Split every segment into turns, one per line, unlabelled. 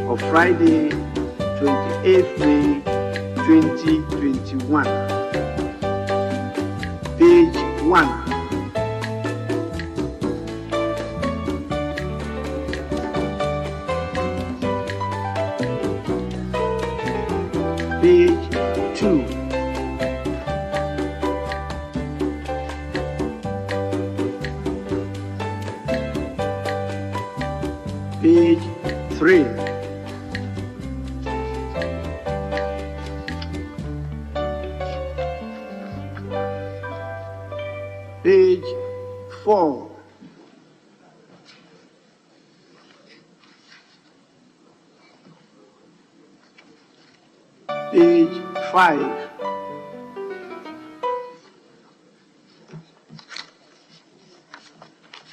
of Friday, 28th May 2021. Page 1. Page 2. Page 3. Page 4. Page 5.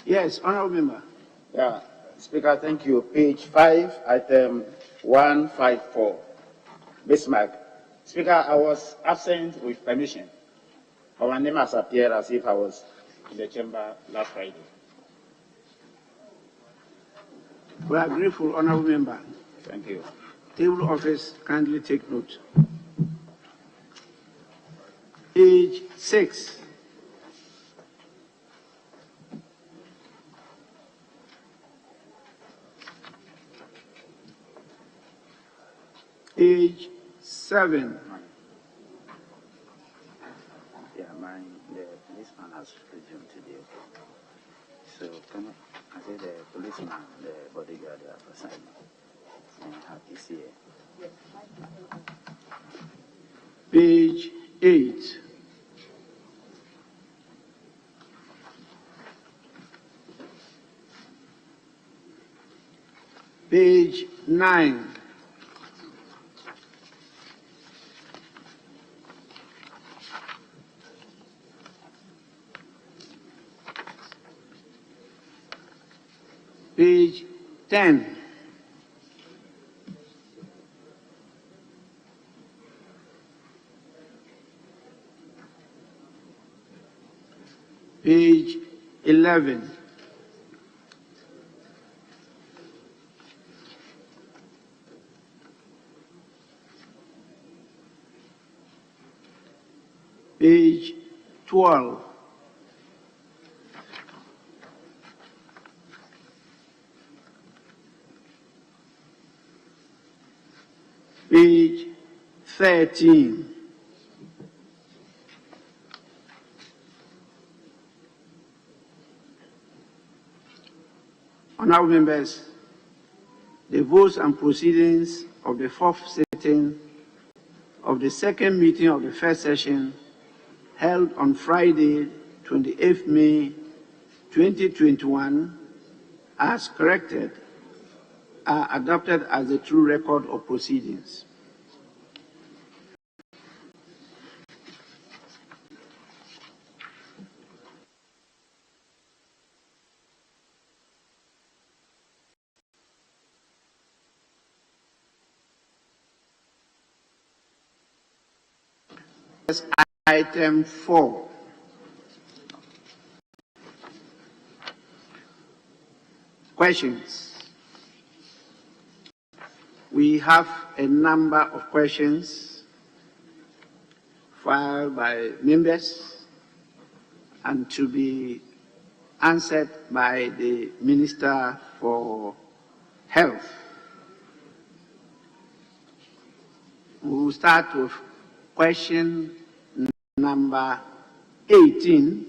Yes, Honorable Member.
Yeah, Speaker, thank you. Page 5, item 154. Bismarck. Speaker, I was absent with permission, but my name has appeared as if I was in the chamber last Friday.
We are grateful, Honorable Member.
Thank you.
Table office, kindly take note. Page 6. Page 7.
Yeah, the policeman has resumed today. So, I say the policeman, the bodyguard, they have assigned me. He's here.
Page 8. Page 9. Page 10. Page 11. Page 12. Page 13. Honorable members, the votes and proceedings of the fourth sitting of the second meeting of the first session held on Friday, 28th May 2021, as corrected, are adopted as the true record of proceedings. Item 4. Questions. We have a number of questions filed by members and to be answered by the Minister for Health. We will start with question number 18,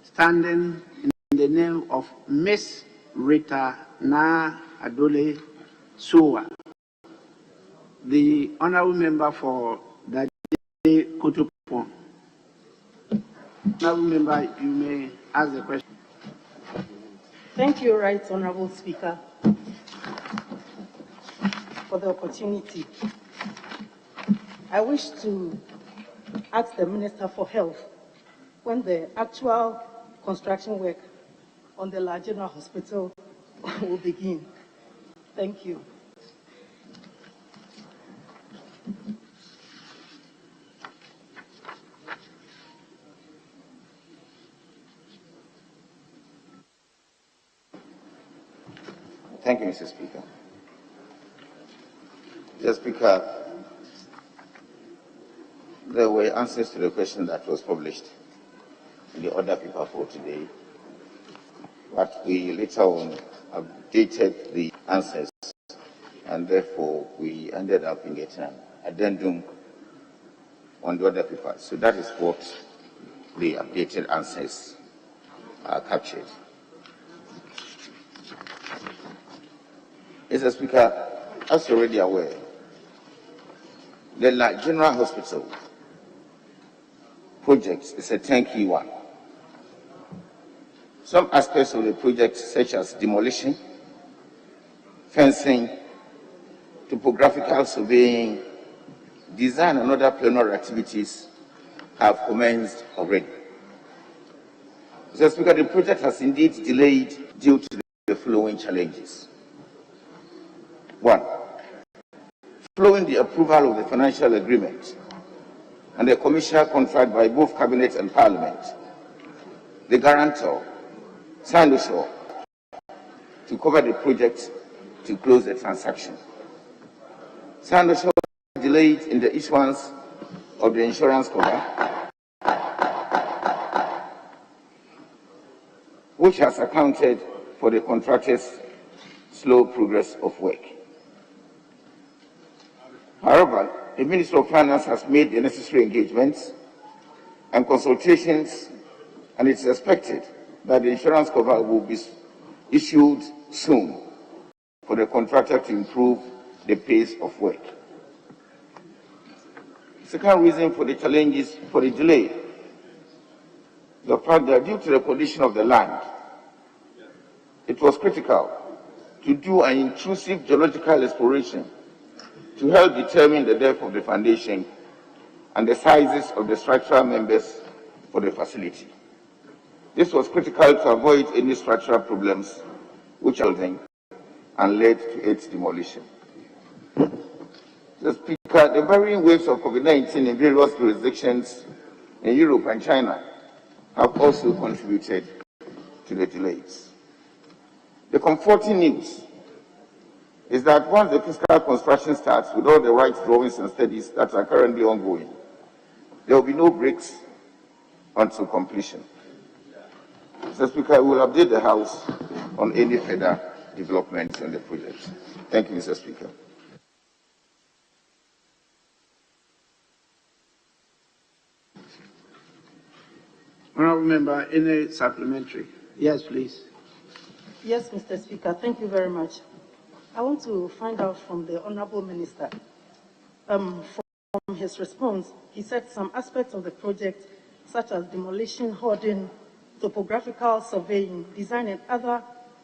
standing in the name of Miss Rita Na Adole Sowa, the Honorable Member for Dade Kotopon. Honorable Member, you may ask the question.
Thank you, Right Honorable Speaker, for the opportunity. I wish to ask the Minister for Health when the actual construction work on the La General Hospital will begin. Thank you.
Thank you, Mr. Speaker.
Mr. Speaker, there were answers to the question that was published in the order paper for today, but we later on updated the answers, and therefore we ended up in getting an addendum on the order paper. So that is what the updated answers are captured. Mr. Speaker, as you're already aware, the General Hospital project is a turnkey one. Some aspects of the project, such as demolition, fencing, topographical surveying, design, and other plenary activities, have commenced already. Mr. Speaker, the project has indeed delayed due to the following challenges. One, following the approval of the financial agreement and the commercial contract by both Cabinet and Parliament, the guarantor signed ashore to cover the project to close the transaction. Signed ashore delayed in the issuance of the insurance cover, which has accounted for the contractor's slow progress of work. However, the Ministry of Finance has made the necessary engagements and consultations, and it's expected that the insurance cover will be issued soon for the contractor to improve the pace of work. The second reason for the challenges for the delay, the fact that due to the condition of the land, it was critical to do an intrusive geological exploration to help determine the depth of the foundation and the sizes of the structural members for the facility. This was critical to avoid any structural problems which resulted and led to its demolition. Mr. Speaker, the varying waves of COVID-19 in various jurisdictions in Europe and China have also contributed to the delays. The comforting news is that once the physical construction starts with all the right drawings and studies that are currently ongoing, there will be no breaks until completion. Mr. Speaker, I will update the House on any further developments on the project. Thank you, Mr. Speaker.
Honourable Member, any supplementary? Yes, please.
Yes, Mr. Speaker, thank you very much. I want to find out from the Honourable Minister, from his response, he said some aspects of the project, such as demolition, hoarding, topographical surveying, design, and other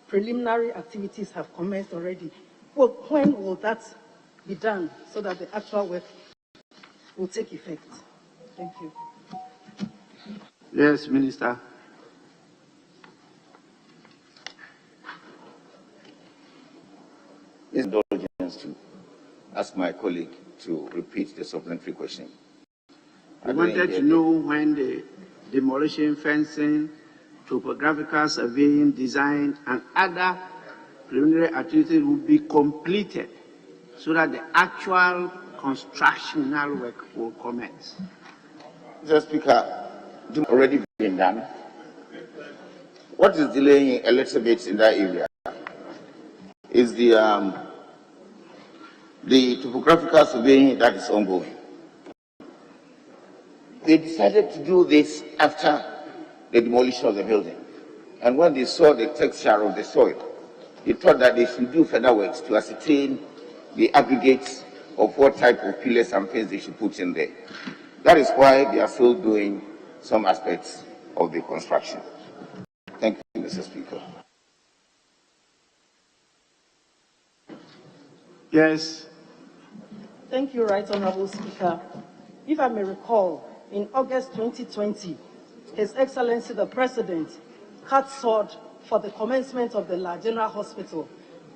preliminary activities have commenced already. Well, when will that be done so that the actual work will take effect? Thank you.
Yes, Minister.
Indulgence to ask my colleague to repeat the supplementary question.
I wanted to know when the demolition, fencing, topographical surveying, design, and other preliminary activities will be completed so that the actual constructional work will commence.
Mr. Speaker, already been done. What is delaying a little bit in that area is the topographical surveying that is ongoing. They decided to do this after the demolition of the building. And when they saw the texture of the soil, they thought that they should do further works to ascertain the aggregates of what type of pillars and things they should put in there. That is why they are still doing some aspects of the construction. Thank you, Mr. Speaker.
Yes.
Thank you, Right Honourable Speaker. If I may recall, in August 2020, His Excellency the President cut sword for the commencement of the General Hospital.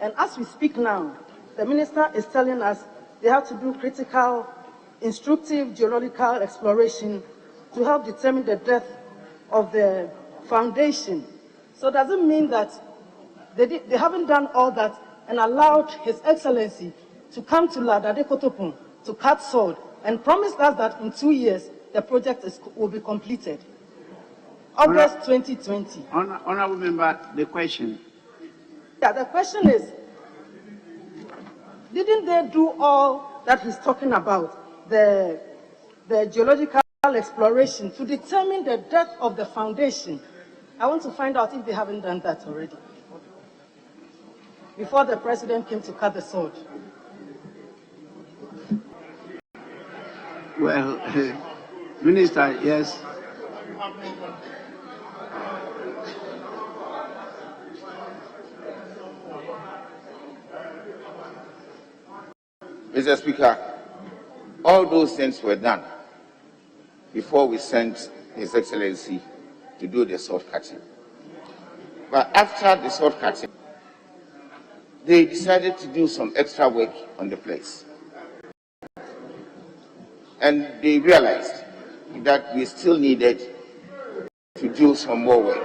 And as we speak now, the Minister is telling us they have to do critical, instructive geological exploration to help determine the depth of the foundation. So does it mean that they haven't done all that and allowed His Excellency to come to Ladade Kotopon to cut sword and promised us that in 2 years the project will be completed. August 2020.
Honorable member, the question.
Yeah, the question is, didn't they do all that he's talking about, the geological exploration, to determine the depth of the foundation? I want to find out if they haven't done that already, before the president came to cut the sword.
Well, Minister, yes.
Mr. Speaker, all those things were done before we sent His Excellency to do the sword cutting. But after the sword cutting, they decided to do some extra work on the place. And they realized that we still needed to do some more work.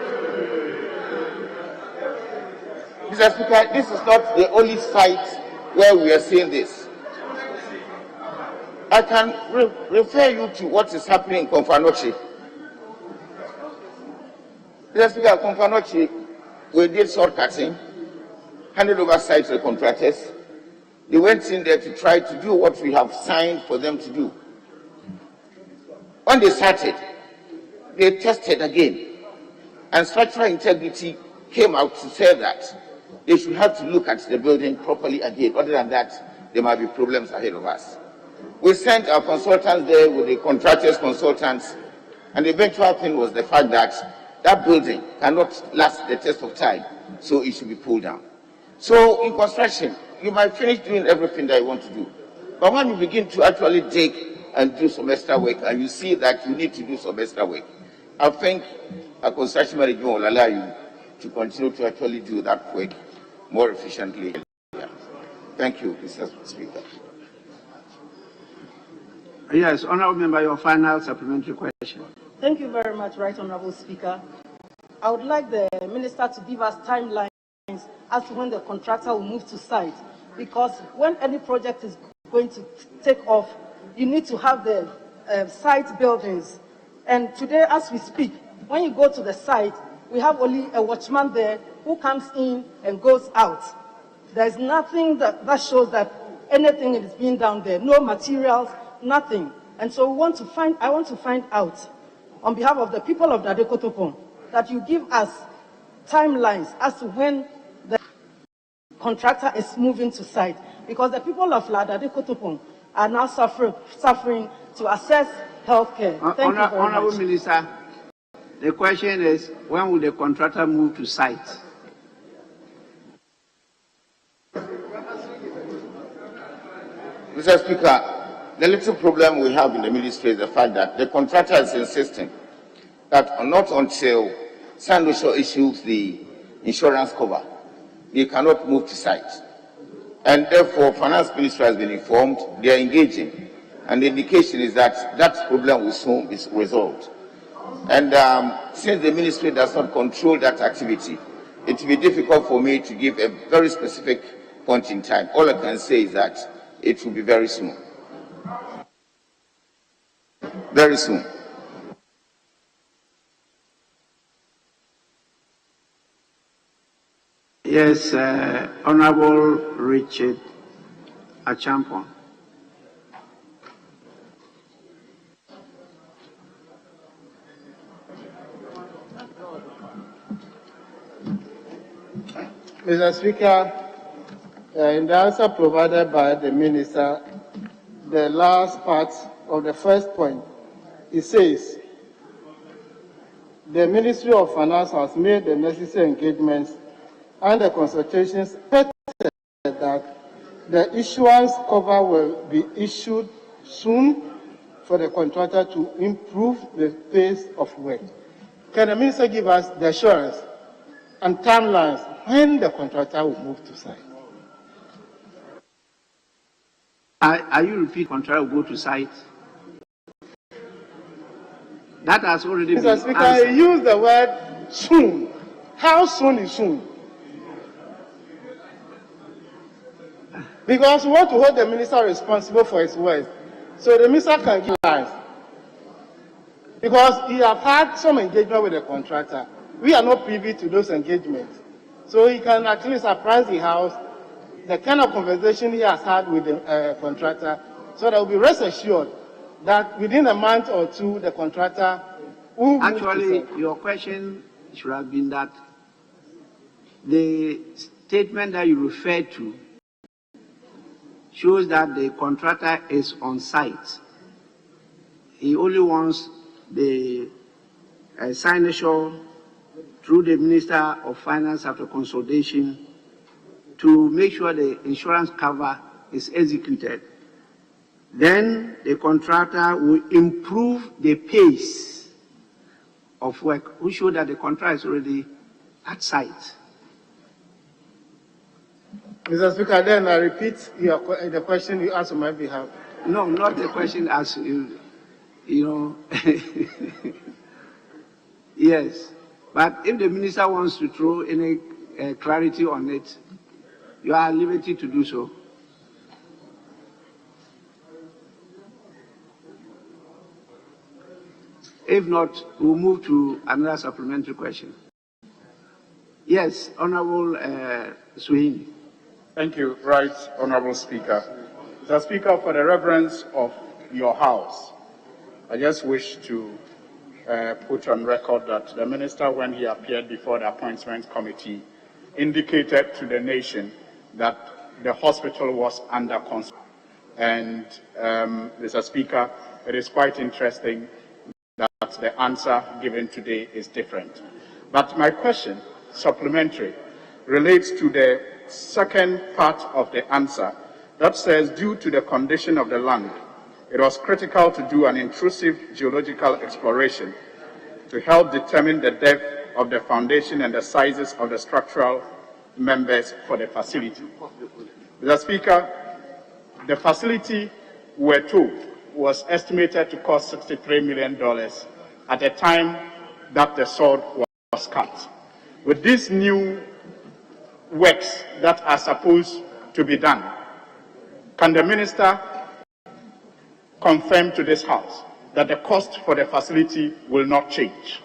Mr. Speaker, this is not the only site where we are seeing this. I can refer you to what is happening in Konfanochi. Mr. Speaker, Konfanochi, we did sword cutting, handed over site to the contractors. They went in there to try to do what we have signed for them to do. When they started, they tested again, and structural integrity came out to say that they should have to look at the building properly again. Other than that, there might be problems ahead of us. We sent our consultants there with the contractors' consultants, and the eventual thing was the fact that that building cannot last the test of time, so it should be pulled down. So in construction, you might finish doing everything that you want to do, but when you begin to actually dig and do some extra work, and you see that you need to do some extra work, I think a construction management will allow you to continue to actually do that work more efficiently. Yeah. Thank you, Mr. Speaker.
Yes, Honorable Member, your final supplementary question.
Thank you very much, Right Honorable Speaker. I would like the Minister to give us timelines as to when the contractor will move to site, because when any project is going to take off, you need to have the site buildings. And today, as we speak, when you go to the site, we have only a watchman there who comes in and goes out. There's nothing that shows that anything is being done there, no materials, nothing. And so I want to find out, on behalf of the people of Dade Kotopon, that you give us timelines as to when the contractor is moving to site, because the people of Dade Kotopon are now suffering to access healthcare. Thank you very
Honorable
much.
Minister, the question is, when will the contractor move to site?
Mr. Speaker, the little problem we have in the ministry is the fact that the contractor is insisting that not until Sandosho issues the insurance cover, they cannot move to site. And therefore, Finance Ministry has been informed, they are engaging, and the indication is that that problem will soon be resolved. And since the ministry does not control that activity, it will be difficult for me to give a very specific point in time. All I can say is that it will be very soon. Very soon.
Yes, Honorable Richard Achampon.
Mr. Speaker, in the answer provided by the Minister, the last part of the first point, it says, the Ministry of Finance has made the necessary engagements and the consultations stated that the issuance cover will be issued soon for the contractor to improve the pace of work. Can the Minister give us the assurance and timelines when the contractor will move to site?
Are you repeat contractor will go to site? That has already been
Mr. Speaker,
answered.
I use the word soon. How soon is soon? Because we want to hold the minister responsible for his words. So the minister can give life. Because he have had some engagement with the contractor. We are not privy to those engagements. So he can actually surprise the House, the kind of conversation he has had with the contractor, so that we'll be rest assured that within a month or two, the contractor will move to
Actually,
sell.
your question should have been that the statement that you referred to shows that the contractor is on site. He only wants the signature through the Minister of Finance after consultation to make sure the insurance cover is executed. Then the contractor will improve the pace of work, which show that the contractor is already at site.
Mr. Speaker, then I repeat the question you asked on my behalf.
No, not the question as you know. Yes, but if the minister wants to throw any clarity on it, you are at liberty to do so. If not, we'll move to another supplementary question. Yes, Honorable Suhini.
Thank you, Right Honorable Speaker. Mr. Speaker, for the reverence of your House, I just wish to put on record that the Minister, when he appeared before the Appointments Committee, indicated to the nation that the hospital was under construction. And, Mr. Speaker, it is quite interesting that the answer given today is different. But my question, supplementary, relates to the second part of the answer that says, due to the condition of the land, it was critical to do an intrusive geological exploration to help determine the depth of the foundation and the sizes of the structural members for the facility. Mr. Speaker, the facility, we're told, was estimated to cost $63 million at the time that the sod was cut. With these new works that are supposed to be done, can the minister confirm to this House that the cost for the facility will not change?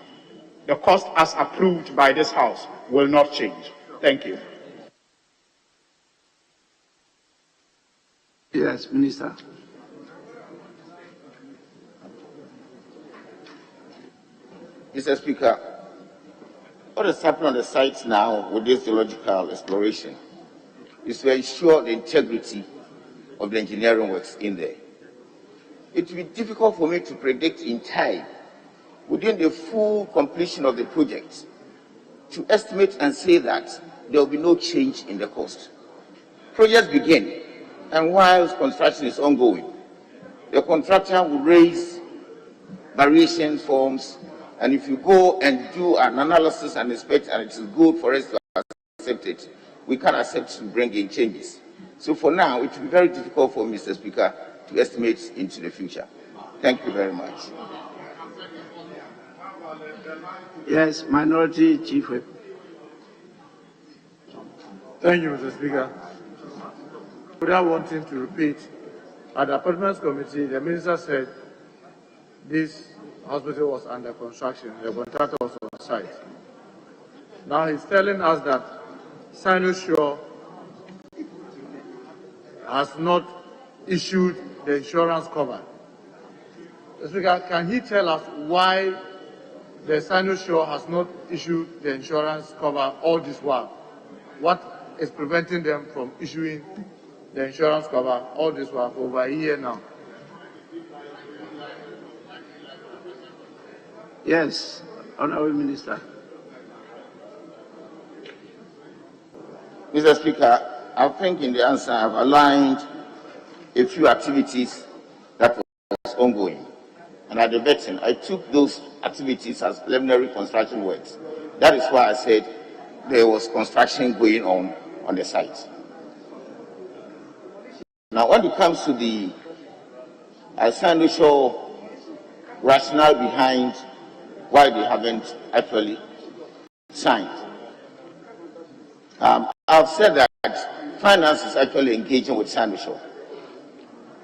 The cost as approved by this House will not change. Thank you.
Yes, Minister.
Mr. Speaker, what is happening on the site now with this geological exploration is to ensure the integrity of the engineering works in there. It will be difficult for me to predict in time, within the full completion of the project, to estimate and say that there will be no change in the cost. Projects begin, and while construction is ongoing, the contractor will raise variation forms, and if you go and do an analysis and inspect, and it is good for us to accept it, we can accept to bring in changes. So for now, it will be very difficult for Mr. Speaker to estimate into the future. Thank you very much.
Yes, Minority Chief Whip.
Thank you, Mr. Speaker. Without wanting to repeat, at the Appointments Committee, the Minister said this hospital was under construction, the contractor was on site. Now he's telling us that Sinosure has not issued the insurance cover. Mr. Speaker, can he tell us why the Sinosure has not issued the insurance cover all this while? What is preventing them from issuing the insurance cover all this while for over a year now?
Yes, Honorable Minister.
Mr. Speaker, I think in the answer I've aligned a few activities that was ongoing. And at the vetting, I took those activities as preliminary construction works. That is why I said there was construction going on the site. Now, when it comes to the Sinosure rationale behind why they haven't actually signed, I've said that Finance is actually engaging with Sandwich.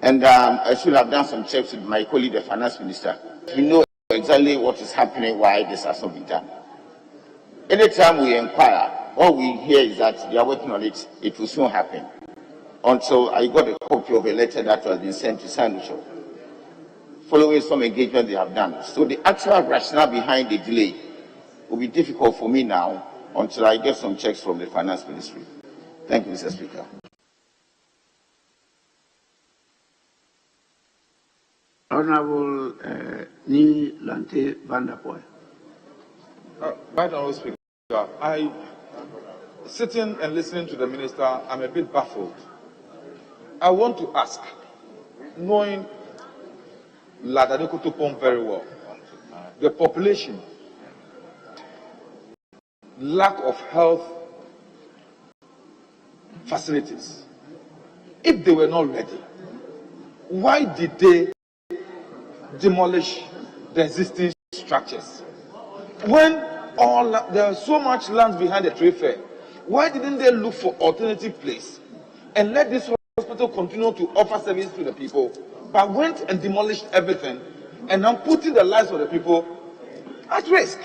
And I should have done some checks with my colleague, the finance minister. We know exactly what is happening, why this has not been done. Anytime we inquire, all we hear is that they are working on it, it will soon happen. Until I got a copy of a letter that has been sent to Sandwich, following some engagement they have done. So the actual rationale behind the delay will be difficult for me now until I get some checks from the finance ministry. Thank you, Mr. Speaker.
Honorable Ni Lante Van der Poel.
Right, Honorable Speaker, sitting and listening to the minister, I'm a bit baffled. I want to ask, knowing Ladadekotopon very well, the population, lack of health facilities, if they were not ready, why did they demolish the existing structures? When there's so much land behind the trade fair, why didn't they look for alternative place and let this hospital continue to offer service to the people, but went and demolished everything and now putting the lives of the people at risk?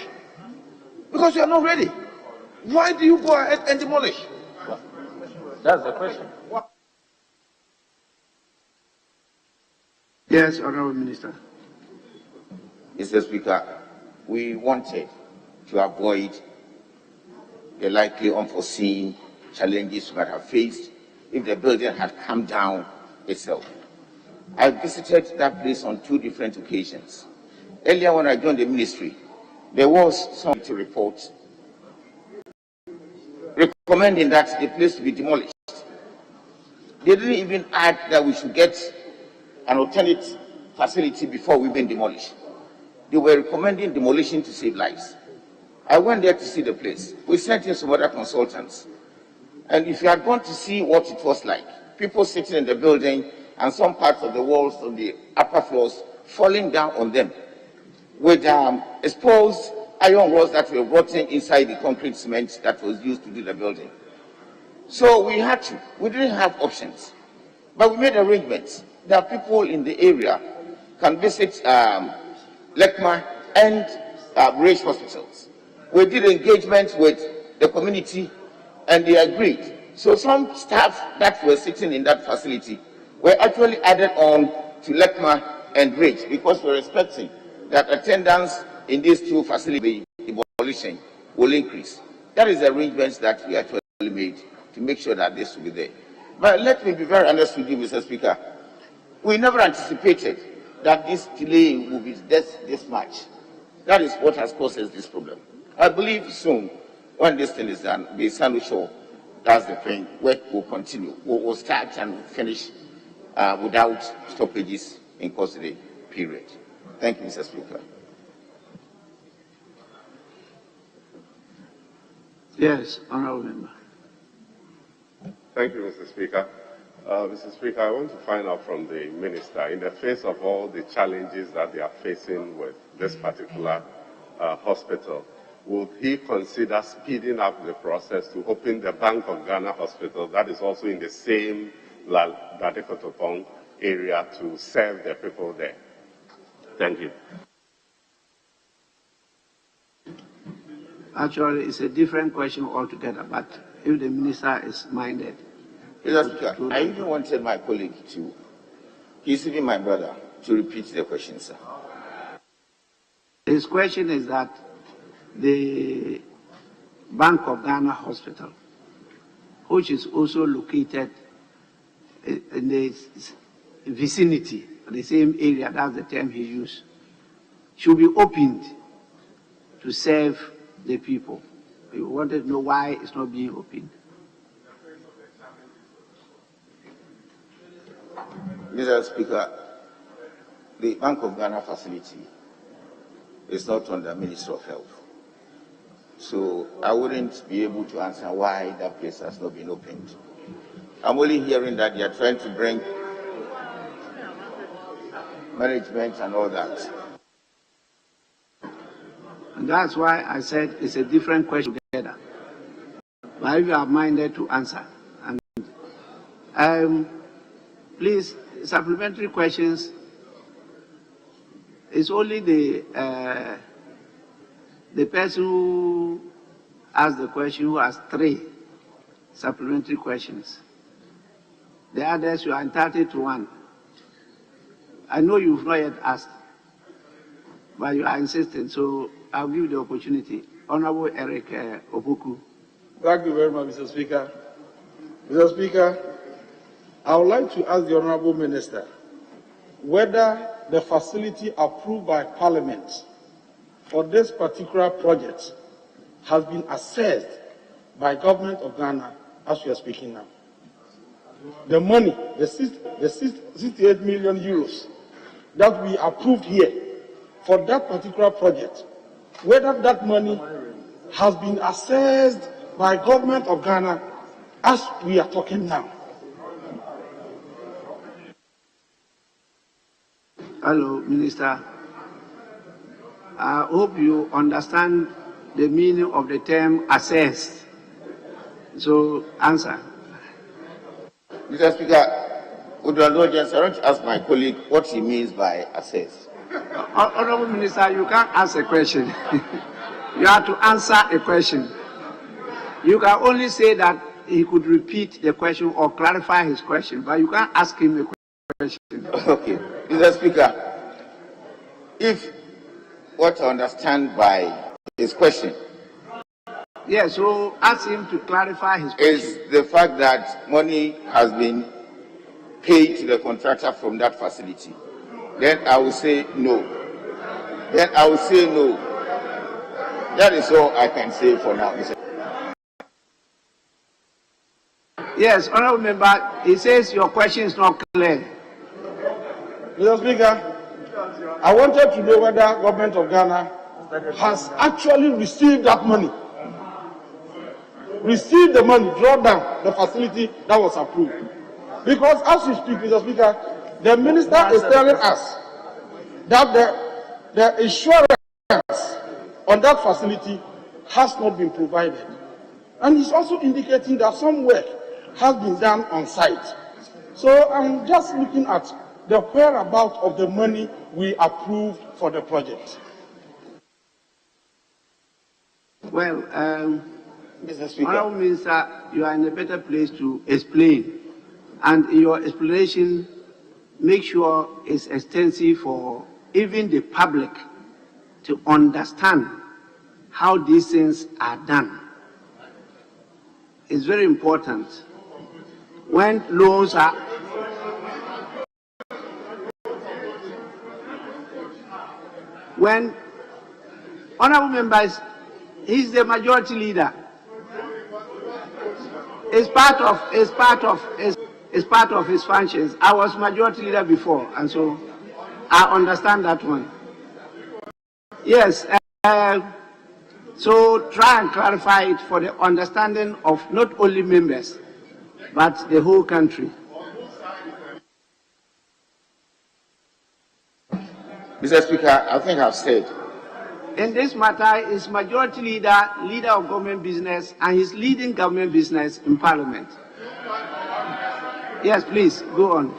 Because you are not ready. Why do you go ahead and demolish?
That's the question.
Yes, Honorable Minister.
Mr. Speaker, we wanted to avoid the likely unforeseen challenges we might have faced if the building had come down itself. I visited that place on 2 different occasions. Earlier when I joined the ministry, there was some to report recommending that the place to be demolished. They didn't even add that we should get an alternate facility before we even demolish. They were recommending demolition to save lives. I went there to see the place. We sent in some other consultants. And if you had gone to see what it was like, people sitting in the building and some parts of the walls of the upper floors falling down on them with exposed iron rods that were rotting inside the concrete cement that was used to do the building. So we had to. We didn't have options. But we made arrangements that people in the area can visit Lekma and Rage hospitals. We did engagement with the community and they agreed. So some staff that were sitting in that facility were actually added on to Lekma and Rage because we're expecting that attendance in these 2 facilities, demolition, will increase. That is the arrangements that we actually made to make sure that this will be there. But let me be very honest with you, Mr. Speaker. We never anticipated that this delay will be this much. That is what has caused us this problem. I believe soon, when this thing is done, the Sandwich Show, that's the thing, work will continue. We'll start and finish without stoppages in custody period. Thank you, Mr. Speaker.
Yes, Honorable Member.
Thank you, Mr. Speaker. Mr. Speaker, I want to find out from the minister, in the face of all the challenges that they are facing with this particular hospital, would he consider speeding up the process to open the Bank of Ghana hospital that is also in the same Ladekotopong area to serve the people there? Thank you.
Actually, it's a different question altogether, but if the minister is minded.
Mr. Speaker, I even wanted my colleague to, he's even my brother, to repeat the question, sir.
His question is that the Bank of Ghana Hospital, which is also located in the vicinity, the same area, that's the term he used, should be opened to serve the people. We wanted to know why it's not being opened.
Mr. Speaker, the Bank of Ghana facility is not under the Ministry of Health. So I wouldn't be able to answer why that place has not been opened. I'm only hearing that they are trying to bring management and all that.
And that's why I said it's a different question together. But if you are minded to answer, and Please, supplementary questions. It's only the person who asked the question who has 3 supplementary questions. The others, you are entitled to 1. I know you've not yet asked, but you are insisting, so I'll give you the opportunity. Honorable Eric Obuku.
Thank you very much, Mr. Speaker. Mr. Speaker, I would like to ask the Honorable Minister whether the facility approved by Parliament for this particular project has been assessed by Government of Ghana as we are speaking now. The money, the 68 million euros that we approved here for that particular project, whether that money has been assessed by Government of Ghana as we are talking now.
Hello, Minister. I hope you understand the meaning of the term assessed. So, answer.
Mr. Speaker, with your indulgence, I want to ask my colleague what he means by assess.
Honorable Minister, you can't ask a question. You have to answer a question. You can only say that he could repeat the question or clarify his question, but you can't ask him a question.
Okay. Mr. Speaker, if what I understand by his question
yes, so ask him to clarify his question.
is the fact that money has been paid to the contractor from that facility, then I will say no. Then I will say no. That is all I can say for now, Mr.
Yes, Honorable Member, he says your question is not clear.
Mr. Speaker, I wanted to know whether Government of Ghana has actually received that money. Received the money, draw down the facility that was approved. Because as we speak, Mr. Speaker, the minister is telling us that the insurance on that facility has not been provided. And he's also indicating that some work has been done on site. So I'm just looking at the whereabouts of the money we approved for the project.
Well,
Mr. Speaker.
Honorable Minister, you are in a better place to explain. And in your explanation, make sure it's extensive for even the public to understand how these things are done. It's very important. When loans are honorable members, he's the majority leader. It's part of his functions. I was majority leader before, and so I understand that one. Yes, so try and clarify it for the understanding of not only members, but the whole country.
Mr. Speaker, I think I've said.
In this matter, is majority leader, leader of government business, and he's leading government business in Parliament. Yes, please, go on.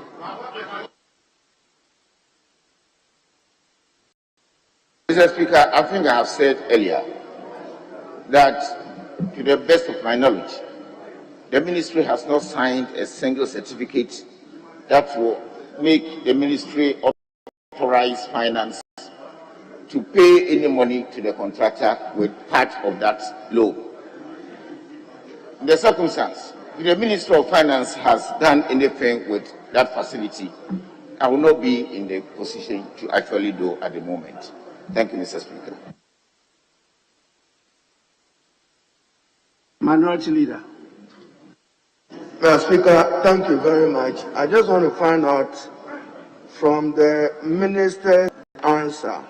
Mr. Speaker, I think I have said earlier that, to the best of my knowledge, the ministry has not signed a single certificate that will make the ministry authorize finance to pay any money to the contractor with part of that loan. In the circumstance, if the Minister of Finance has done anything with that facility, I will not be in the position to actually do at the moment. Thank you, Mr. Speaker.
Minority Leader.
Mr. Speaker, thank you very much. I just want to find out from the minister's answer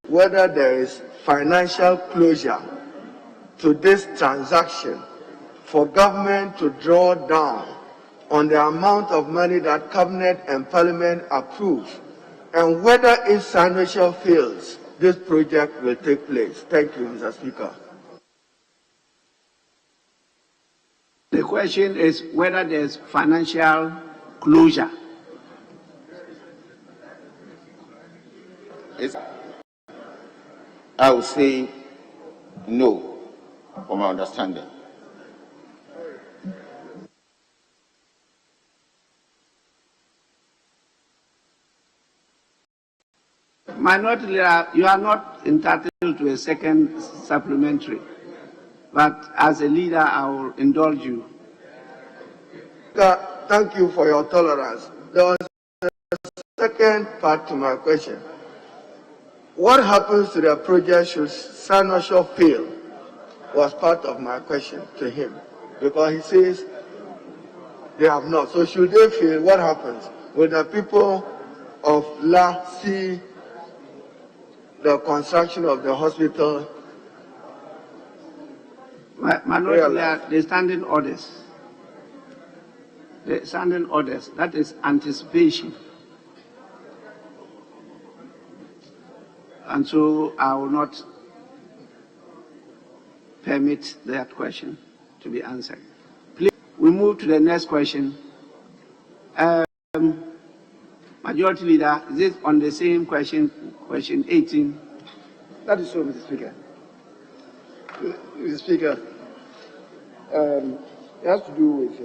whether there is financial closure to this transaction for government to draw down on the amount of money that Cabinet and Parliament approve, and whether if Sanoshia fails, this project will take place. Thank you, Mr. Speaker.
The question is whether there's financial closure.
I would say no, from my understanding.
Minority Leader, you are not entitled to a second supplementary, but as a leader, I will indulge you.
Thank you for your tolerance. There was a second part to my question. What happens to the project should Sanosho fail? Was part of my question to him, because he says they have not. So should they fail, what happens? Will the people of La see the construction of the hospital?
Minority Leader, the standing orders. The standing orders, that is anticipation. And so I will not permit that question to be answered. Please, we move to the next question. Majority Leader, is it on the same question, question 18?
That is so, Mr. Speaker. Mr. Speaker, it has to do with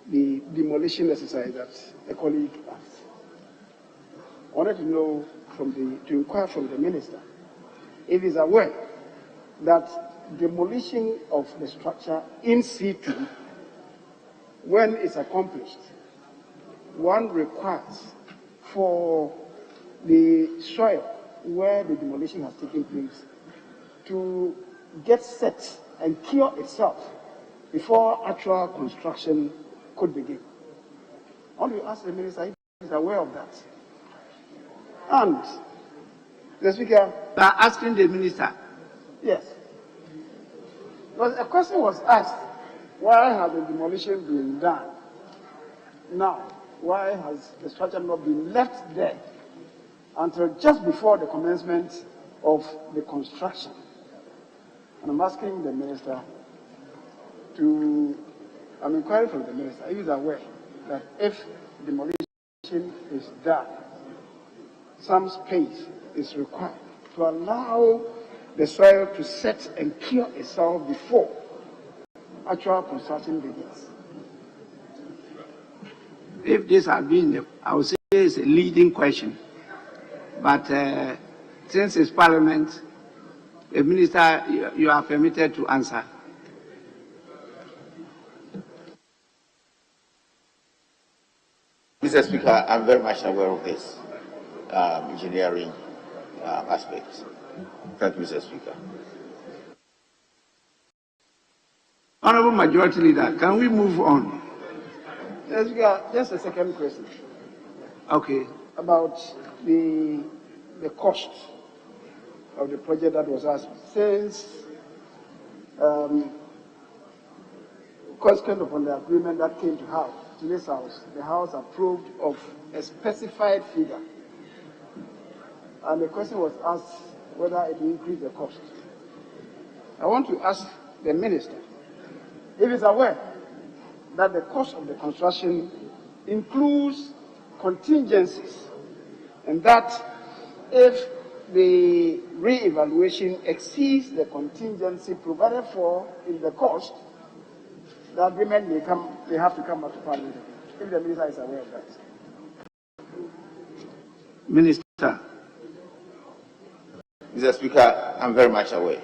the demolition exercise that a colleague asked. I wanted to know to inquire from the minister if he's aware that demolition of the structure in situ, when it's accomplished, one requires for the soil where the demolition has taken place to get set and cure itself before actual construction could begin. I want to ask the minister if he's aware of that. And the Speaker,
By asking the minister.
yes, but a question was asked, why has the demolition been done? Now, why has the structure not been left there until just before the commencement of the construction? And I'm asking the minister I'm inquiring from the minister if he's aware that if demolition is done, some space is required to allow the soil to set and cure itself before actual construction begins.
If this had been, I would say it's a leading question. But since it's Parliament, the minister, you are permitted to answer.
Mr. Speaker, I'm very much aware of this engineering aspect. Thank you, Mr. Speaker.
Honorable Majority Leader, can we move on?
Yes, Speaker, just a second question.
Okay.
About the cost of the project that was asked. Since, consequent upon the agreement that came to this House, the House approved of a specified figure. And the question was asked whether it will increase the cost. I want to ask the minister if he's aware that the cost of the construction includes contingencies, and that if the re-evaluation exceeds the contingency provided for in the cost, the agreement may have to come back to Parliament. If the minister is aware of that.
Minister.
Mr. Speaker, I'm very much aware.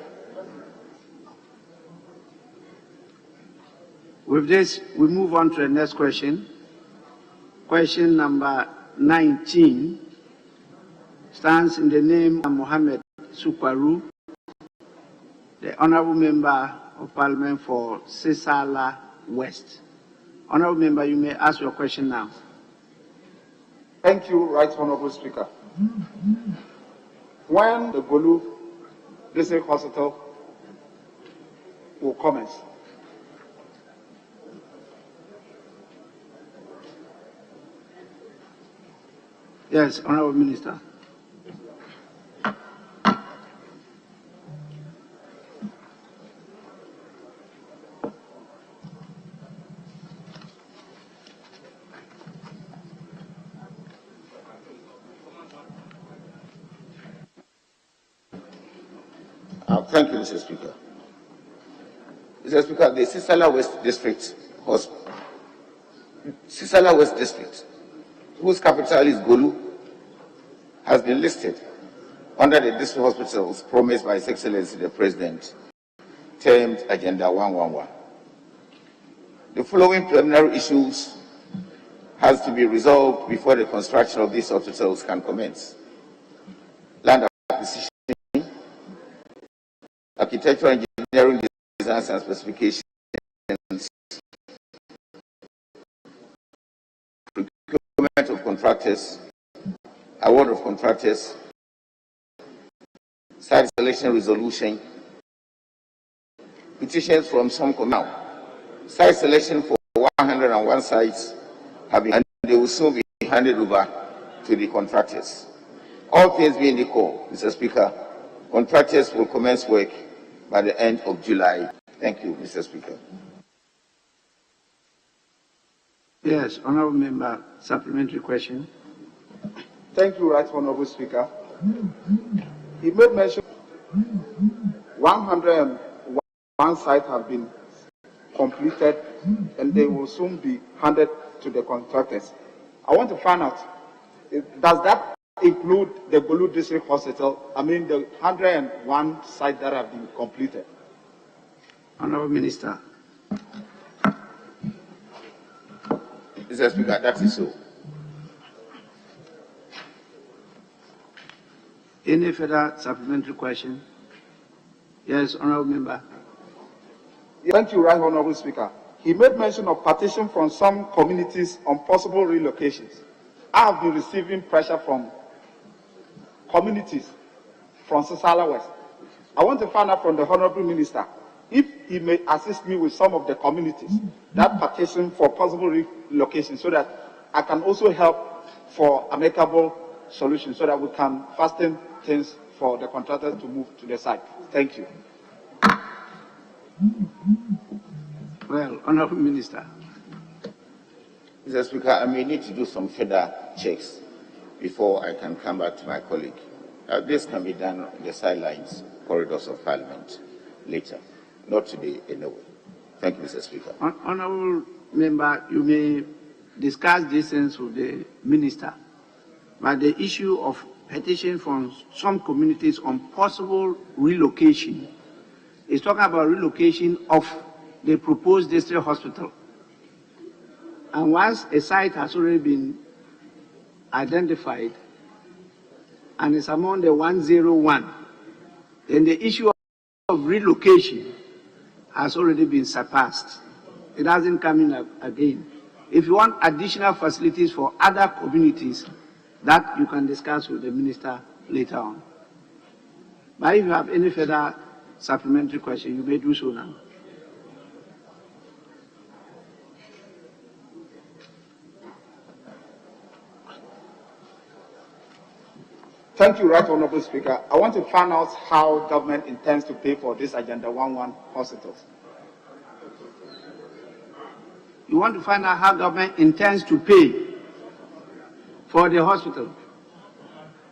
With this, we move on to the next question. Question number 19 stands in the name of Mohammed Sukwaru, the Honourable Member of Parliament for Sisala West. Honourable Member, you may ask your question now.
Thank you, Right Honourable Speaker. When the Gulu District Hospital will commence?
Yes, Honourable Minister.
Thank you, Mr. Speaker. Mr. Speaker, the Sisala West District whose capital is Gulu, has been listed under the district hospitals promised by His Excellency the President, termed Agenda 111. The following preliminary issues has to be resolved before the construction of these hospitals can commence: land acquisition, architectural engineering designs and specifications, procurement of contractors, award of contractors, site selection resolution, petitions from some community. Site selection for 101 sites have been, and they will soon be handed over to the contractors. All things being equal, Mr. Speaker, contractors will commence work by the end of July. Thank you, Mr. Speaker.
Yes, Honourable Member, supplementary question.
Thank you, Right Honourable Speaker. He made mention 101 sites have been completed and they will soon be handed to the contractors. I want to find out, does that include the Gulu District Hospital? I mean, the 101 sites that have been completed.
Honourable Minister.
Mr. Speaker, that is so.
Any further supplementary question? Yes, Honourable Member.
Thank you, Right Honourable Speaker. He made mention of partition from some communities on possible relocations. I have been receiving pressure from communities from Sisala West. I want to find out from the Honourable Minister if he may assist me with some of the communities that petition for possible relocation, so that I can also help for amicable solutions, so that we can fasten things for the contractors to move to the site. Thank you.
Well, Honourable Minister.
Mr. Speaker, I may need to do some further checks before I can come back to my colleague. This can be done on the sidelines, corridors of Parliament later, not today anyway. Thank you, Mr. Speaker.
Honourable Member, you may discuss these things with the Minister, but the issue of petition from some communities on possible relocation is talking about relocation of the proposed district hospital. And once a site has already been identified and is among the 101, then the issue of relocation has already been surpassed. It hasn't come in again. If you want additional facilities for other communities, that you can discuss with the Minister later on. But if you have any further supplementary question, you may do so now.
Thank you, Right Honourable Speaker. I want to find out how government intends to pay for this Agenda 11 hospitals.
You want to find out how government intends to pay for the hospital?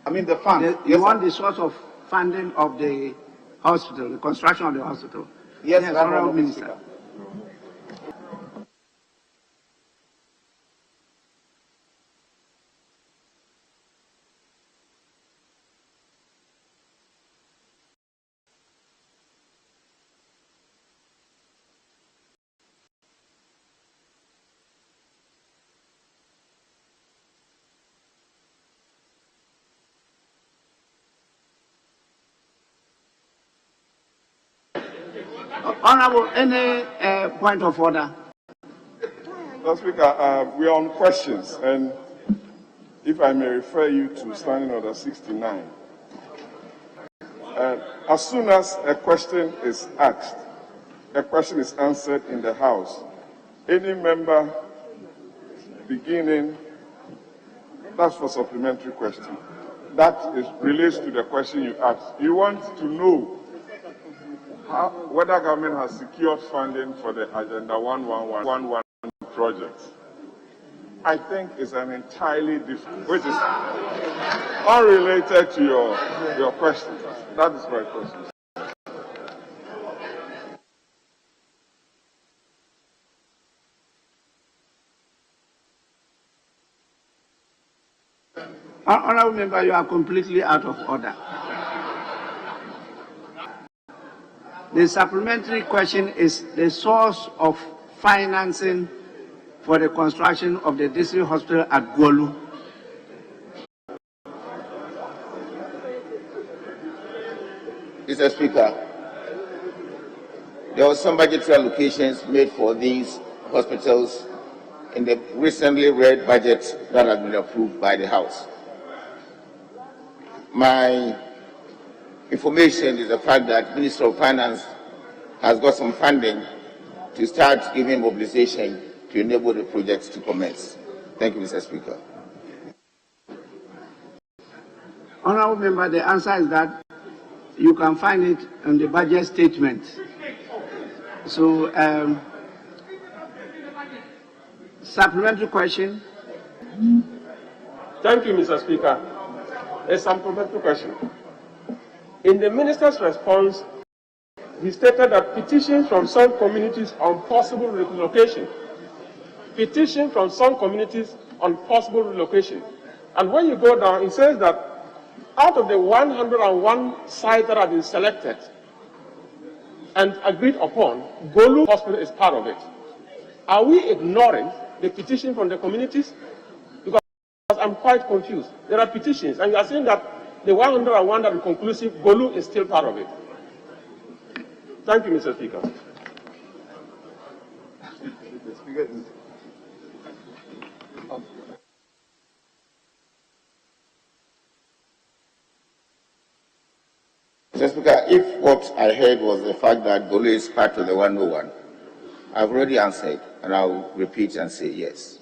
I mean the fund.
You want the source of funding of the hospital, the construction of the hospital?
Yes,
Honourable Minister.
Speaker.
Honourable, any point of order?
Mr. Speaker, we are on questions, and if I may refer you to Standing Order 69. As soon as a question is asked, a question is answered in the House, any member beginning, that's for supplementary question, that relates to the question you asked. You want to know whether government has secured funding for the Agenda 1111 project. I think it's an entirely different, which is unrelated to your question. That is my question.
Honourable Member, you are completely out of order. The supplementary question is the source of financing for the construction of the district hospital at Golu.
Mr. Speaker, there were some budgetary allocations made for these hospitals in the recently read budget that has been approved by the House. My information is the fact that Minister of Finance has got some funding to start giving mobilization to enable the projects to commence. Thank you, Mr. Speaker.
Honourable Member, the answer is that you can find it in the budget statement. So, supplementary question.
Thank you, Mr. Speaker. A supplementary question. In the minister's response, he stated that petitions from some communities on possible relocation. Petition from some communities on possible relocation. And when you go down, it says that out of the 101 sites that have been selected and agreed upon, Golu Hospital is part of it. Are we ignoring the petition from the communities? Because I'm quite confused. There are petitions, and you are saying that the 101 that are conclusive, Golu is still part of it. Thank you, Mr. Speaker.
Mr. Speaker, if what I heard was the fact that Golu is part of the 101, I've already answered, and I'll repeat and say yes.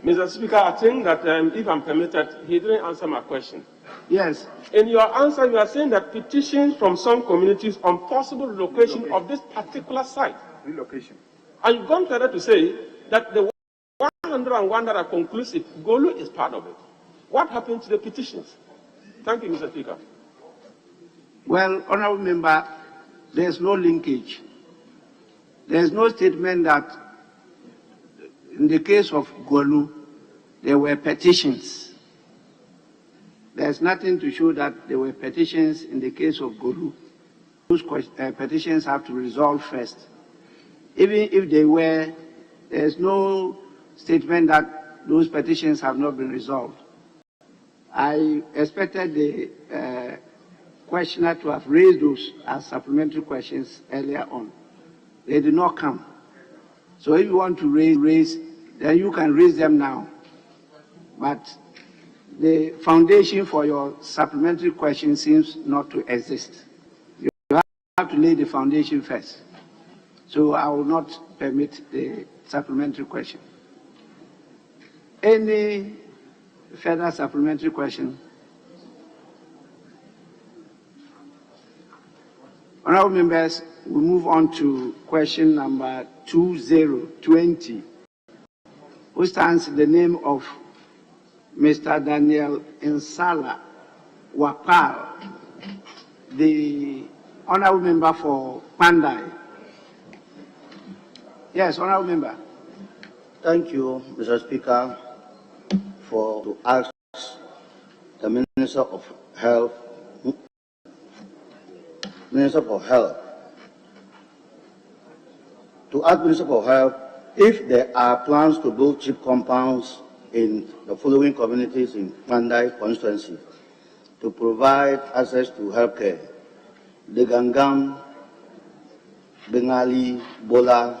Mr. Speaker, I think that if I'm permitted, he didn't answer my question.
Yes.
In your answer, you are saying that petitions from some communities on possible relocation of this particular site.
Relocation.
And you've gone further to say that the 101 that are conclusive, Golu is part of it. What happened to the petitions? Thank you, Mr. Speaker.
Well, Honourable Member, there's no linkage. There's no statement that in the case of Golu, there were petitions. There's nothing to show that there were petitions in the case of Golu. Those petitions have to resolve first. Even if they were, there's no statement that those petitions have not been resolved. I expected the questioner to have raised those as supplementary questions earlier on. They did not come. So if you want to raise, then you can raise them now. But the foundation for your supplementary question seems not to exist. You have to lay the foundation first. So I will not permit the supplementary question. Any further supplementary question? Honourable members, we move on to question number 2020, who stands in the name of Mr. Daniel Insala Wapal, the honourable member for Pandai. Yes, honourable member.
Thank you, Mr. Speaker, to ask the Minister of Health, if there are plans to build cheap compounds in the following communities in Pandai constituency to provide access to healthcare: Degangam, Bengali, Bola,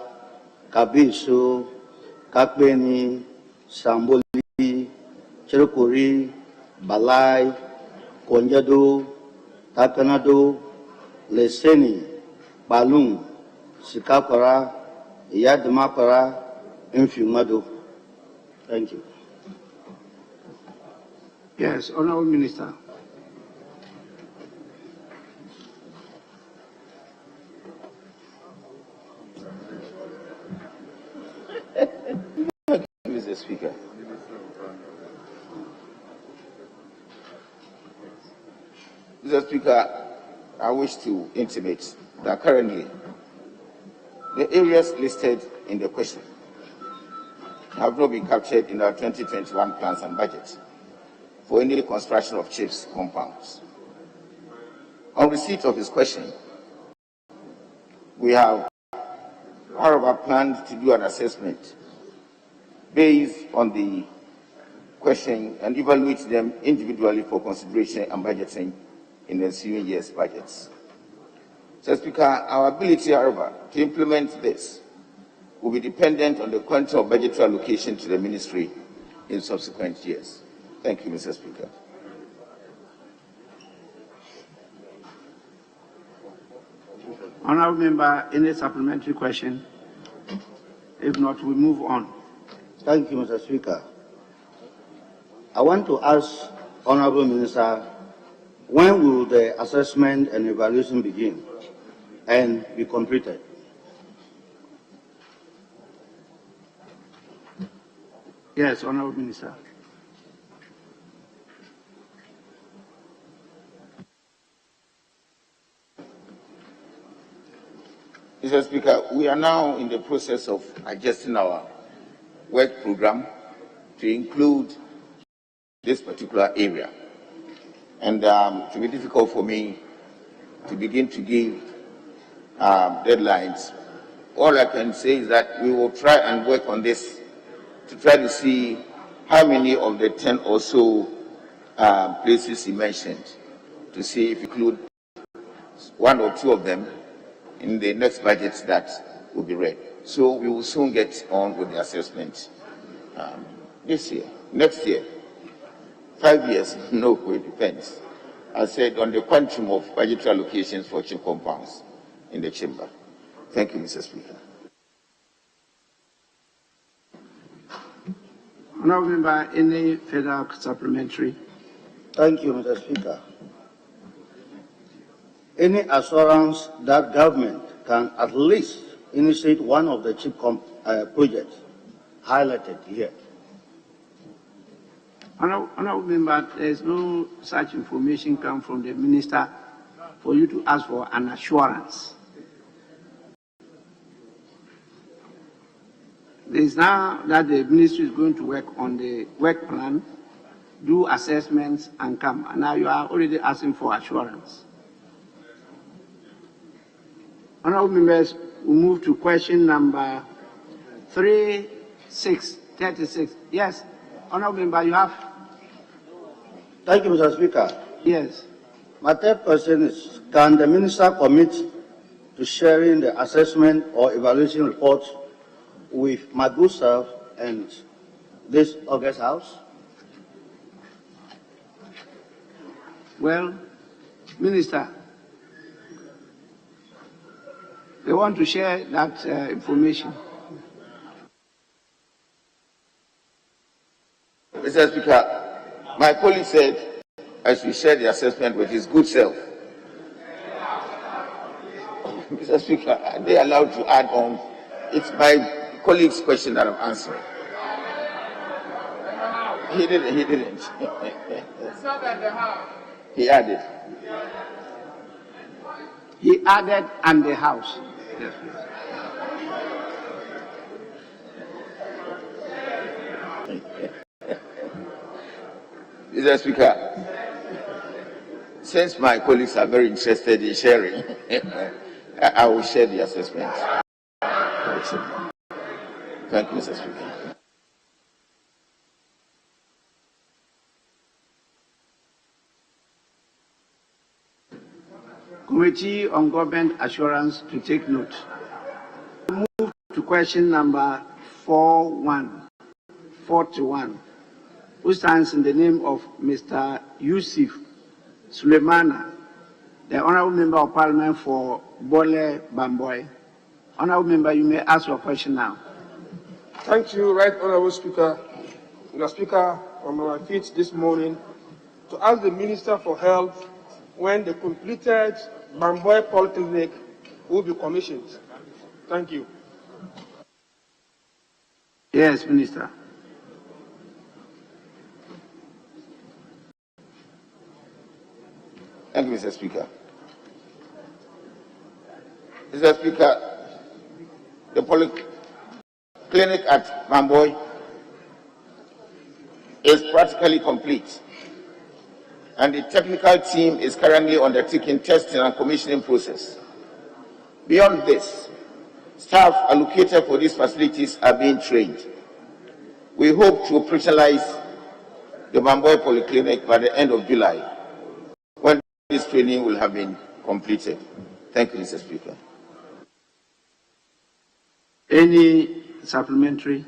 Kabisu, Kakbeni, Samboli, Cherukuri, Balai, Konjado, Takanado, Leseni, Balung, Sikapara, Yadmapara, Infumado. Thank you.
Yes, Honourable Minister.
Mr. Speaker. Mr. Speaker, I wish to intimate that currently the areas listed in the question have not been captured in our 2021 plans and budget for any construction of CHIPS compounds. On receipt of his question, we have, however, planned to do an assessment based on the question and evaluate them individually for consideration and budgeting in the ensuing year's budgets. Mr. Speaker, our ability, however, to implement this will be dependent on the quantum of budgetary allocation to the ministry in subsequent years. Thank you, Mr. Speaker.
Honourable Member, any supplementary question? If not, we move on.
Thank you, Mr. Speaker. I want to ask Honourable Minister, when will the assessment and evaluation begin and be completed?
Yes, Honourable Minister.
Mr. Speaker, we are now in the process of adjusting our work program to include this particular area. And it will be difficult for me to begin to give deadlines. All I can say is that we will try and work on this to try to see how many of the 10 or so places he mentioned, to see if we include one or two of them in the next budget that will be read. So we will soon get on with the assessment this year, next year, 5 years, no, it depends. I said on the quantum of budgetary allocations for chip compounds in the chamber. Thank you, Mr. Speaker.
Honourable Member, any further supplementary?
Thank you, Mr. Speaker. Any assurance that government can at least initiate one of the chip projects highlighted here?
Honourable Member, there is no such information come from the Minister for you to ask for an assurance. There is now that the Ministry is going to work on the work plan, do assessments and come. And now you are already asking for assurance. Honourable Members, we move to question number 36. Yes, Honourable Member, you have.
Thank you, Mr. Speaker.
Yes.
My third question is, can the Minister commit to sharing the assessment or evaluation report with my good self and this August House?
Well, Minister, they want to share that information.
Mr. Speaker, my colleague said I should share the assessment with his good self. Mr. Speaker, are they allowed to add on? It's my colleague's question that I'm answering. He didn't.
It's not at the house.
He added.
He added and the House. Yes, please.
Mr. Speaker, since my colleagues are very interested in sharing, I will share the assessment. Thank you, Mr. Speaker.
Committee on Government Assurance to take note. We move to question number 41, who stands in the name of Mr. Yusuf Suleimana, the Honourable Member of Parliament for Bole Bamboy. Honourable Member, you may ask your question now.
Thank you, Right Honourable Speaker. Mr. Speaker, I'm on my feet this morning to ask the Minister for Health when the completed Bamboy Polyclinic will be commissioned. Thank you.
Yes, Minister.
Thank you, Mr. Speaker. Mr. Speaker, the clinic at Mamboy is practically complete, and the technical team is currently undertaking testing and commissioning process. Beyond this, staff allocated for these facilities are being trained. We hope to operationalize the Mamboy Polyclinic by the end of July, when this training will have been completed. Thank you, Mr. Speaker.
Any supplementary?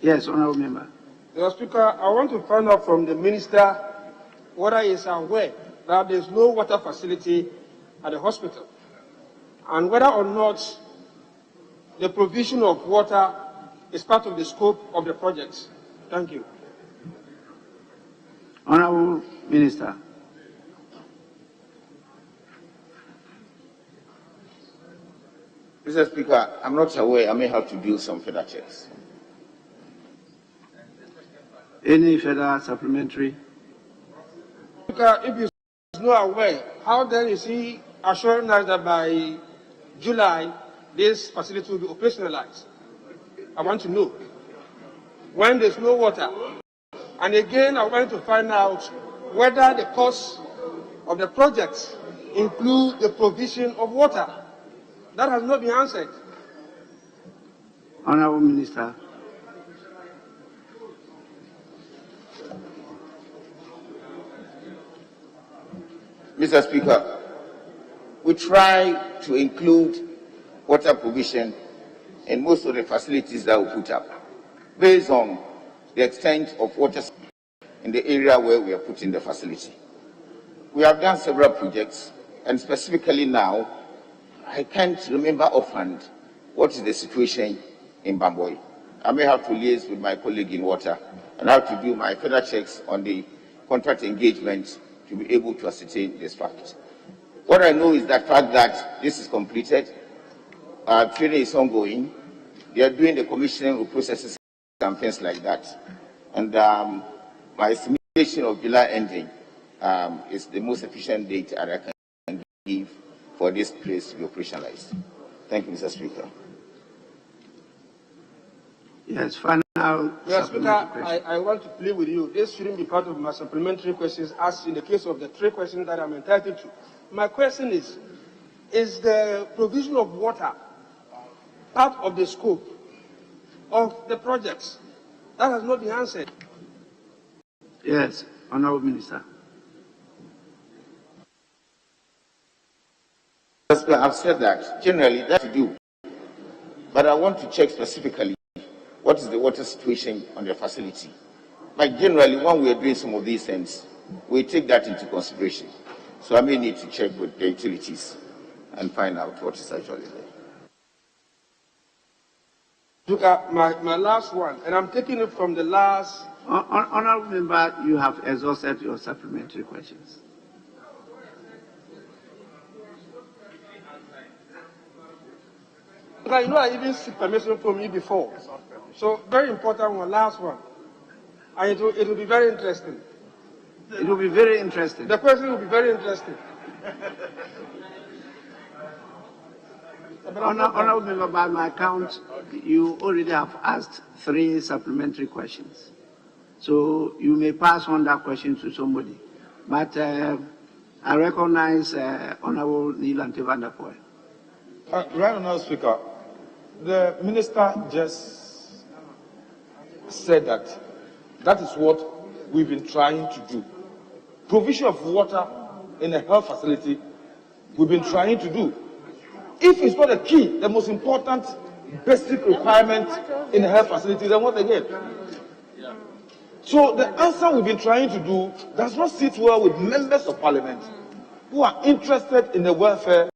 Yes, Honourable Member.
Mr. Speaker, I want to find out from the Minister whether he is aware that there is no water facility at the hospital, and whether or not the provision of water is part of the scope of the project. Thank you.
Honourable Minister.
Mr. Speaker, I'm not aware. I may have to do some further checks.
Any further supplementary?
Speaker, if he is not aware, how then is he assuring us that by July this facility will be operationalized? I want to know. When there's no water. And again, I want to find out whether the cost of the project include the provision of water. That has not been answered.
Honourable Minister.
Mr. Speaker, we try to include water provision in most of the facilities that we put up, based on the extent of water in the area where we are putting the facility. We have done several projects, and specifically now, I can't remember offhand what is the situation in Bamboy. I may have to liaise with my colleague in water and have to do my further checks on the contract engagement to be able to ascertain this fact. What I know is that fact that this is completed, training is ongoing, they are doing the commissioning processes and things like that. And my estimation of July ending is the most efficient date that I can give for this place to be operationalized. Thank you, Mr. Speaker.
Yes, final.
Mr. Speaker, I want to plead with you. This shouldn't be part of my supplementary questions, as in the case of the 3 questions that I'm entitled to. My question is the provision of water part of the scope of the projects? That has not been answered.
Yes, Honourable Minister.
I've said that generally that to do, but I want to check specifically what is the water situation on the facility. But generally, when we are doing some of these things, we take that into consideration. So I may need to check with the utilities and find out what is actually there.
Look at my last one, and I'm taking it from the last.
Honourable Member, you have exhausted your supplementary questions.
You know, I even seek permission from you before. So, very important one, last one. And it will be very interesting.
It will be very interesting.
The question will be very interesting.
Honourable Member, by my count, you already have asked 3 supplementary questions. So you may pass on that question to somebody. But I recognize Honourable Neil Antevandapoy.
Right, Honourable Speaker, the Minister just said that is what we've been trying to do. Provision of water in a health facility, we've been trying to do. If it's not a key, the most important basic requirement in a health facility, then what again? So the answer we've been trying to do does not sit well with members of parliament who are interested in the welfare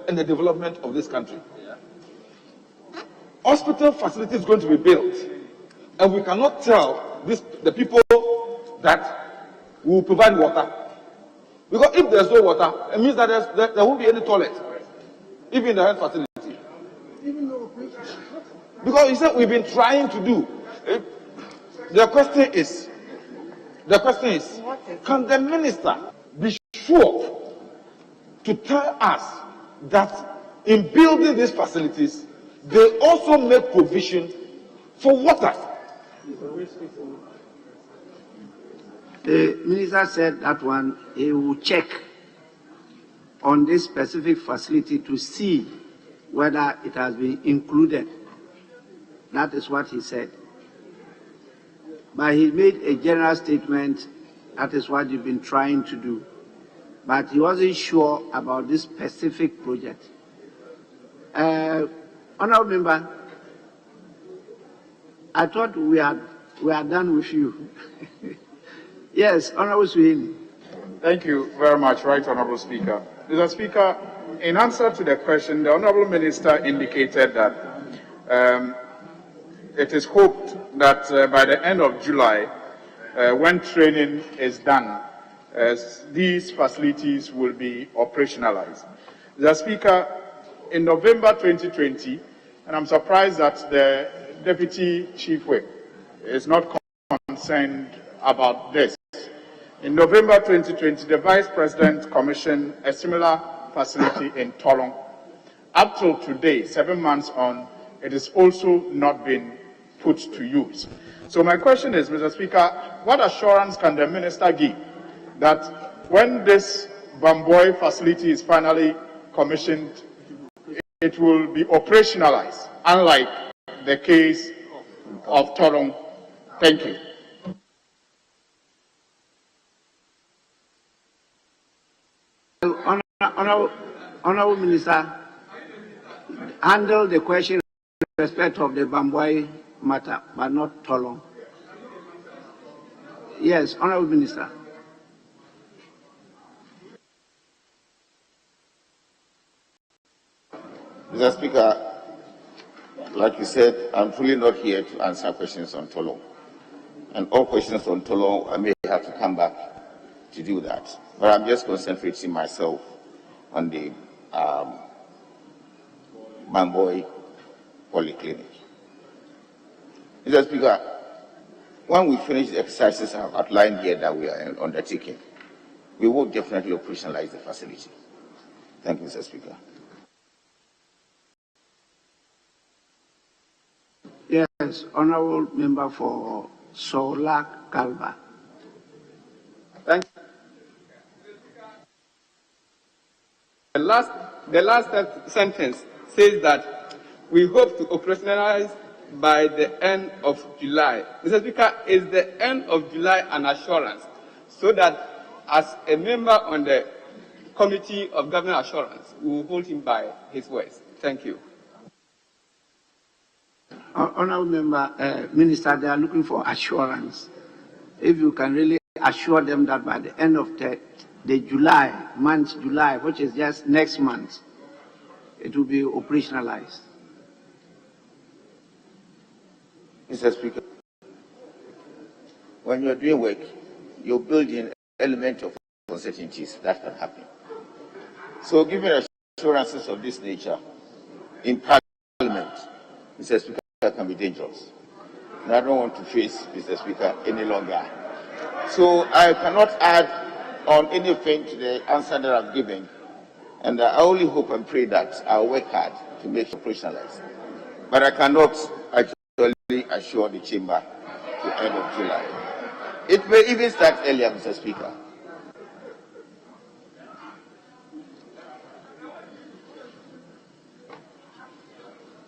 and the development of this country. Hospital facility is going to be built, and we cannot tell the people that we will provide water. Because if there's no water, it means that there won't be any toilet, even in the health facility. Because he said we've been trying to do. The question is, can the minister be sure to tell us that in building these facilities, they also make provision For water.
The minister said that one, he will check on this specific facility to see whether it has been included. That is what he said. But he made a general statement, that is what you've been trying to do. But he wasn't sure about this specific project. Honorable Member, I thought we are done with you. Yes, Honorable Sweeney.
Thank you very much, Right Honorable Speaker. Mr. Speaker, in answer to the question, the Honorable Minister indicated that it is hoped that by the end of July, when training is done, these facilities will be operationalized. Mr. Speaker, in November 2020, and I'm surprised that the Deputy Chief Whip is not concerned about this. In November 2020, the Vice President commissioned a similar facility in Tolong. Up till today, 7 months on, it has also not been put to use. So my question is, Mr. Speaker, what assurance can the Minister give that when this Bamboy facility is finally commissioned, it will be operationalized, unlike the case of Tolong? Thank you.
Honorable Minister, handle the question in respect of the Bamboy matter, but not Tolong. Yes, Honorable Minister.
Mr. Speaker, like you said, I'm truly not here to answer questions on Tolong. And all questions on Tolong, I may have to come back to do that. But I'm just concentrating myself on the Bamboy Polyclinic. Mr. Speaker, when we finish the exercises I have outlined here that we are undertaking, we will definitely operationalize the facility. Thank you, Mr. Speaker.
Yes, Honorable Member for Sola Kalba.
Thank you. The last sentence says that we hope to operationalize by the end of July. Mr. Speaker, is the end of July an assurance so that as a member on the Committee of Government Assurance, we will hold him by his words? Thank you.
Honorable Member, Minister, they are looking for assurance. If you can really assure them that by the end of the July, which is just next month, it will be operationalized.
Mr. Speaker, when you're doing work, you're building an element of uncertainties that can happen. So giving assurances of this nature in Parliament, Mr. Speaker, can be dangerous. And I don't want to face, Mr. Speaker, any longer. So I cannot add on anything to the answer that I've given. And I only hope and pray that I'll work hard to make it operationalized. But I cannot actually assure the chamber to the end of July. It may even start earlier, Mr. Speaker.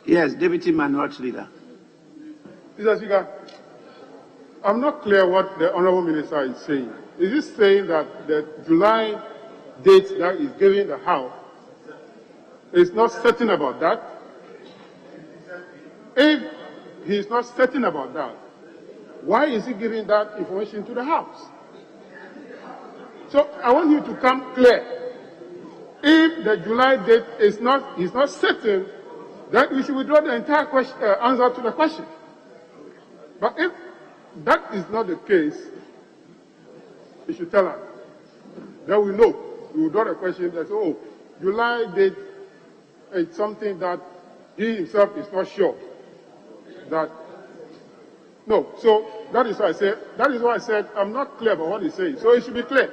Yes, Deputy Minority Leader.
Mr. Speaker, I'm not clear what the Honourable Minister is saying. Is he saying that the July date that is given the House is not certain about that? If he is not certain about that, why is he giving that information to the House? So I want you to come clear. If the July date is not certain, then we should withdraw the entire answer to the question. But if that is not the case, you should tell us. Then we know. We will draw the question that, oh, July date is something that he himself is not sure. That no. So that is why I said I'm not clear about what he's saying. So it should be clear.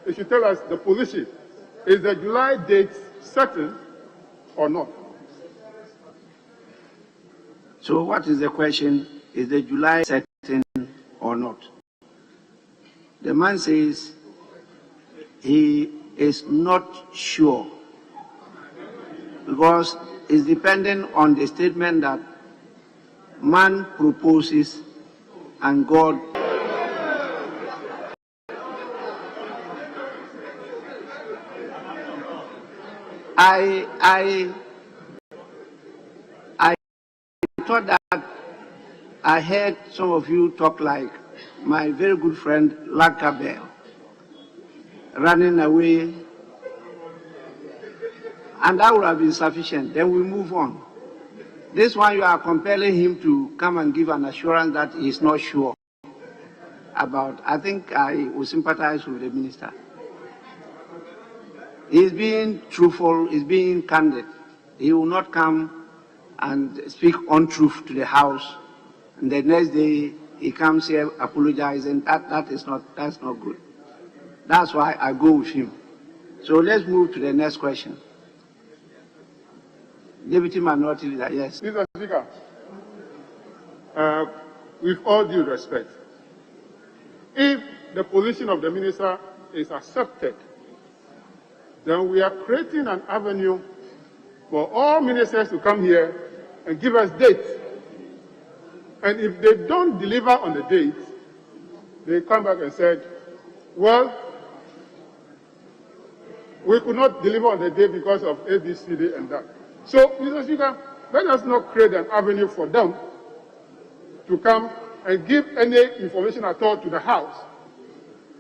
It should tell us the position. Is the July date certain or not?
So what is the question? is the July certain or not? The man says he is not sure because it's dependent on the statement that man proposes and God. I thought that I heard some of you talk like my very good friend Lakabel, running away, and that would have been sufficient. Then we move on. This one, you are compelling him to come and give an assurance that he is not sure about. I think I will sympathize with the minister. He is being truthful, he is being candid. He will not come and speak untruth to the House, and the next day he comes here apologizing. That's not good. That's why I go with him. So let's move to the next question. Deputy Minority Leader, yes.
Mr. Speaker, with all due respect, if the position of the minister is accepted, then we are creating an avenue for all ministers to come here and give us dates. And if they don't deliver on the dates, they come back and said, well, we could not deliver on the date because of A, B, C, D, and that. So, Mr. Speaker, let us not create an avenue for them to come and give any information at all to the House,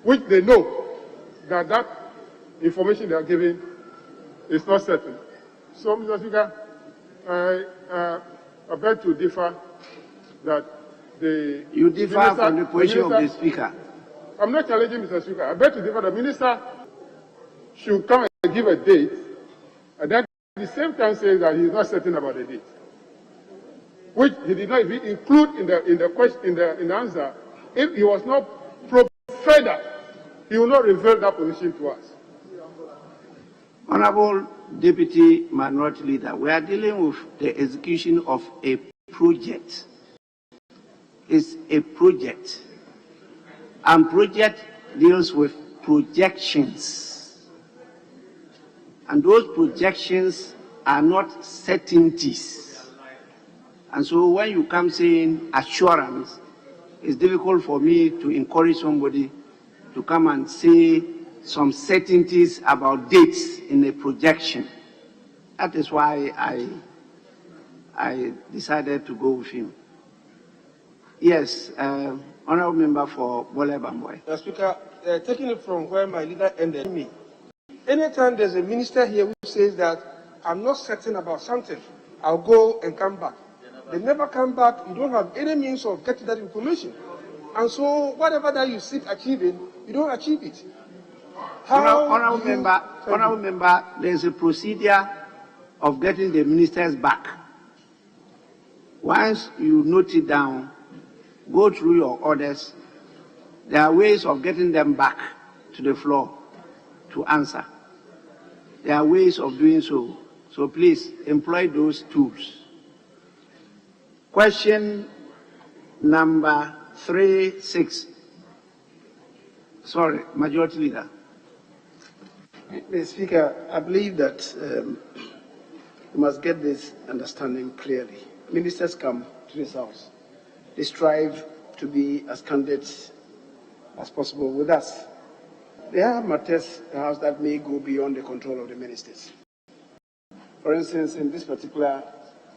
which they know that that information they are giving is not certain. So, Mr. Speaker, I beg to differ that the
You differ
minister,
from the position of the Speaker.
I'm not challenging Mr. Speaker. I beg to differ. The minister should come and give a date, and then at the same time says that he is not certain about the date, which he did not even include in the question in the answer. If he was not further, he will not reveal that position to us.
Honorable Deputy Minority Leader, we are dealing with the execution of a project. It's a project, and project deals with projections. And those projections are not certainties. And so when you come saying assurance, it's difficult for me to encourage somebody to come and say some certainties about dates in a projection. That is why I decided to go with him. Yes, Honorable Member for Bole Bamboy.
Mr. Speaker, taking it from where my leader ended me, anytime there's a minister here who says that I'm not certain about something, I'll go and come back. They never come back. You don't have any means of getting that information. And so whatever that you seek achieving, you don't achieve it.
Honorable Member, there's a procedure of getting the ministers back. Once you note it down, go through your orders. There are ways of getting them back to the floor to answer. There are ways of doing so. So please employ those tools. Question number 36. Sorry, Majority Leader.
Mr. Speaker, I believe that we must get this understanding clearly. Ministers come to this House. They strive to be as candid as possible with us. There are matters, perhaps, that may go beyond the control of the ministers. For instance, in this particular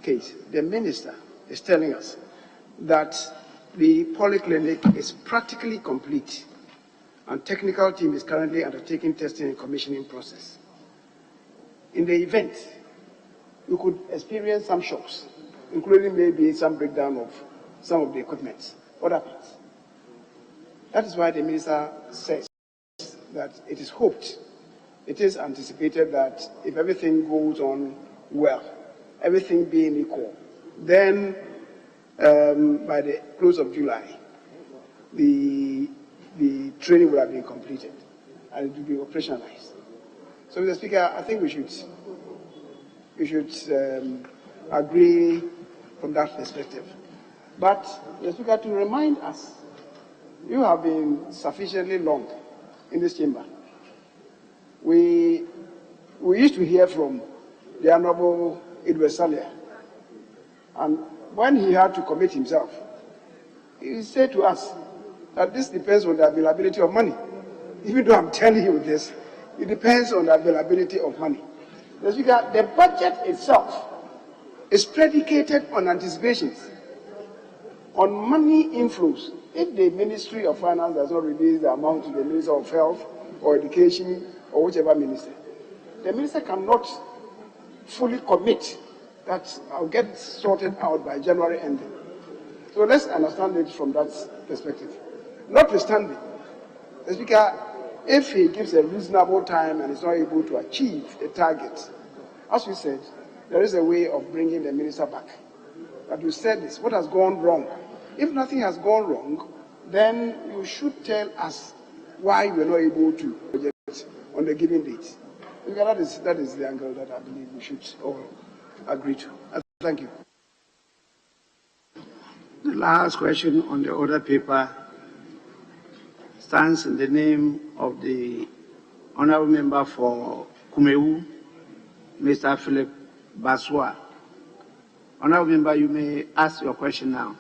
case, the minister is telling us that the polyclinic is practically complete and technical team is currently undertaking testing and commissioning process. In the event, we could experience some shocks, including maybe some breakdown of some of the equipment. What happens? That is why the minister says that it is hoped, it is anticipated that if everything goes on well, everything being equal, then by the close of July, the training will have been completed and it will be operationalized. So, Mr. Speaker, I think we should agree from that perspective. But, Mr. Speaker, to remind us, you have been sufficiently long in this chamber. We used to hear from the Honorable Edward Salia, and when he had to commit himself, he said to us that this depends on the availability of money. Even though I'm telling you this, it depends on the availability of money. Mr. Speaker, the budget itself is predicated on anticipations, on money inflows. If the Ministry of Finance does not release the amount to the Minister of Health or Education or whichever minister, the minister cannot fully commit that I'll get sorted out by January ending. So let's understand it from that perspective. Notwithstanding, the Speaker, if he gives a reasonable time and is not able to achieve the target, as we said, there is a way of bringing the minister back. But you said this, what has gone wrong? If nothing has gone wrong, then you should tell us why you were not able to project on the given date. Because that is the angle that I believe we should all agree to. Thank you.
The last question on the order paper stands in the name of the Honourable Member for Kumewu, Mr. Philip Baswa. Honourable Member, you may ask your question now.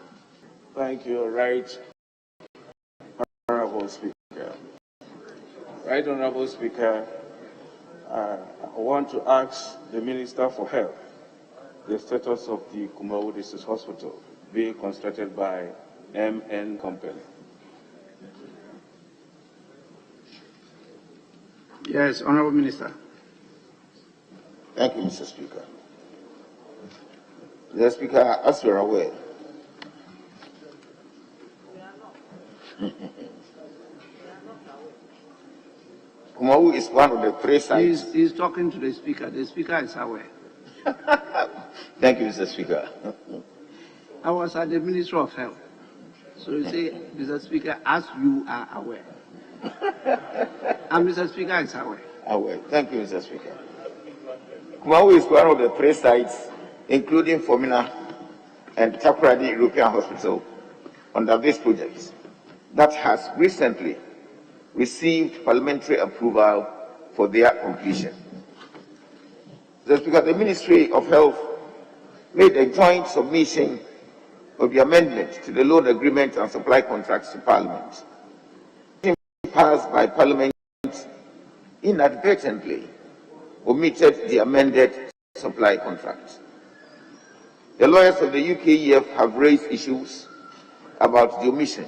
Thank you, Right Honourable Speaker. Right Honourable Speaker, I want to ask the Minister for Health the status of the Kumewu District Hospital being constructed by MN Company.
Yes, Honourable Minister.
Thank you, Mr. Speaker. Mr. Speaker, as you are aware, Kumewu is one of the three sites.
He's talking to the Speaker. The Speaker is aware.
Thank you, Mr. Speaker.
I was at the Ministry of Health. So you say, Mr. Speaker, as you are aware. And Mr. Speaker is aware.
Aware. Thank you, Mr. Speaker. Kumewu is one of the three sites, including Fomina and Takoradi European Hospital, under this project, that has recently received parliamentary approval for their completion. Mr. Speaker, the Ministry of Health made a joint submission of the amendment to the loan agreement and supply contracts to Parliament. Passed by Parliament inadvertently omitted the amended supply contract. The lawyers of the UKEF have raised issues about the omission,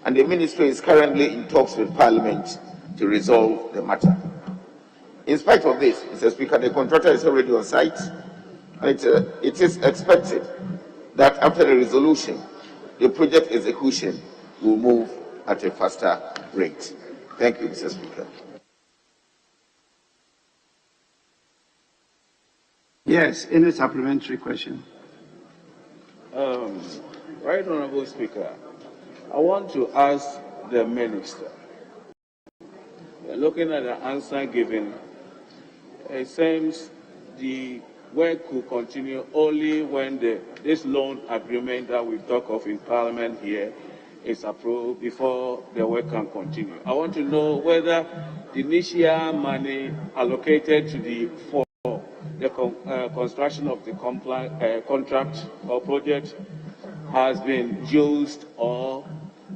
and the Ministry is currently in talks with Parliament to resolve the matter. In spite of this, Mr. Speaker, the contractor is already on site, and it is expected that after the resolution, the project execution will move at a faster rate. Thank you, Mr. Speaker.
Yes, any supplementary question?
Right Honourable Speaker, I want to ask the Minister, looking at the answer given, it seems the work could continue only when this loan agreement that we talk of in Parliament here is approved before the work can continue. I want to know whether the initial money allocated to for the construction of the contract or project has been used, or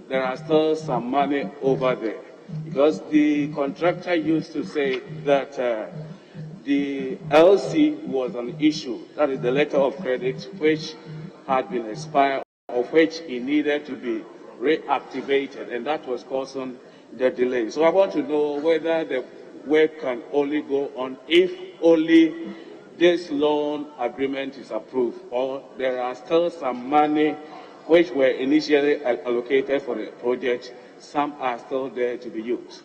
there are still some money over there. Because the contractor used to say that the LC was an issue, that is the letter of credit, which had been expired, of which it needed to be reactivated, and that was causing the delay. So I want to know whether the work can only go on if only this loan agreement is approved, or there are still some money which were initially allocated for the project, some are still there to be used.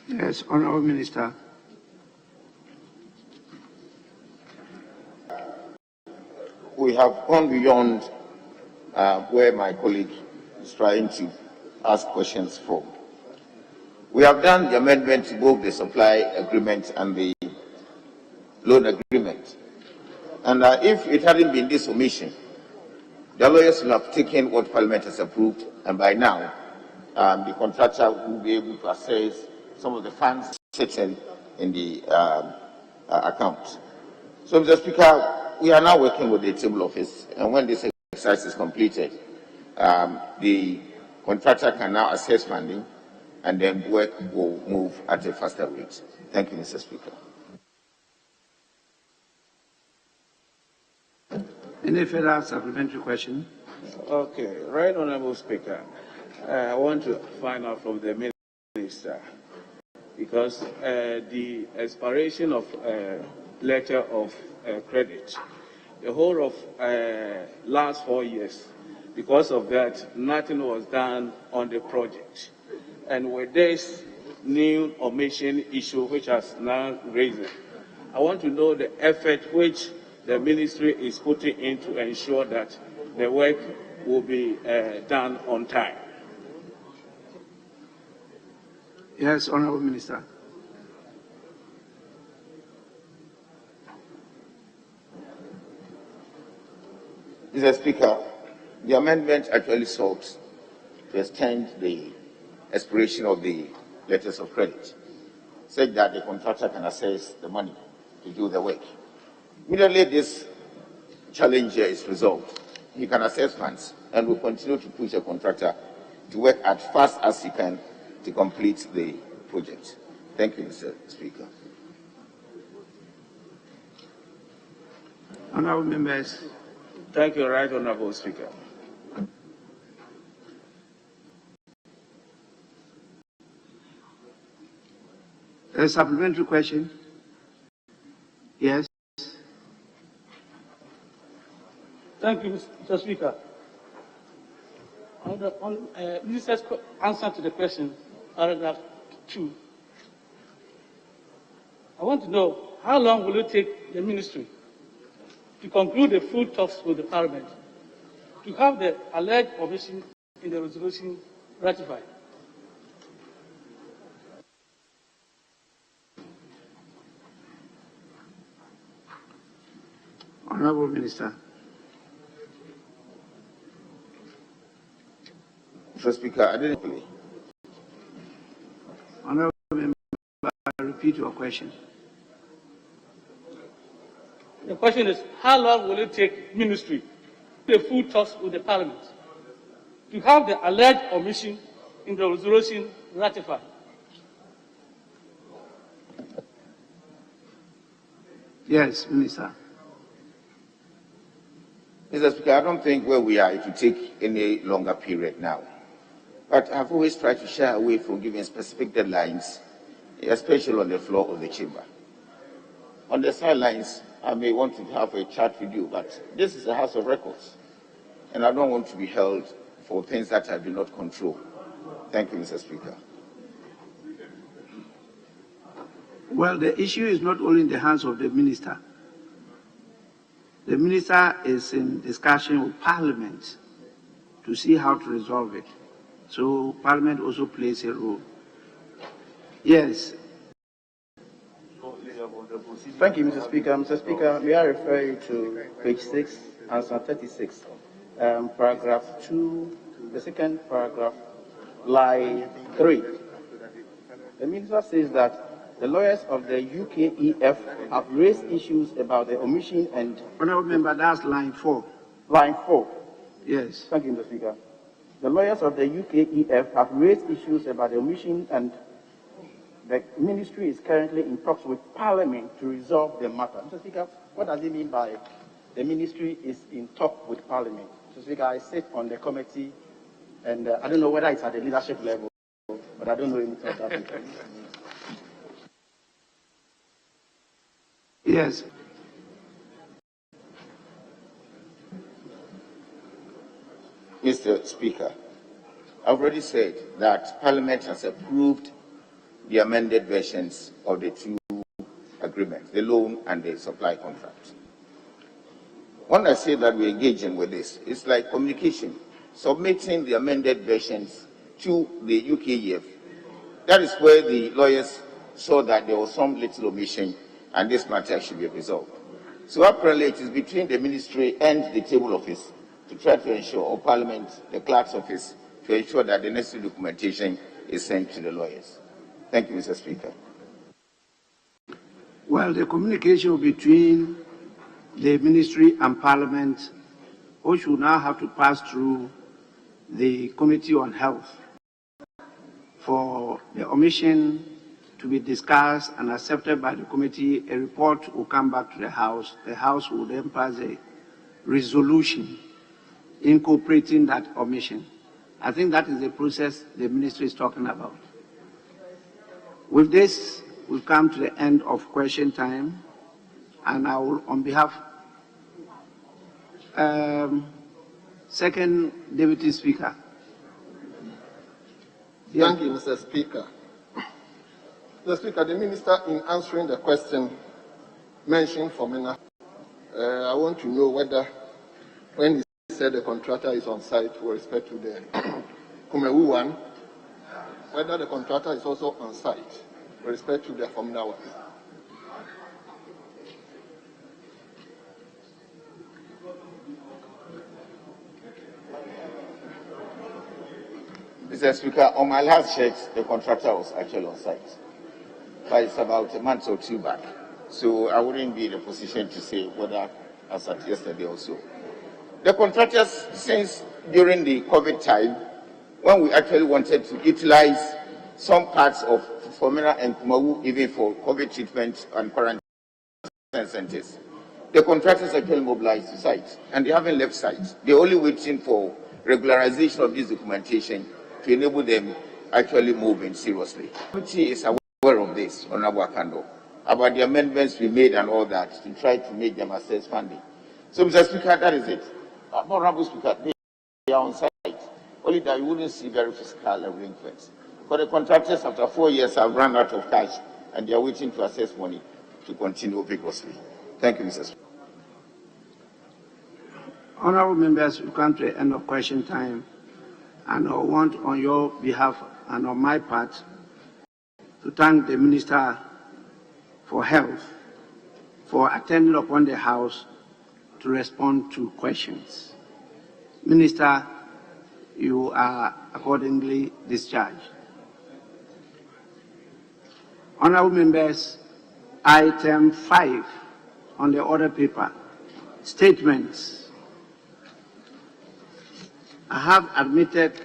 Yes, Honourable Minister.
We have gone beyond where my colleague is trying to ask questions from. We have done the amendment to both the supply agreement and the loan agreement. And if it hadn't been this omission, the lawyers will have taken what Parliament has approved, and by now, the contractor will be able to assess some of the funds sitting in the account. So, Mr. Speaker, we are now working with the table office, and when this exercise is completed, the contractor can now assess funding, and then work will move at a faster rate. Thank you, Mr. Speaker.
Any further supplementary question?
Okay, Right Honourable Speaker, I want to find out from the Minister, because the expiration of letter of credit, the whole of last 4 years, because of that, nothing was done on the project. And with this new omission issue which has now risen, I want to know the effort which the ministry is putting in to ensure that the work will be done on time.
Yes, Honourable Minister.
Mr. Speaker, the amendment actually sought to extend the expiration of the letters of credit, such that the contractor can access the money to do the work. Immediately this challenge here is resolved, he can access funds and will continue to push the contractor to work as fast as he can to complete the project. Thank you, Mr. Speaker.
Honourable members.
Thank you, Right Honourable Speaker.
A supplementary question? Yes.
Thank you, Mr. Speaker. On the Minister's answer to the question, paragraph 2, I want to know how long will it take the ministry to conclude the full talks with the Parliament to have the alleged omission in the resolution ratified?
Honourable Minister.
Mr. Speaker, I didn't play.
Honourable Member, repeat your question.
The question is, how long will it take ministry the full talks with the Parliament to have the alleged omission in the resolution ratified?
Yes, Minister.
Mr. Speaker, I don't think where we are it will take any longer period now. But I've always tried to shy away from giving specific deadlines, especially on the floor of the chamber. On the sidelines, I may want to have a chat with you, but this is a House of Records, and I don't want to be held for things that I do not control. Thank you, Mr. Speaker.
Well, the issue is not only in the hands of the Minister. The Minister is in discussion with Parliament to see how to resolve it. So Parliament also plays a role. Yes.
Thank you, Mr. Speaker. Mr. Speaker, may I refer you to page 6, answer 36, paragraph 2, the second paragraph, line 3. The Minister says that the lawyers of the UKEF have raised issues about the omission and...
Honourable Member, that's line 4.
Line 4.
Yes.
Thank you, Mr. Speaker. The lawyers of the UKEF have raised issues about the omission, and the ministry is currently in talks with Parliament to resolve the matter. Mr. Speaker, what does it mean by the ministry is in talk with Parliament? Mr. Speaker, I sit on the committee, and I don't know whether it's at the leadership level, but I don't know anything about it.
Yes.
Mr. Speaker, I've already said that Parliament has approved the amended versions of the two agreements, the loan and the supply contract. When I say that we're engaging with this, it's like communication, submitting the amended versions to the UKEF. That is where the lawyers saw that there was some little omission and this matter should be resolved. So apparently it is between the ministry and the table office to try to ensure, or Parliament, the clerk's office, to ensure that the necessary documentation is sent to the lawyers. Thank you, Mr. Speaker.
Well, the communication between the ministry and Parliament, which will now have to pass through the Committee on Health for the omission to be discussed and accepted by the committee. A report will come back to the House. The House will then pass a resolution incorporating that omission. I think that is the process the ministry is talking about. With this, we've come to the end of question time, and I will, on behalf Second Deputy Speaker.
Thank you, Mr. Speaker. Mr. Speaker, the Minister, in answering the question mentioned for me, I want to know whether, when he said the contractor is on site with respect to the Kumewu one, whether the contractor is also on site with respect to the Formula one.
Mr. Speaker, on my last check, the contractor was actually on site, but it's about a month or two back. So I wouldn't be in a position to say whether as at yesterday or so. The contractors, since during the COVID time, when we actually wanted to utilize some parts of Formula and Kumawu even for COVID treatment and quarantine centers, the contractors actually mobilized the site, and they haven't left site. They're only waiting for regularization of this documentation to enable them actually moving seriously. The committee is aware of this, Honorable Akando, about the amendments we made and all that to try to make them assess funding. So, Mr. Speaker, that is it. Honorable Speaker, they are on site. Only that you wouldn't see very fiscal arrangements. But the contractors, after 4 years, have run out of cash, and they are waiting to assess money to continue vigorously. Thank you, Mr. Speaker.
Honorable members, we come to the end of question time, and I want, on your behalf and on my part, to thank the Minister for Health for attending upon the House to respond to questions. Minister, you are accordingly discharged. Honorable members, item 5 on the order paper, statements. I have admitted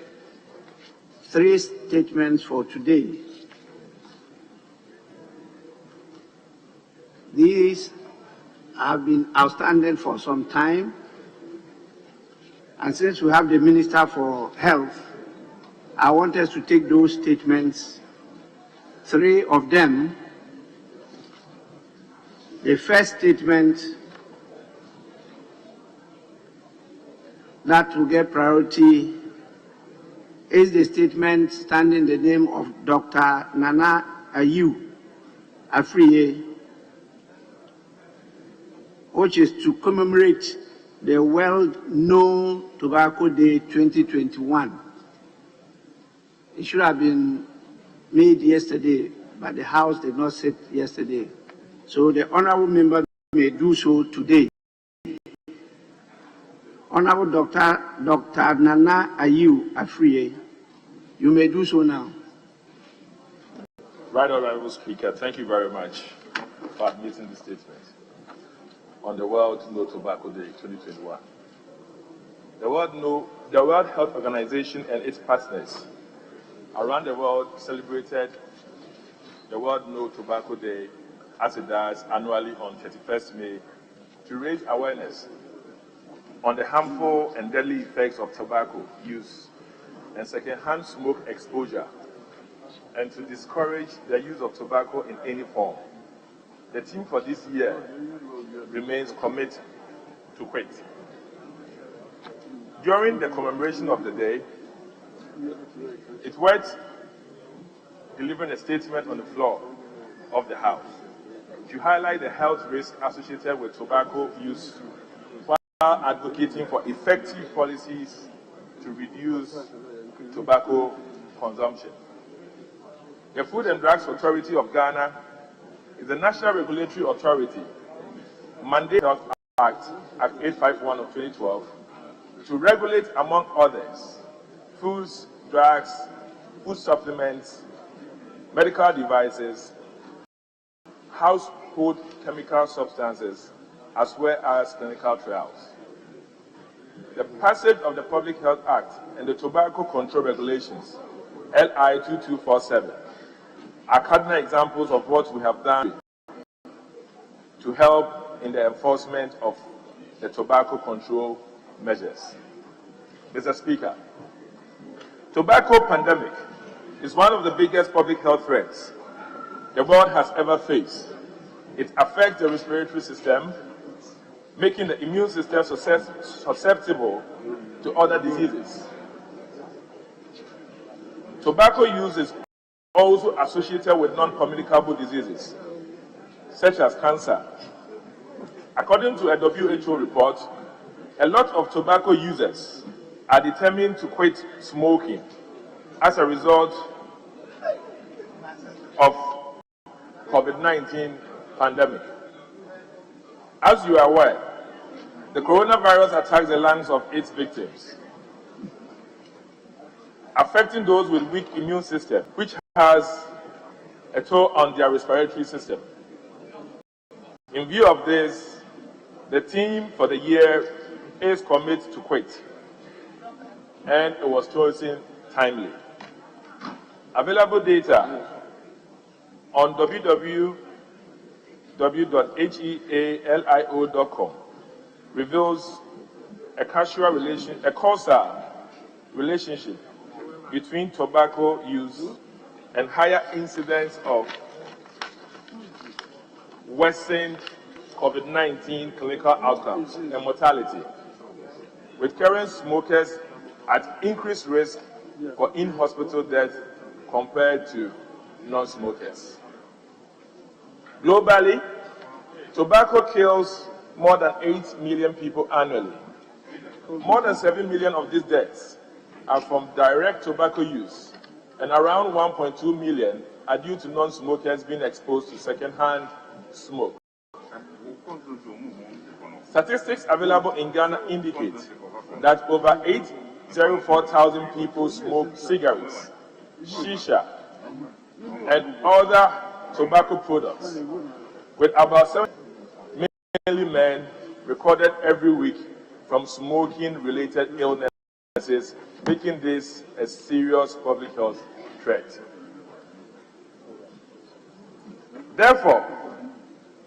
3 statements for today. These have been outstanding for some time, and since we have the Minister for Health, I want us to take those statements, 3 of them. The first statement that will get priority is the statement standing the name of Dr. Nana Ayew Afriye, which is to commemorate the well-known Tobacco Day 2021. It should have been made yesterday, but the House did not sit yesterday. So the honorable member may do so today. Honorable Dr. Nana Ayew Afriye, you may do so now.
Right, Honorable Speaker, thank you very much for admitting the statement on the World No Tobacco Day 2021. The World Health Organization and its partners around the world celebrated the World No Tobacco Day as it does annually on 31st May to raise awareness on the harmful and deadly effects of tobacco use and secondhand smoke exposure, and to discourage the use of tobacco in any form. The theme for this year remains Commit to Quit. During the commemoration of the day, it's worth delivering a statement on the floor of the House to highlight the health risks associated with tobacco use while advocating for effective policies to reduce tobacco consumption. The Food and Drugs Authority of Ghana is the national regulatory authority mandate Health Act 851 of 2012 to regulate, among others, foods, drugs, food supplements, medical devices, household chemical substances, as well as clinical trials. The passage of the Public Health Act and the Tobacco Control Regulations, LI 2247, are cardinal examples of what we have done to help in the enforcement of the tobacco control measures. Mr. Speaker, tobacco pandemic is one of the biggest public health threats the world has ever faced. It affects the respiratory system, making the immune system susceptible to other diseases. Tobacco use is also associated with non-communicable diseases, such as cancer. According to a WHO report, a lot of tobacco users are determined to quit smoking as a result of COVID-19 pandemic. As you are aware, the coronavirus attacks the lungs of its victims, affecting those with weak immune system, which has a toll on their respiratory system. In view of this, the theme for the year is Commit to Quit, and it was chosen timely. Available data on www.healio.com reveals a causal relationship between tobacco use and higher incidence of worsened COVID-19 clinical outcomes and mortality, with current smokers at increased risk for in-hospital death compared to non-smokers. Globally, tobacco kills more than 8 million people annually. More than 7 million of these deaths are from direct tobacco use, and around 1.2 million are due to non-smokers being exposed to second-hand smoke. Statistics available in Ghana indicate that over 804,000 people smoke cigarettes, shisha, and other tobacco products, with about 7 million men recorded every week from smoking-related illnesses, making this a serious public health threat. Therefore,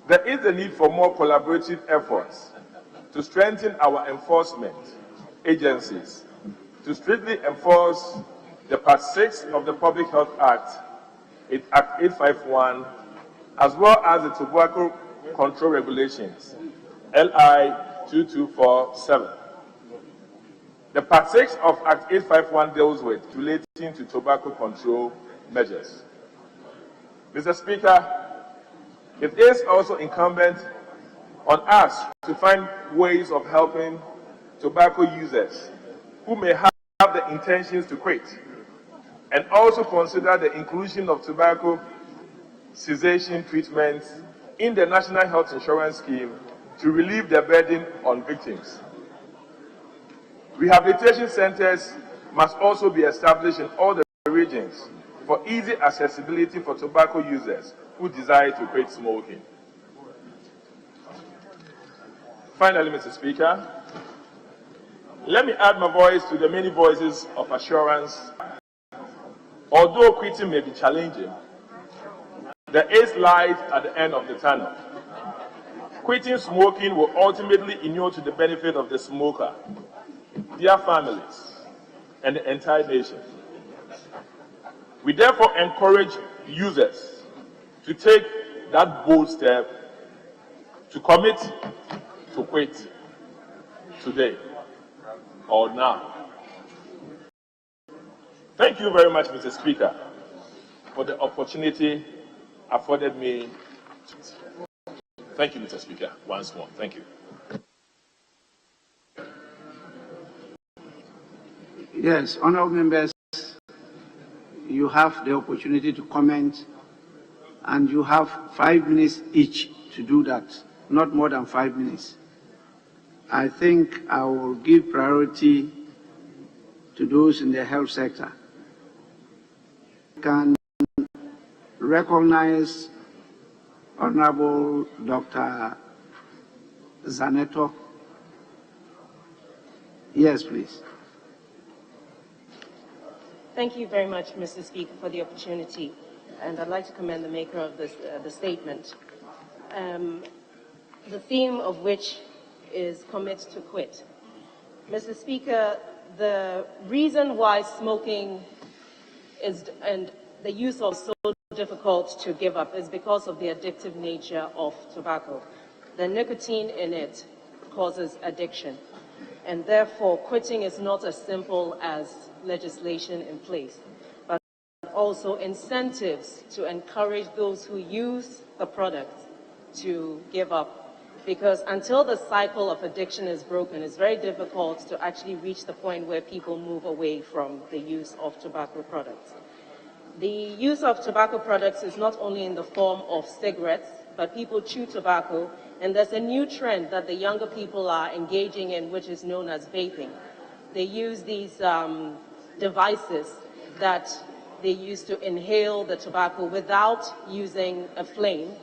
there is a need for more collaborative efforts to strengthen our enforcement agencies to strictly enforce the Part 6 of the Public Health Act, Act 851, as well as the Tobacco Control Regulations, LI 2247. The Part 6 of Act 851 deals with relating to tobacco control measures. Mr. Speaker, it is also incumbent on us to find ways of helping tobacco users who may have the intentions to quit, and also consider the inclusion of tobacco cessation treatments in the National Health Insurance Scheme to relieve the burden on victims. Rehabilitation centers must also be established in all the regions for easy accessibility for tobacco users who desire to quit smoking. Finally, Mr. Speaker, let me add my voice to the many voices of assurance. Although quitting may be challenging, there is light at the end of the tunnel. Quitting smoking will ultimately inure to the benefit of the smoker, their families, and the entire nation. We therefore encourage users to take that bold step to commit to quit today or now. Thank you very much, Mr. Speaker, for the opportunity afforded me. Thank you, Mr. Speaker, once more. Thank you.
Yes, honorable members, you have the opportunity to comment, and you have 5 minutes each to do that. not more than 5 minutes. I think I will give priority to those in the health sector. Can recognize Honorable Dr. Zaneto. Yes, please.
Thank you very much, Mr. Speaker, for the opportunity, and I'd like to commend the maker of this, the statement, the theme of which is commit to quit. Mr. Speaker, the reason why smoking and the use of so difficult to give up is because of the addictive nature of tobacco. The nicotine in it causes addiction, and therefore quitting is not as simple as legislation in place, but also incentives to encourage those who use the product to give up. Because until the cycle of addiction is broken, it's very difficult to actually reach the point where people move away from the use of tobacco products. The use of tobacco products is not only in the form of cigarettes, but people chew tobacco, and there's a new trend that the younger people are engaging in, which is known as vaping. They use these devices that they use to inhale the tobacco without using a flame,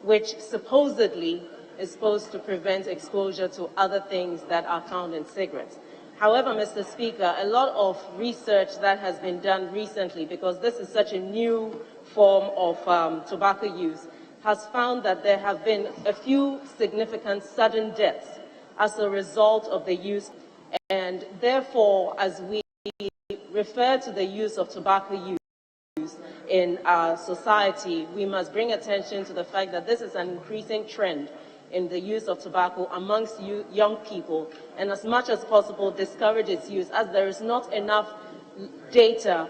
which supposedly is supposed to prevent exposure to other things that are found in cigarettes. However, Mr. Speaker, a lot of research that has been done recently, because this is such a new form of tobacco use, has found that there have been a few significant sudden deaths as a result of the use, and therefore, as we refer to the use of tobacco use in our society, we must bring attention to the fact that this is an increasing trend in the use of tobacco amongst young people, and as much as possible discourage its use, as there is not enough data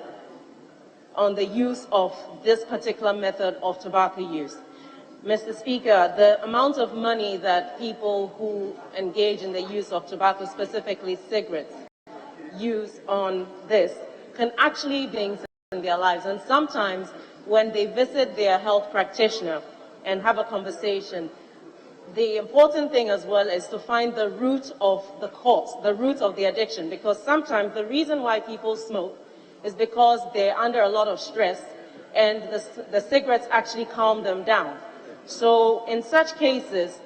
on the use of this particular method of tobacco use. Mr. Speaker, the amount of money that people who engage in the use of tobacco, specifically cigarettes, use on this can actually be things in their lives. And sometimes when they visit their health practitioner and have a conversation, the important thing as well is to find the root of the cause, the root of the addiction, because sometimes the reason why people smoke is because they're under a lot of stress, and the cigarettes actually calm them down. So in such cases,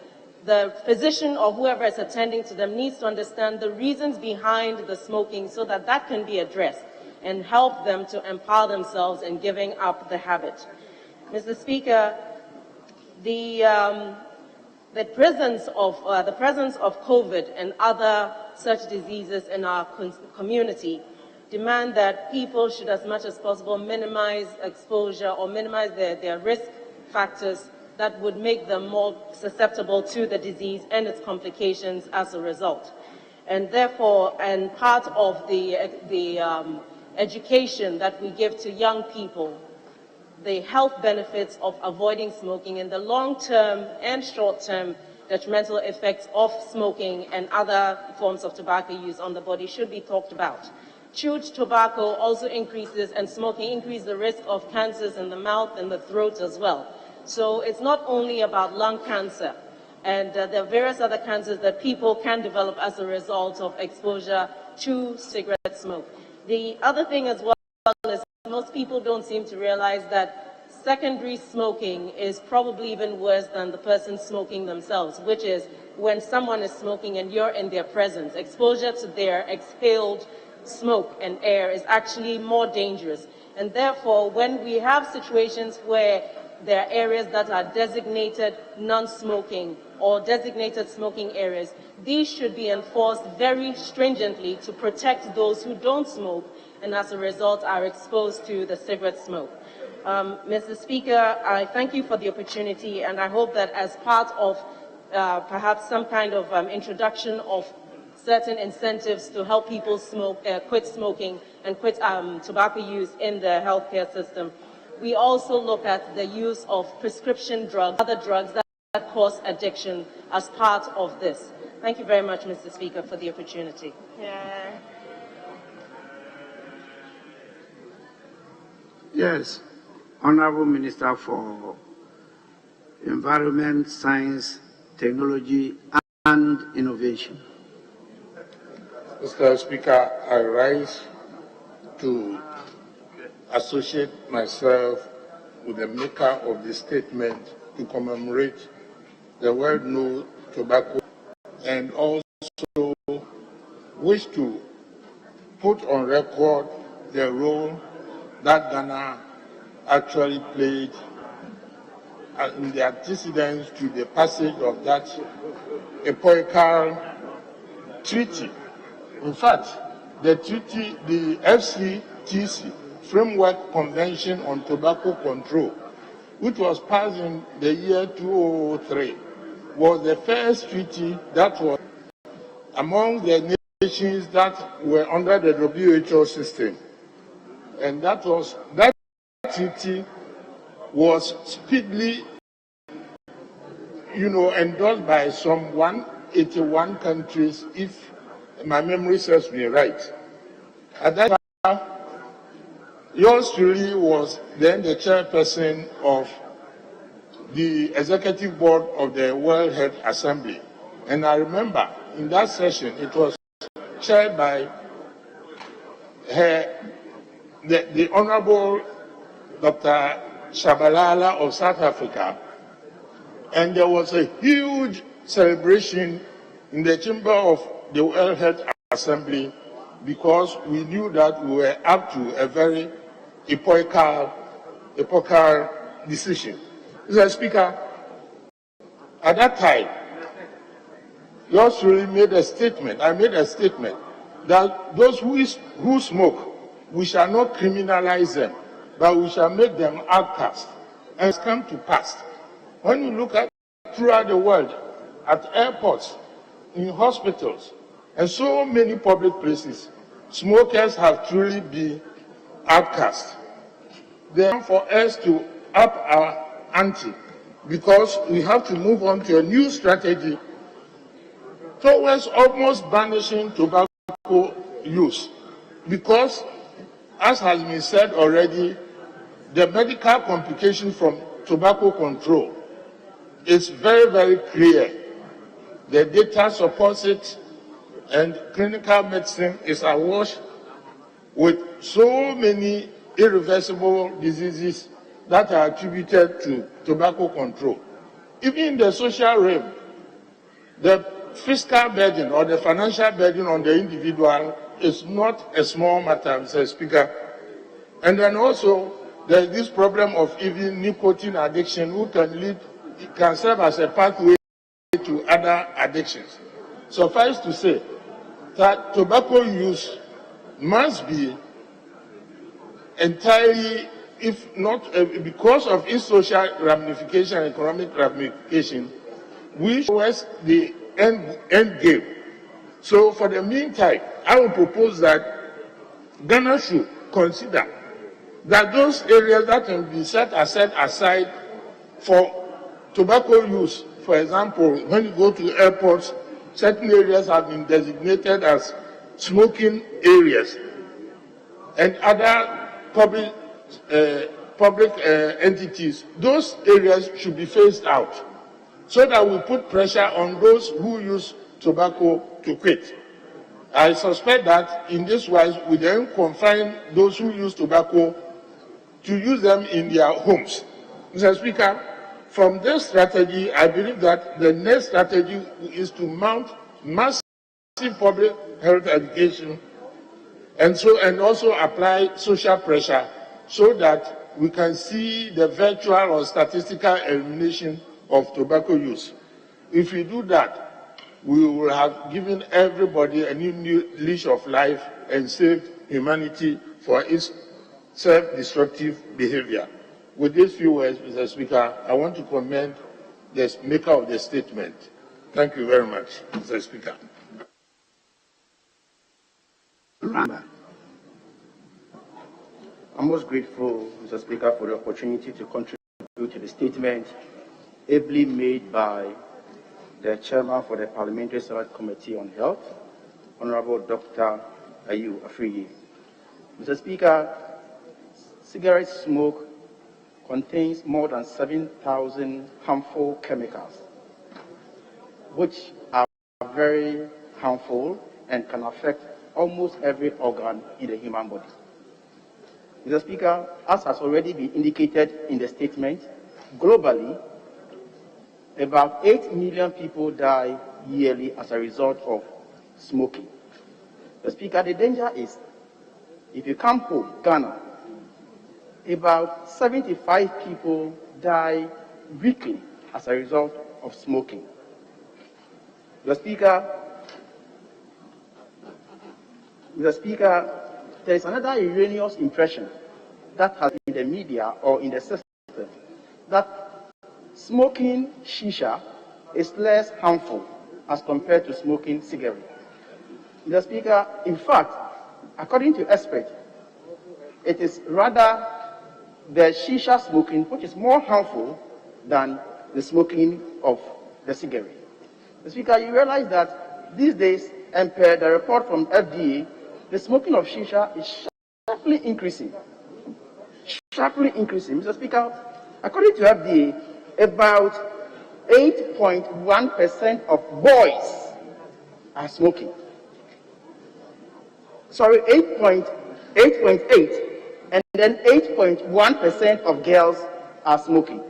the physician or whoever is attending to them needs to understand the reasons behind the smoking so that that can be addressed and help them to empower themselves in giving up the habit. Mr. Speaker, the presence of COVID and other such diseases in our community demand that people should, as much as possible, minimize exposure or minimize their risk factors that would make them more susceptible to the disease and its complications as a result. And therefore, and part of the education that we give to young people, the health benefits of avoiding smoking and the long-term and short-term detrimental effects of smoking and other forms of tobacco use on the body should be talked about. Chewed tobacco also increases, and smoking increases the risk of cancers in the mouth and the throat as well. So it's not only about lung cancer, and there are various other cancers that people can develop as a result of exposure to cigarette smoke. The other thing as well is most people don't seem to realize that secondary smoking is probably even worse than the person smoking themselves, which is when someone is smoking and you're in their presence. Exposure to their exhaled smoke and air is actually more dangerous. And therefore, when we have situations where there are areas that are designated non-smoking or designated smoking areas, these should be enforced very stringently to protect those who don't smoke and as a result are exposed to the cigarette smoke. Mr. Speaker, I thank you for the opportunity, and I hope that as part of perhaps some kind of introduction of certain incentives to help people quit smoking and quit tobacco use in the healthcare system, we also look at the use of prescription drugs, other drugs that cause addiction as part of this. Thank you very much, Mr. Speaker, for the opportunity.
Yes, Honorable Minister for Environment, Science technology, and innovation.
Mr. Speaker, I rise to associate myself with the maker of the statement to commemorate the World No Tobacco, and also wish to put on record the role that Ghana actually played in the antecedents to the passage of that epochal treaty. In fact, the treaty, the FCTC, Framework Convention on Tobacco Control, which was passed in the year 2003, was the first treaty that was among the nations that were under the WHO system. And that treaty was speedily, endorsed by some 181 countries, if my memory serves me right. At that time, yours truly was then the chairperson of the executive board of the World Health Assembly. And I remember in that session, it was chaired by the Honorable Dr. Shabalala of South Africa. And there was a huge celebration in the chamber of the World Health Assembly because we knew that we were up to a very epochal decision. Mr. Speaker, at that time, yours truly made a statement. I made a statement that those who smoke, we shall not criminalize them, but we shall make them outcasts. And it's come to pass. When you look at throughout the world, at airports, in hospitals, and so many public places, smokers have truly been outcast. Then for us to up our ante, because we have to move on to a new strategy towards almost banishing tobacco use. Because, as has been said already, the medical complications from tobacco control is very, very clear. The data supports it, and clinical medicine is awash with so many irreversible diseases that are attributed to tobacco control. Even in the social realm, the fiscal burden or the financial burden on the individual is not a small matter, Mr. Speaker. And then also, there's this problem of even nicotine addiction, who can serve as a pathway to other addictions. Suffice to say that tobacco use must be entirely, if not because of its social ramification, economic ramification, which was the end game. So for the meantime, I will propose that Ghana should consider that those areas that can be set aside for tobacco use, for example, when you go to airports, certain areas have been designated as smoking areas, and other public entities, those areas should be phased out, so that we put pressure on those who use tobacco to quit. I suspect that in this wise, we then confine those who use tobacco to use them in their homes. Mr. Speaker, from this strategy, I believe that the next strategy is to mount massive public health education and also apply social pressure so that we can see the virtual or statistical elimination of tobacco use. If we do that, we will have given everybody a new leash of life and saved humanity for its self-destructive behavior. With these few words, Mr. Speaker, I want to commend the maker of the statement. Thank you very much, Mr. Speaker.
I'm most grateful, Mr. Speaker, for the opportunity to contribute to the statement ably made by the Chairman for the Parliamentary Select Committee on Health, Honorable Dr. Ayu Afriyi. Mr. Speaker, cigarette smoke contains more than 7,000 harmful chemicals. which are very harmful and can affect almost every organ in the human body. Mr. Speaker, as has already been indicated in the statement, globally, about 8 million people die yearly as a result of smoking. Mr. Speaker, the danger is, if you come home, Ghana, about 75 people die weekly as a result of smoking. Mr. Speaker, there is another erroneous impression that has in the media or in the system that smoking shisha is less harmful as compared to smoking cigarette. Mr. Speaker, in fact, according to experts, it is rather the shisha smoking which is more harmful than the smoking of the cigarette. Mr. Speaker, you realize that these days, and per the report from FDA, the smoking of shisha is sharply increasing. Mr. Speaker, according to FDA, about 8.1% of boys are smoking. Sorry, 8.8, and then 8.1% of girls are smoking.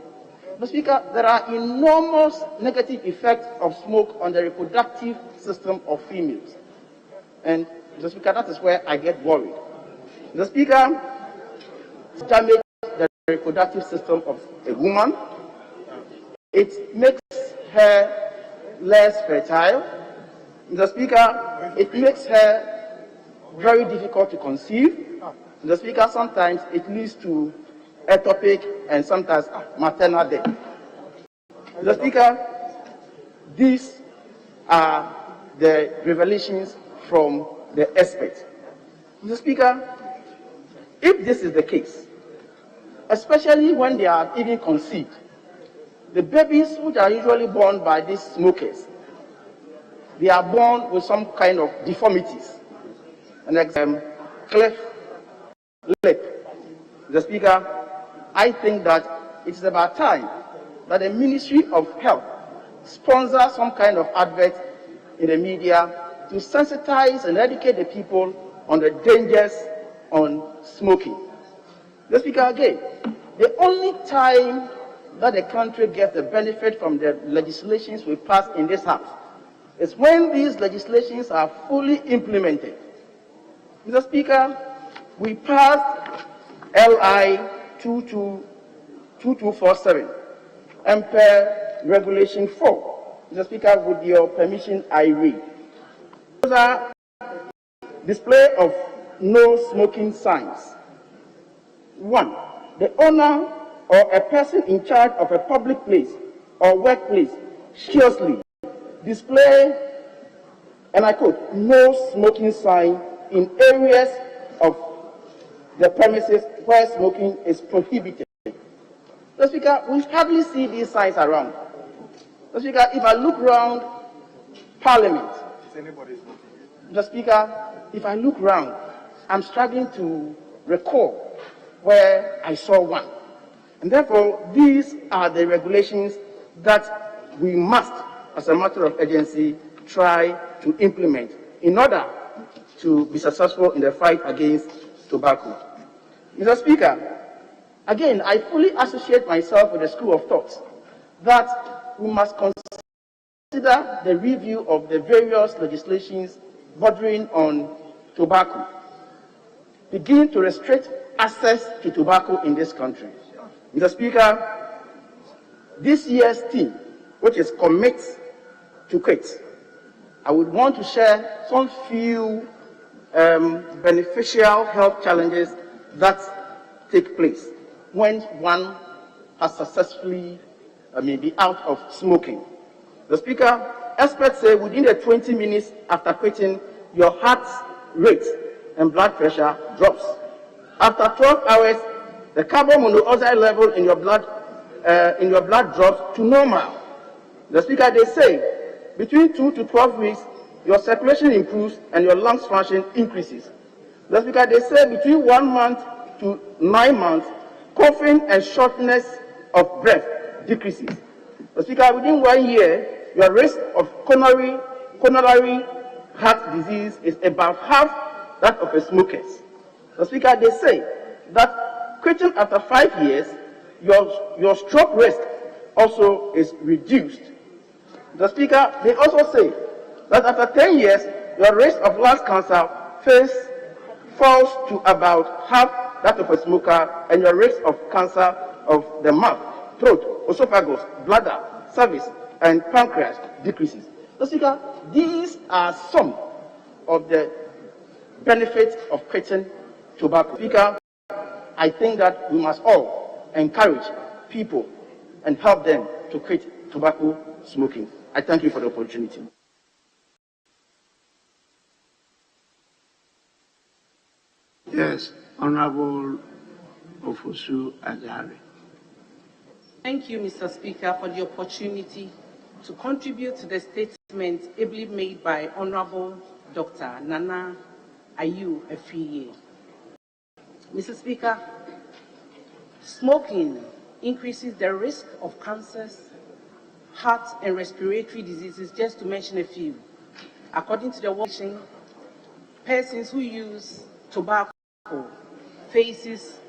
Mr. Speaker, there are enormous negative effects of smoke on the reproductive system of females. And Mr. Speaker, that is where I get worried. Mr. Speaker, it damages the reproductive system of a woman. It makes her less fertile. Mr. Speaker, it makes her very difficult to conceive. Mr. Speaker, sometimes it leads to ectopic and sometimes maternal death. Mr. Speaker, these are the revelations from the experts. Mr. Speaker, if this is the case, especially when they are even conceived, the babies which are usually born by these smokers, they are born with some kind of deformities, an cleft lip. Mr. Speaker, I think that it is about time that the Ministry of Health sponsors some kind of advert in the media to sensitize and educate the people on the dangers on smoking. Mr. Speaker, again, the only time that the country gets the benefit from the legislations we pass in this House is when these legislations are fully implemented. Mr. Speaker, we passed LI 2247 and per Regulation 4. Mr. Speaker, with your permission, I read. Display of no smoking signs. 1. The owner or a person in charge of a public place or workplace seriously display, and I quote, no smoking sign in areas of the premises where smoking is prohibited. Mr. Speaker, we hardly see these signs around. Mr. Speaker, if I look around Parliament, Mr. Speaker, if I look around, I'm struggling to recall where I saw one. And therefore, these are the regulations that we must, as a matter of urgency, try to implement in order to be successful in the fight against tobacco. Mr. Speaker, again, I fully associate myself with the school of thought that we must consider the review of the various legislations bordering on tobacco, begin to restrict access to tobacco in this country. Mr. Speaker, this year's theme, which is Commit to Quit, I would want to share some few beneficial health challenges that take place when one has successfully be out of smoking. The Speaker, experts say within the 20 minutes after quitting, your heart rate and blood pressure drops. After 12 hours, the carbon monoxide level in your blood drops to normal. The Speaker, they say between 2 to 12 weeks, your circulation improves and your lungs function increases. The Speaker, they say between 1 month to 9 months, coughing and shortness of breath decreases. The Speaker, within 1 year, your risk of coronary heart disease is about half that of a smoker's. The Speaker, they say that quitting after 5 years, your stroke risk also is reduced. The Speaker, they also say that after 10 years, your risk of lung cancer falls to about half that of a smoker, and your risk of cancer of the mouth, throat, esophagus, bladder, cervix, and pancreas decreases. The Speaker, these are some of the benefits of quitting tobacco. Speaker, I think that we must all encourage people and help them to quit tobacco smoking. I thank you for the opportunity.
Yes, Honorable Ofosu Ajari.
Thank you, Mr. Speaker, for the opportunity to contribute to the statement ably made by Honorable Dr. Nana Ayu Efiye. Mr. Speaker, smoking increases the risk of cancers, heart and respiratory diseases, just to mention a few. According to the World Health Organization, persons who use tobacco faces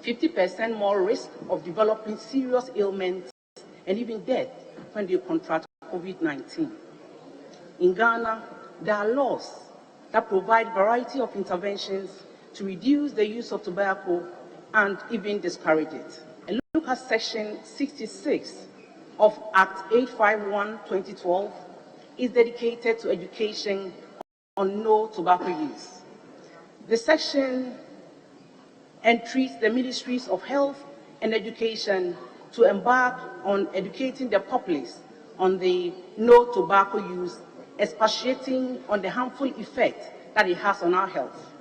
50% more risk of developing serious ailments and even death when they contract COVID-19. In Ghana, there are laws that provide a variety of interventions to reduce the use of tobacco and even discourage it. And look at Section 66 of Act 851/2012 is dedicated to education on no tobacco use. The section entreats the Ministries of Health and Education to embark on educating the populace on the no tobacco use, expatiating on the harmful effect that it has on our health.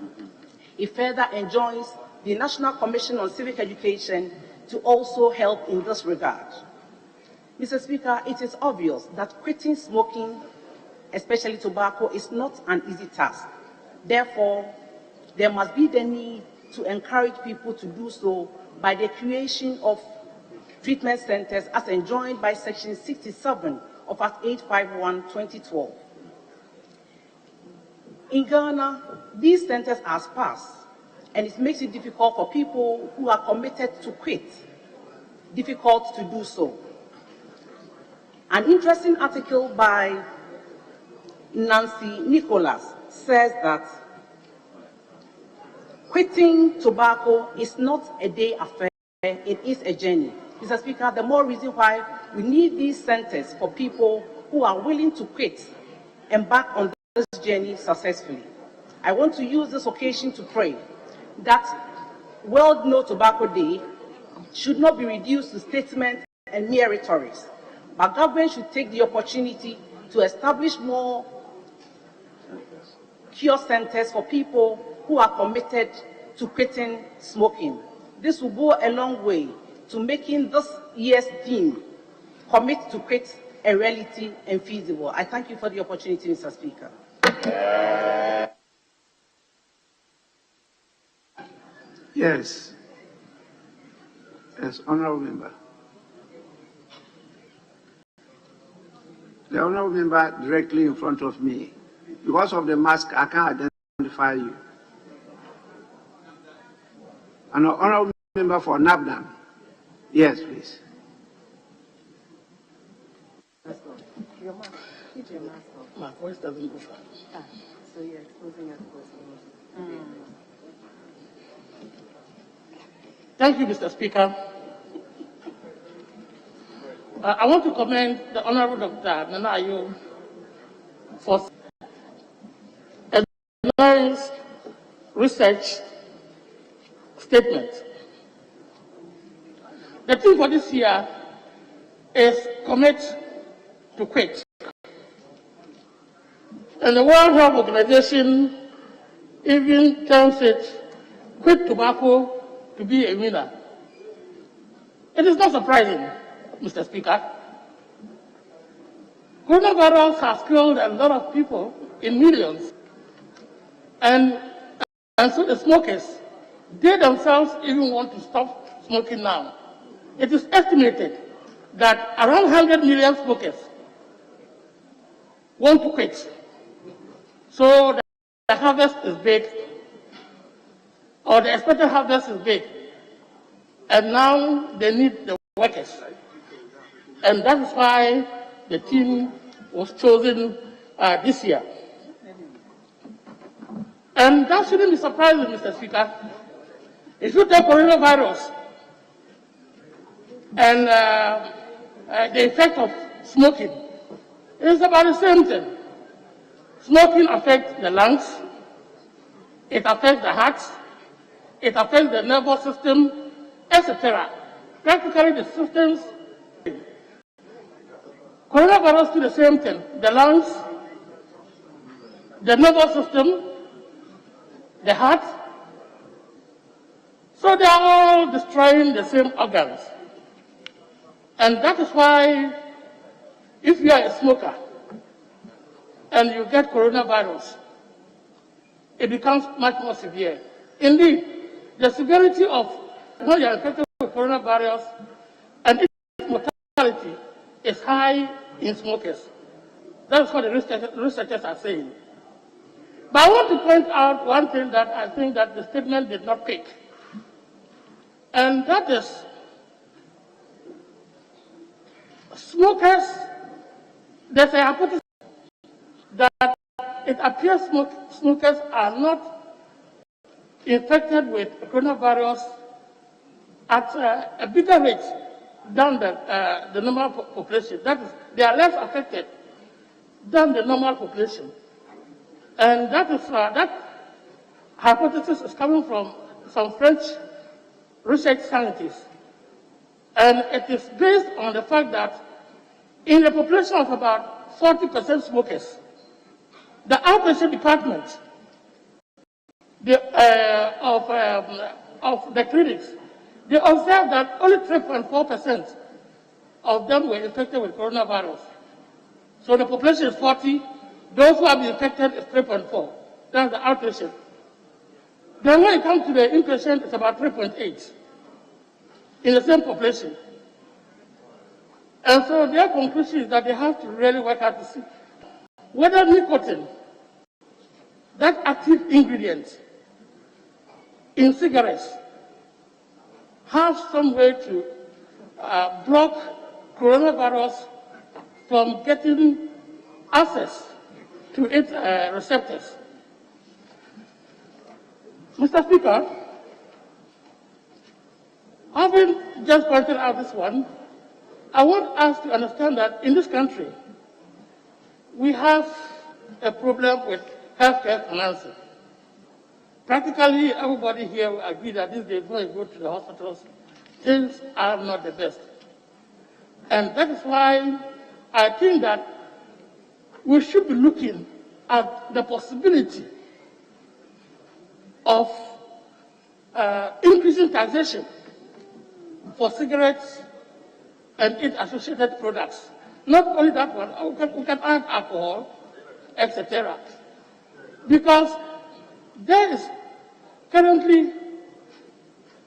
It further enjoins the National Commission on Civic Education to also help in this regard. Mr. Speaker, it is obvious that quitting smoking, especially tobacco, is not an easy task. Therefore, there must be the need to encourage people to do so by the creation of treatment centers as enjoined by Section 67 of Act 851/2012. In Ghana, these centers are sparse, and it makes it difficult for people who are committed to quit, difficult to do so. An interesting article by Nancy Nicholas says that quitting tobacco is not a day affair, it is a journey. Mr. Speaker, the more reason why we need these centers for people who are willing to quit, embark on this journey successfully. I want to use this occasion to pray that World No Tobacco Day should not be reduced to statements and mere rhetoric, but government should take the opportunity to establish more cure centers for people who are committed to quitting smoking. This will go a long way to making this year's theme, Commit to Quit, a reality and feasible. I thank you for the opportunity, Mr. Speaker.
Yes. Yes, Honorable Member. The Honorable Member directly in front of me. Because of the mask, I can't identify you. An Honorable Member for Nabdan. Yes, please.
My voice doesn't go far.
So you're exposing your voice.
Thank you, Mr. Speaker. I want to commend the Honorable Dr. Nana Ayu for a nice research statement. The theme for this year is Commit to Quit. And the World Health Organization even terms it Quit Tobacco to be a winner. It is not surprising, Mr. Speaker. Coronavirus has killed a lot of people in millions. And so the smokers, they themselves even want to stop smoking now. It is estimated that around 100 million smokers want to quit. So the harvest is big, or the expected harvest is big, and now they need the workers. And that is why the team was chosen this year. And that shouldn't be surprising, Mr. Speaker. If you take coronavirus and the effect of smoking, it's about the same thing. Smoking affects the lungs, it affects the heart, it affects the nervous system, etc. Practically the systems. Coronavirus do the same thing. The lungs, the nervous system, the heart. So they are all destroying the same organs. And that is why if you are a smoker and you get coronavirus, it becomes much more severe. Indeed, the severity of when you are infected with coronavirus and its mortality is high in smokers. That's what the researchers are saying. But I want to point out one thing that I think that the statement did not pick. And that is smokers, there's a hypothesis that it appears smokers are not infected with coronavirus at a bigger rate than the normal population. That is, they are less affected than the normal population. And that is that hypothesis is coming from some French research scientists. And it is based on the fact that in the population of about 40% smokers, the outpatient department of the clinics, they observed that only 3.4% of them were infected with coronavirus. So the population is 40, those who have been infected is 3.4. That's the outpatient. Then when it comes to the inpatient, it's about 3.8 in the same population. And so their conclusion is that they have to really work out to see whether nicotine, that active ingredient in cigarettes, has some way to block coronavirus from getting access to its receptors. Mr. Speaker, having just pointed out this one, I want us to understand that in this country, we have a problem with healthcare financing. Practically everybody here will agree that these days when you go to the hospitals, things are not the best. And that is why I think that we should be looking at the possibility of increasing taxation for cigarettes and its associated products. Not only that one, we can add alcohol, etc. Because there is currently,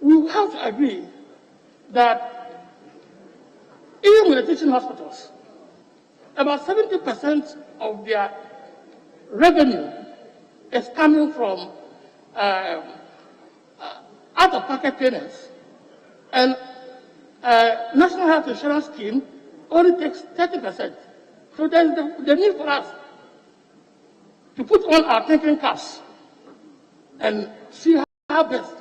we have to agree that even with the teaching hospitals, about 70% of their revenue is coming from out-of-pocket payments. And National Health Insurance Scheme only takes 30%. So there's the need for us to put on our thinking caps and see how best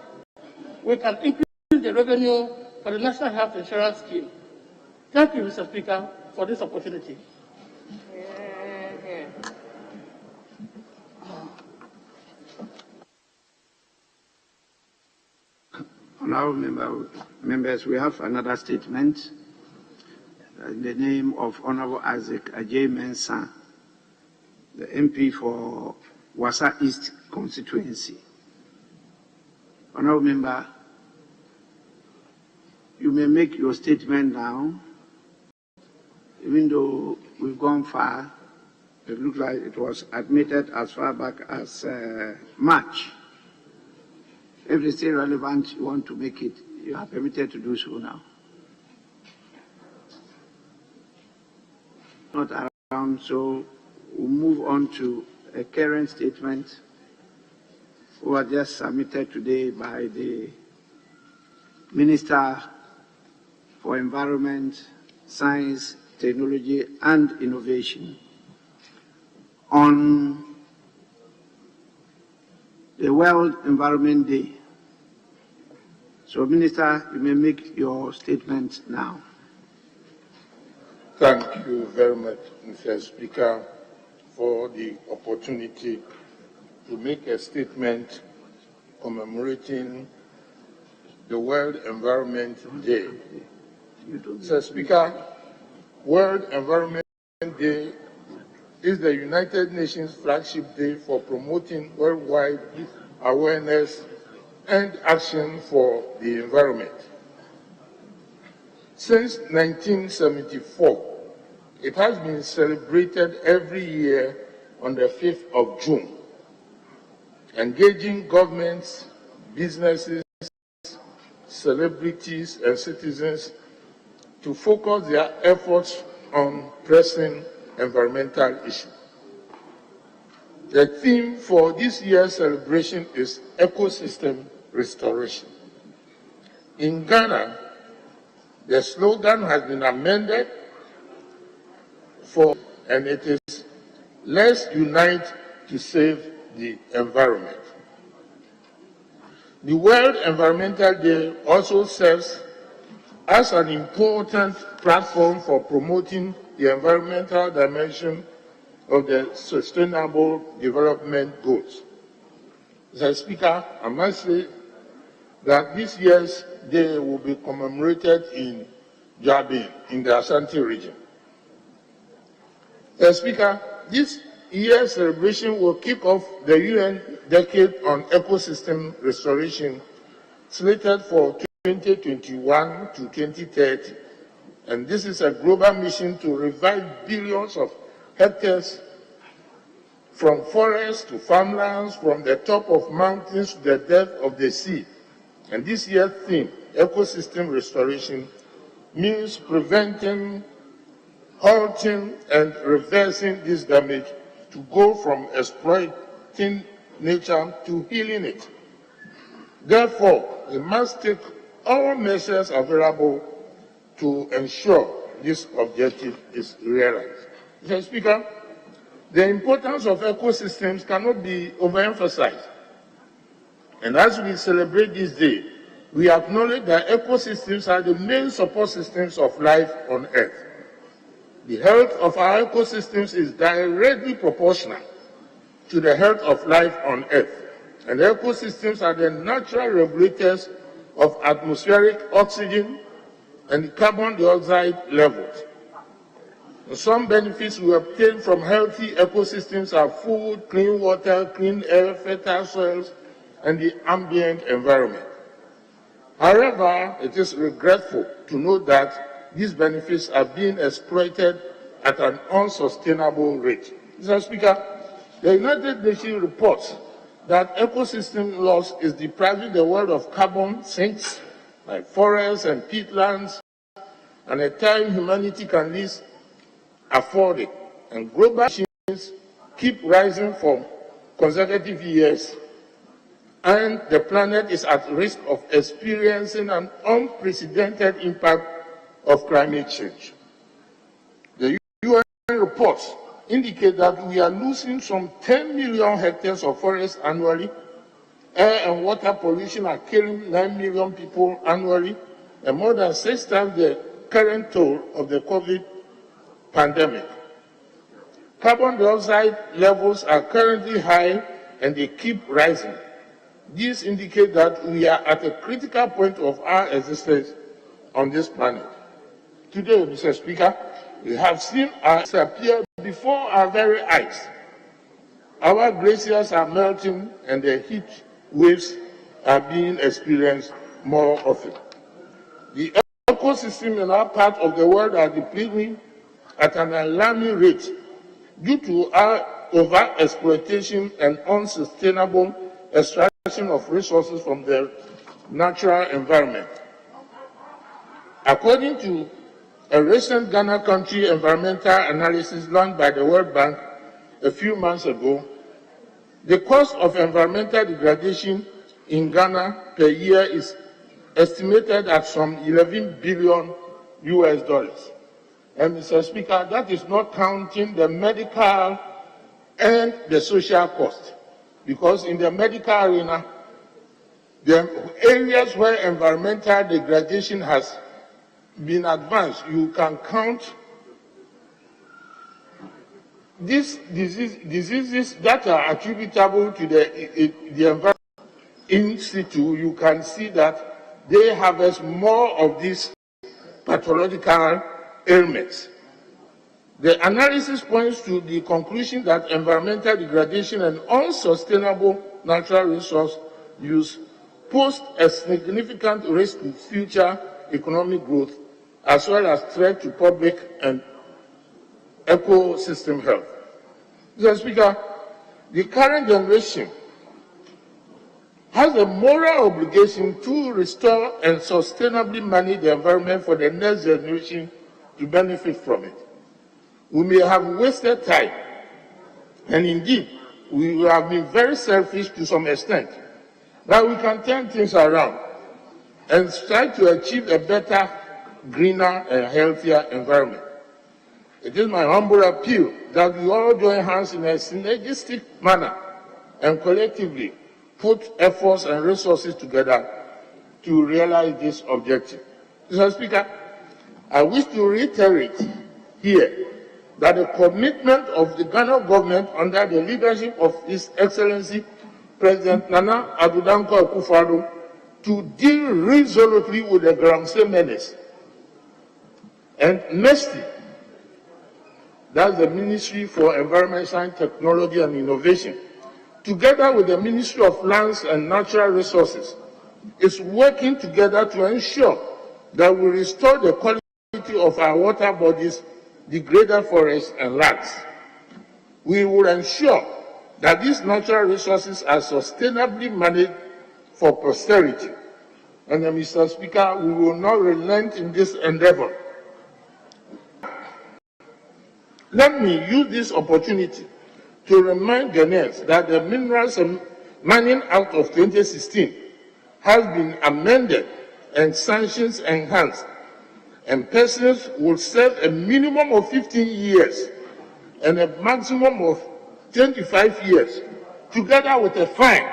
we can increase the revenue for the National Health Insurance Scheme. Thank you, Mr. Speaker, for this opportunity.
Honourable members, we have another statement in the name of Honourable Isaac Ajay Mensah, the MP for Wassa East constituency. Honourable member, you may make your statement now. Even though we've gone far, it looks like it was admitted as far back as March. If it's still relevant, you want to make it, you are permitted to do so now. Not around, so we'll move on to a current statement who was just submitted today by the Minister for Environment, Science, Technology and Innovation on the World Environment Day. So, Minister, you may make your statement now.
Thank you very much, Mr. Speaker, for the opportunity to make a statement commemorating the World Environment Day. Mr. Speaker, World Environment Day is the United Nations flagship day for promoting worldwide awareness and action for the environment. Since 1974, it has been celebrated every year on the 5th of June, engaging governments, businesses, celebrities, and citizens to focus their efforts on pressing environmental issues. The theme for this year's celebration is ecosystem restoration. In Ghana, the slogan has been amended and it is, "Let's unite to save the environment." The World Environmental Day also serves as an important platform for promoting the environmental dimension of the Sustainable Development Goals. Mr. Speaker, I must say that this year's day will be commemorated in Jabin, in the Ashanti region. Mr. Speaker, this year's celebration will kick off the UN Decade on Ecosystem Restoration, slated for 2021 to 2030. And this is a global mission to revive billions of hectares from forests to farmlands, from the top of mountains to the depth of the sea. And this year's theme, ecosystem restoration, means preventing, halting, and reversing this damage to go from exploiting nature to healing it. Therefore, we must take all measures available to ensure this objective is realized. Mr. Speaker, the importance of ecosystems cannot be overemphasized. And as we celebrate this day, we acknowledge that ecosystems are the main support systems of life on Earth. The health of our ecosystems is directly proportional to the health of life on Earth. And ecosystems are the natural regulators of atmospheric oxygen and carbon dioxide levels. Some benefits we obtain from healthy ecosystems are food, clean water, clean air, fertile soils, and the ambient environment. However, it is regretful to note that these benefits are being exploited at an unsustainable rate. Mr. Speaker, the United Nations reports that ecosystem loss is depriving the world of carbon sinks like forests and peatlands, and at time humanity can least afford it. And global emissions keep rising for consecutive years, and the planet is at risk of experiencing an unprecedented impact of climate change. The UN reports indicate that we are losing some 10 million hectares of forest annually. Air and water pollution are killing 9 million people annually, and more than 6 times the current toll of the COVID pandemic. Carbon dioxide levels are currently high and they keep rising. These indicate that we are at a critical point of our existence on this planet. Today, Mr. Speaker, we have seen us appear before our very eyes. Our glaciers are melting and the heat waves are being experienced more often. The ecosystems in our part of the world are depleting at an alarming rate due to our overexploitation and unsustainable extraction of resources from the natural environment. According to a recent Ghana country environmental analysis launched by the World Bank, a few months ago, the cost of environmental degradation in Ghana per year is estimated at some 11 billion US dollars. And Mr. Speaker, that is not counting the medical and the social cost. Because in the medical arena, the areas where environmental degradation has been advanced, you can count these diseases that are attributable to the environment in situ. You can see that they harvest more of these pathological ailments. The analysis points to the conclusion that environmental degradation and unsustainable natural resource use pose a significant risk to future economic growth, as well as threat to public and ecosystem health. Mr. Speaker, the current generation has a moral obligation to restore and sustainably manage the environment for the next generation to benefit from it. We may have wasted time, and indeed, we have been very selfish to some extent, but we can turn things around and try to achieve a better, greener, and healthier environment. It is my humble appeal that we all join hands in a synergistic manner and collectively put efforts and resources together to realize this objective. Mr. Speaker, I wish to reiterate here that the commitment of the Ghana government under the leadership of His Excellency President Nana Addo Dankwa Akufo-Addo to deal resolutely with the Galamsey menace. And NESTI, that's the Ministry for Environment, Science, Technology and Innovation, together with the Ministry of Lands and Natural Resources, is working together to ensure that we restore the quality of our water bodies, degraded forests and lands. We will ensure that these natural resources are sustainably managed for posterity. And Mr. Speaker, we will not relent in this endeavor. Let me use this opportunity to remind Ghanaians that the Minerals and Mining Act of 2016 has been amended and sanctions enhanced, and persons will serve a minimum of 15 years and a maximum of 25 years, together with a fine,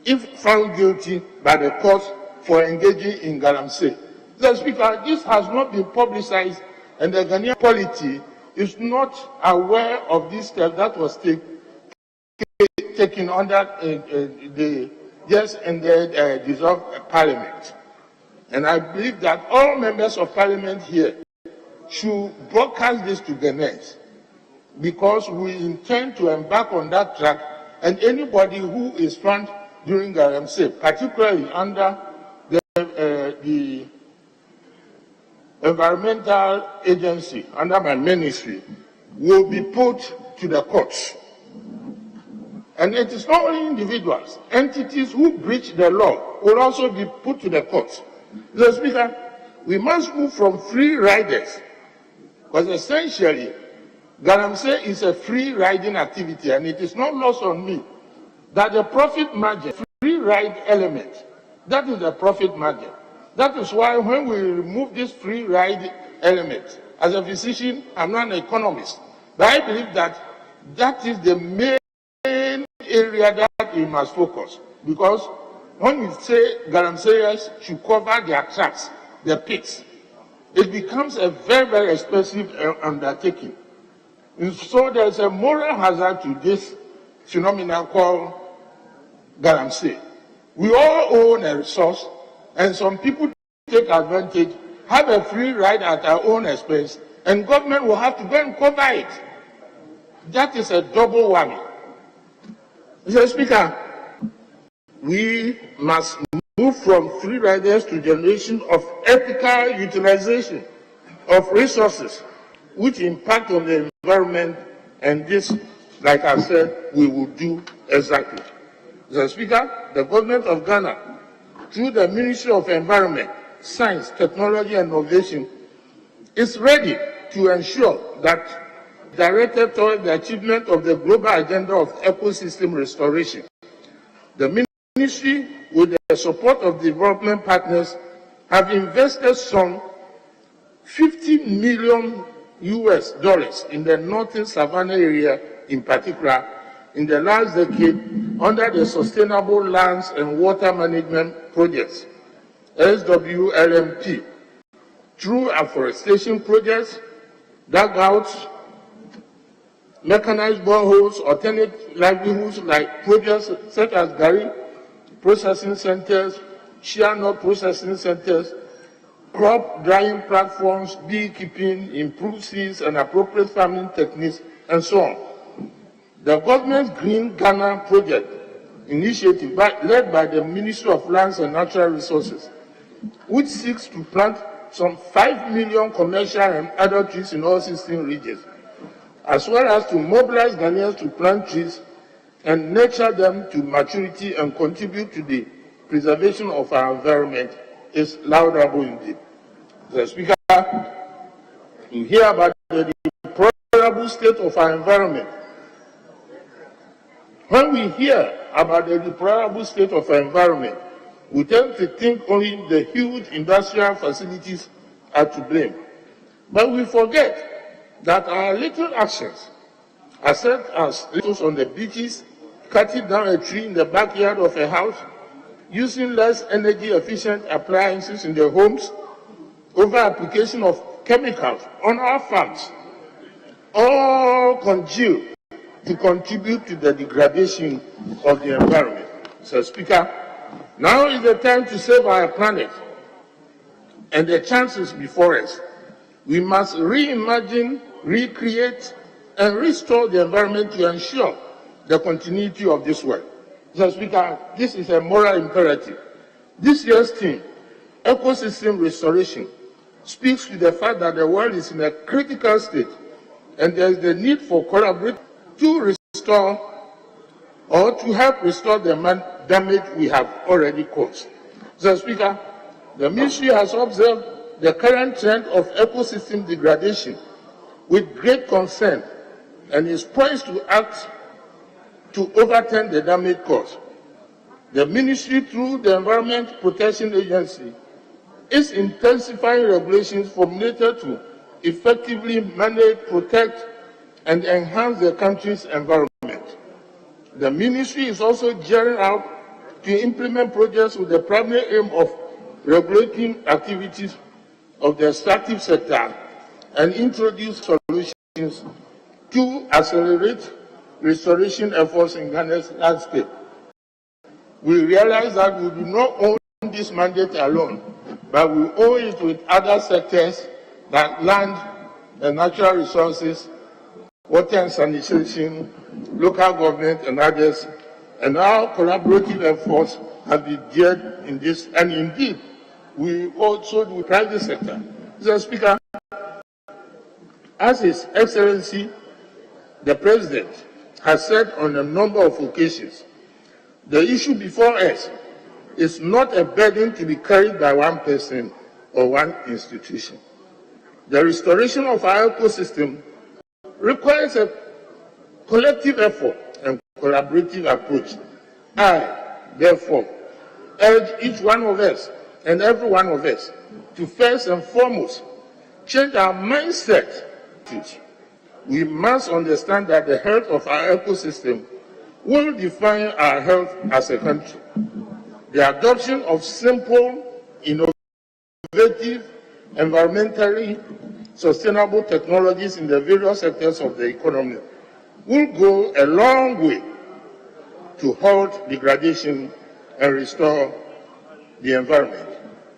if found guilty by the court for engaging in galamsey. Mr. Speaker, this has not been publicized, and the Ghanaian polity is not aware of this step that was taken under the just ended dissolved parliament. And I believe that all members of parliament here should broadcast this to Ghanaians, because we intend to embark on that track, and anybody who is found during galamsey, particularly under the environmental agency, under my ministry, will be put to the courts. And it is not only individuals, entities who breach the law will also be put to the courts. Mr. Speaker, we must move from free riders, because essentially, galamsey is a free riding activity, and it is not lost on me that the profit margin, free ride element, that is the profit margin. That is why when we remove this free ride element, as a physician, I'm not an economist, but I believe that that is the main area that we must focus. Because when we say galamseyers should cover their tracks, their pits, it becomes a very, very expensive undertaking. And so there's a moral hazard to this phenomenon called galamsey. We all own a resource, and some people take advantage, have a free ride at our own expense, and government will have to go and cover it. That is a double whammy. Mr. Speaker, we must move from free riders to generation of ethical utilization of resources which impact on the environment, and this, like I said, we will do exactly. Mr. Speaker, the government of Ghana, through the Ministry of Environment, Science, Technology and Innovation, is ready to ensure that directed toward the achievement of the global agenda of ecosystem restoration. The ministry, with the support of development partners, have invested some $50 million in the northern Savannah area in particular in the last decade under the Sustainable Lands and Water Management Projects, SWLMP, through afforestation projects, dugouts, mechanized boreholes, alternate livelihoods like projects such as Gary processing centers, shea nut processing centers, crop drying platforms, beekeeping, improved seeds and appropriate farming techniques, and so on. The government's Green Ghana project initiative led by the Ministry of Lands and Natural Resources, which seeks to plant some 5 million commercial and other trees in all 16 regions, as well as to mobilize Ghanaians to plant trees and nurture them to maturity and contribute to the preservation of our environment, is laudable indeed. The Speaker, you hear about the deplorable state of our environment. When we hear about the deplorable state of our environment, we tend to think only the huge industrial facilities are to blame. But we forget that our little actions, as such as littles on the beaches, cutting down a tree in the backyard of a house, using less energy efficient appliances in the homes, over application of chemicals on our farms, all congeal to contribute to the degradation of the environment. So, Speaker, now is the time to save our planet and the chances before us. We must reimagine, recreate, and restore the environment to ensure the continuity of this work. So, Speaker, this is a moral imperative. This year's theme, ecosystem restoration, speaks to the fact that the world is in a critical state and there is the need for collaboration to restore or to help restore the damage we have already caused. So, Speaker, the ministry has observed the current trend of ecosystem degradation with great concern and is poised to act to overturn the damage caused. The ministry, through the Environment Protection Agency, is intensifying regulations formulated to effectively manage, protect, and enhance the country's environment. The ministry is also gearing up to implement projects with the primary aim of regulating activities of the extractive sector and introduce solutions to accelerate restoration efforts in Ghana's landscape. We realize that we do not own this mandate alone, but we owe it with other sectors like land and natural resources, water and sanitation, local government and others, and our collaborative efforts have been geared in this, and indeed, we also do private sector. Mr. Speaker, as His Excellency, the President, has said on a number of occasions, the issue before us is not a burden to be carried by one person or one institution. The restoration of our ecosystem requires a collective effort and collaborative approach. I, therefore, urge each one of us and every one of us to first and foremost change our mindset. We must understand that the health of our ecosystem will define our health as a country. The adoption of simple, innovative, environmentally sustainable technologies in the various sectors of the economy will go a long way to halt degradation and restore the environment.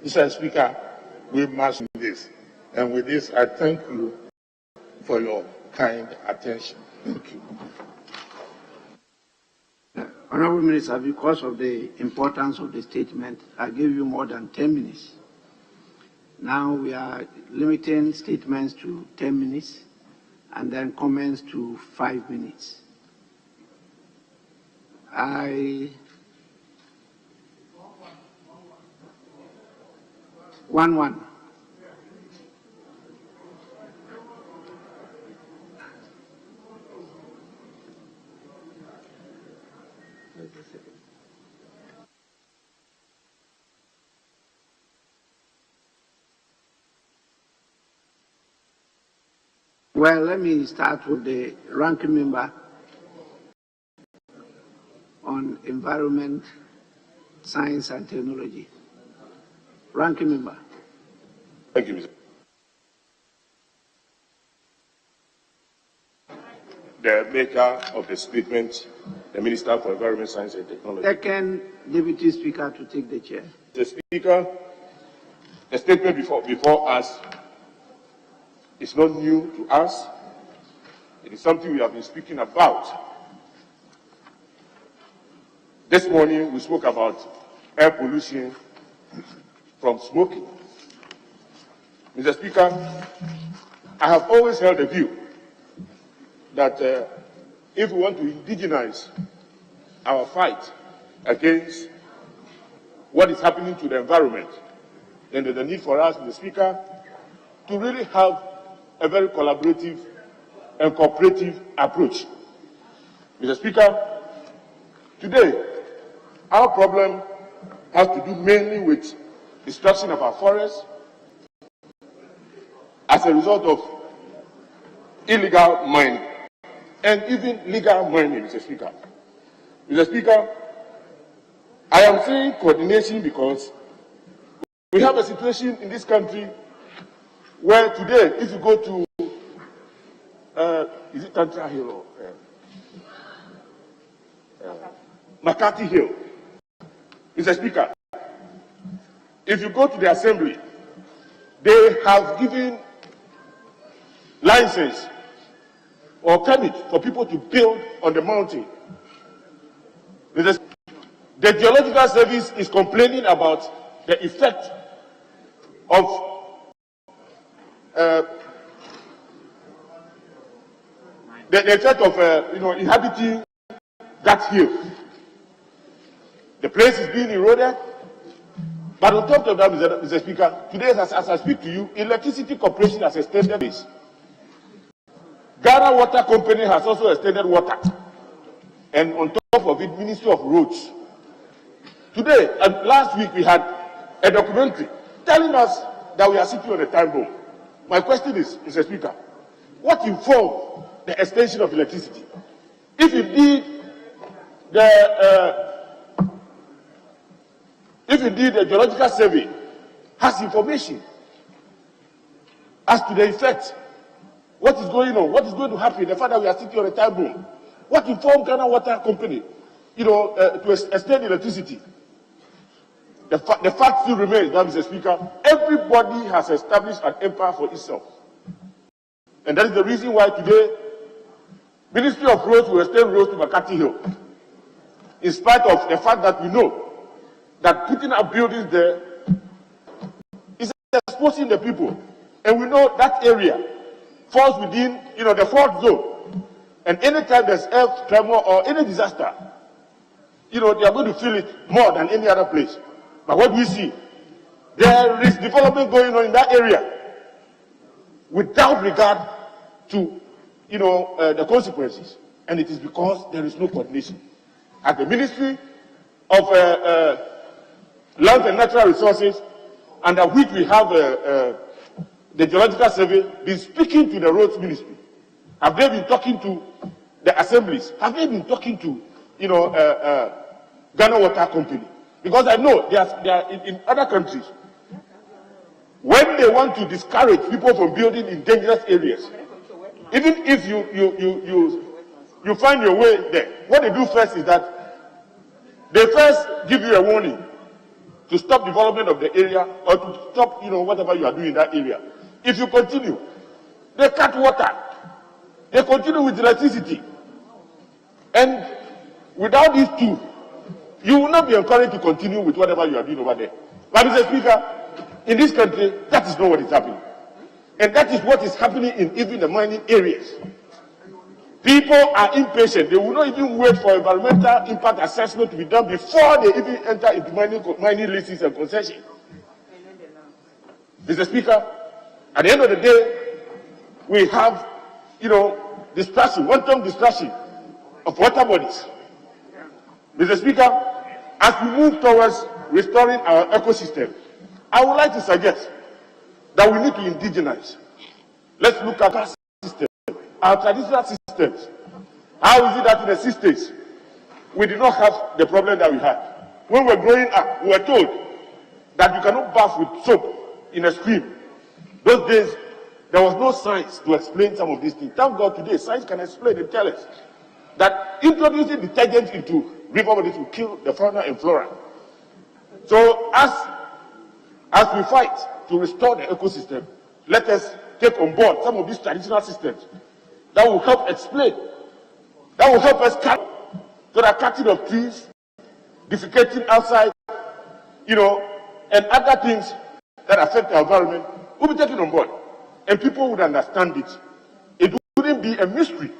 Mr. Speaker, we must do this. And with this, I thank you for your kind attention. Thank you.
Honorable Minister, because of the importance of the statement, I give you more than 10 minutes. Now we are limiting statements to 10 minutes and then comments to 5 minutes. Well, let me start with the ranking member on environment, science and technology. Ranking member.
Thank you, Mr. The maker of the statement, the Minister for Environment, Science and Technology.
Second Deputy Speaker to take the chair.
The Speaker, the statement before us is not new to us. It is something we have been speaking about. This morning we spoke about air pollution from smoking. Mr. Speaker, I have always held the view that if we want to indigenize our fight against what is happening to the environment, then there's a need for us, Mr. Speaker, to really have a very collaborative and cooperative approach. Mr. Speaker, today our problem has to do mainly with destruction of our forests as a result of illegal mining and even legal mining, Mr. Speaker. Mr. Speaker, I am saying coordination because we have a situation in this country where today, if you go to, is it Tantra Hill or McCarthy Hill? Mr. Speaker, if you go to the assembly, they have given license or permit for people to build on the mountain. The Geological Service is complaining about the effect of inhabiting that hill. The place is being eroded. But on top of that, Mr. Speaker, today as I speak to you, Electricity Corporation has extended this. Ghana Water Company has also extended water. And on top of it, Ministry of Roads. Today, and last week, we had a documentary telling us that we are sitting on a time bomb. My question is, Mr. Speaker, what informed the extension of electricity? If indeed the Geological Survey has information as to the effect, what is going on, what is going to happen, the fact that we are sitting on a time bomb, what informed Ghana Water Company, to extend electricity? The fact still remains that, Mr. Speaker, everybody has established an empire for itself. And that is the reason why today, Ministry of Roads will extend roads to McCarthy Hill, in spite of the fact that we know that putting up buildings there is exposing the people. And we know that area falls within, the fault zone. And anytime there's earth tremor or any disaster, they are going to feel it more than any other place. But what we see, there is development going on in that area without regard to, the consequences. And it is because there is no coordination. At the Ministry of Land and Natural Resources, under which we have the Geological Survey, been speaking to the Roads Ministry. Have they been talking to the assemblies? Have they been talking to, Ghana Water Company? Because I know they are in other countries. When they want to discourage people from building in dangerous areas, even if you find your way there, what they do first is that they first give you a warning to stop development of the area or to stop, whatever you are doing in that area. If you continue, they cut water. They continue with electricity. And without these two, you will not be encouraged to continue with whatever you are doing over there. But Mr. Speaker, in this country, that is not what is happening. And that is what is happening in even the mining areas. People are impatient. They will not even wait for environmental impact assessment to be done before they even enter into mining leases and concessions. Mr. Speaker, at the end of the day, we have, destruction, one-time destruction of water bodies. Mr. Speaker, as we move towards restoring our ecosystem, I would like to suggest that we need to indigenize. Let's look at our system, our traditional systems. How is it that in the 60s, we did not have the problem that we had? When we were growing up, we were told that you cannot bath with soap in a stream. Those days, there was no science to explain some of these things. Thank God today, science can explain and tell us that introducing detergents into river bodies will kill the fauna and flora. So as we fight to restore the ecosystem, let us take on board some of these traditional systems that will help explain, that will help us cut, so that cutting of trees, defecating outside, and other things that affect the environment will be taken on board. And people would understand it. It wouldn't be a mystery.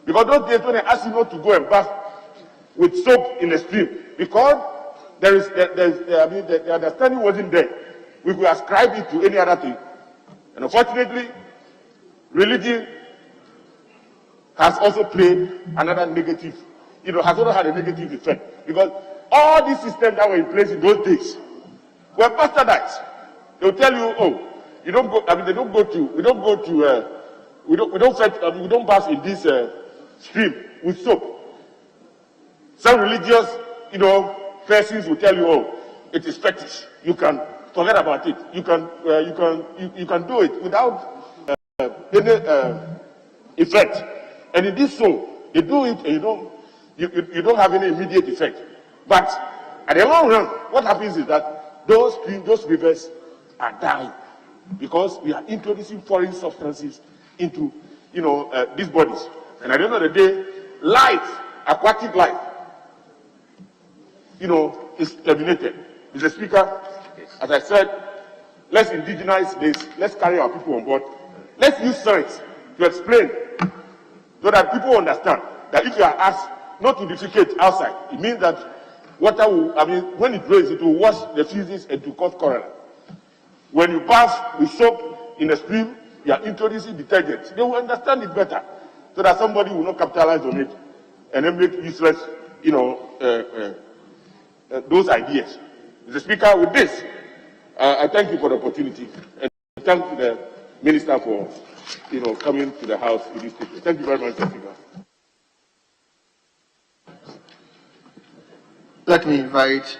Because those days when they asked you not to go and bath with soap in the stream, because the understanding wasn't there, we could ascribe it to any other thing. And unfortunately, religion has also played another negative, has also had a negative effect. Because all these systems that were in place in those days were bastardized. They'll tell you, oh, you don't go, we don't bath in this stream with soap. Some religious, persons will tell you, oh, it is fetish. You can forget about it. You can do it without any effect. And in this so, they do it and you don't have any immediate effect. But at the long run, what happens is that those streams, those rivers are dying because we are introducing foreign substances into these bodies. And at the end of the day, life, aquatic life, is terminated. Mr. Speaker, as I said, let's indigenize this, let's carry our people on board, let's use science to explain so that people understand that if you are asked not to defecate outside, it means that water will, when it rains, it will wash the feces and to cause cholera. When you bath with soap in a stream, you are introducing detergents. They will understand it better so that somebody will not capitalize on it and then make useless, those ideas. Mr. Speaker, with this, I thank you for the opportunity and thank the Minister for, coming to the House with this statement. Thank you very much, Mr. Speaker.
Let me invite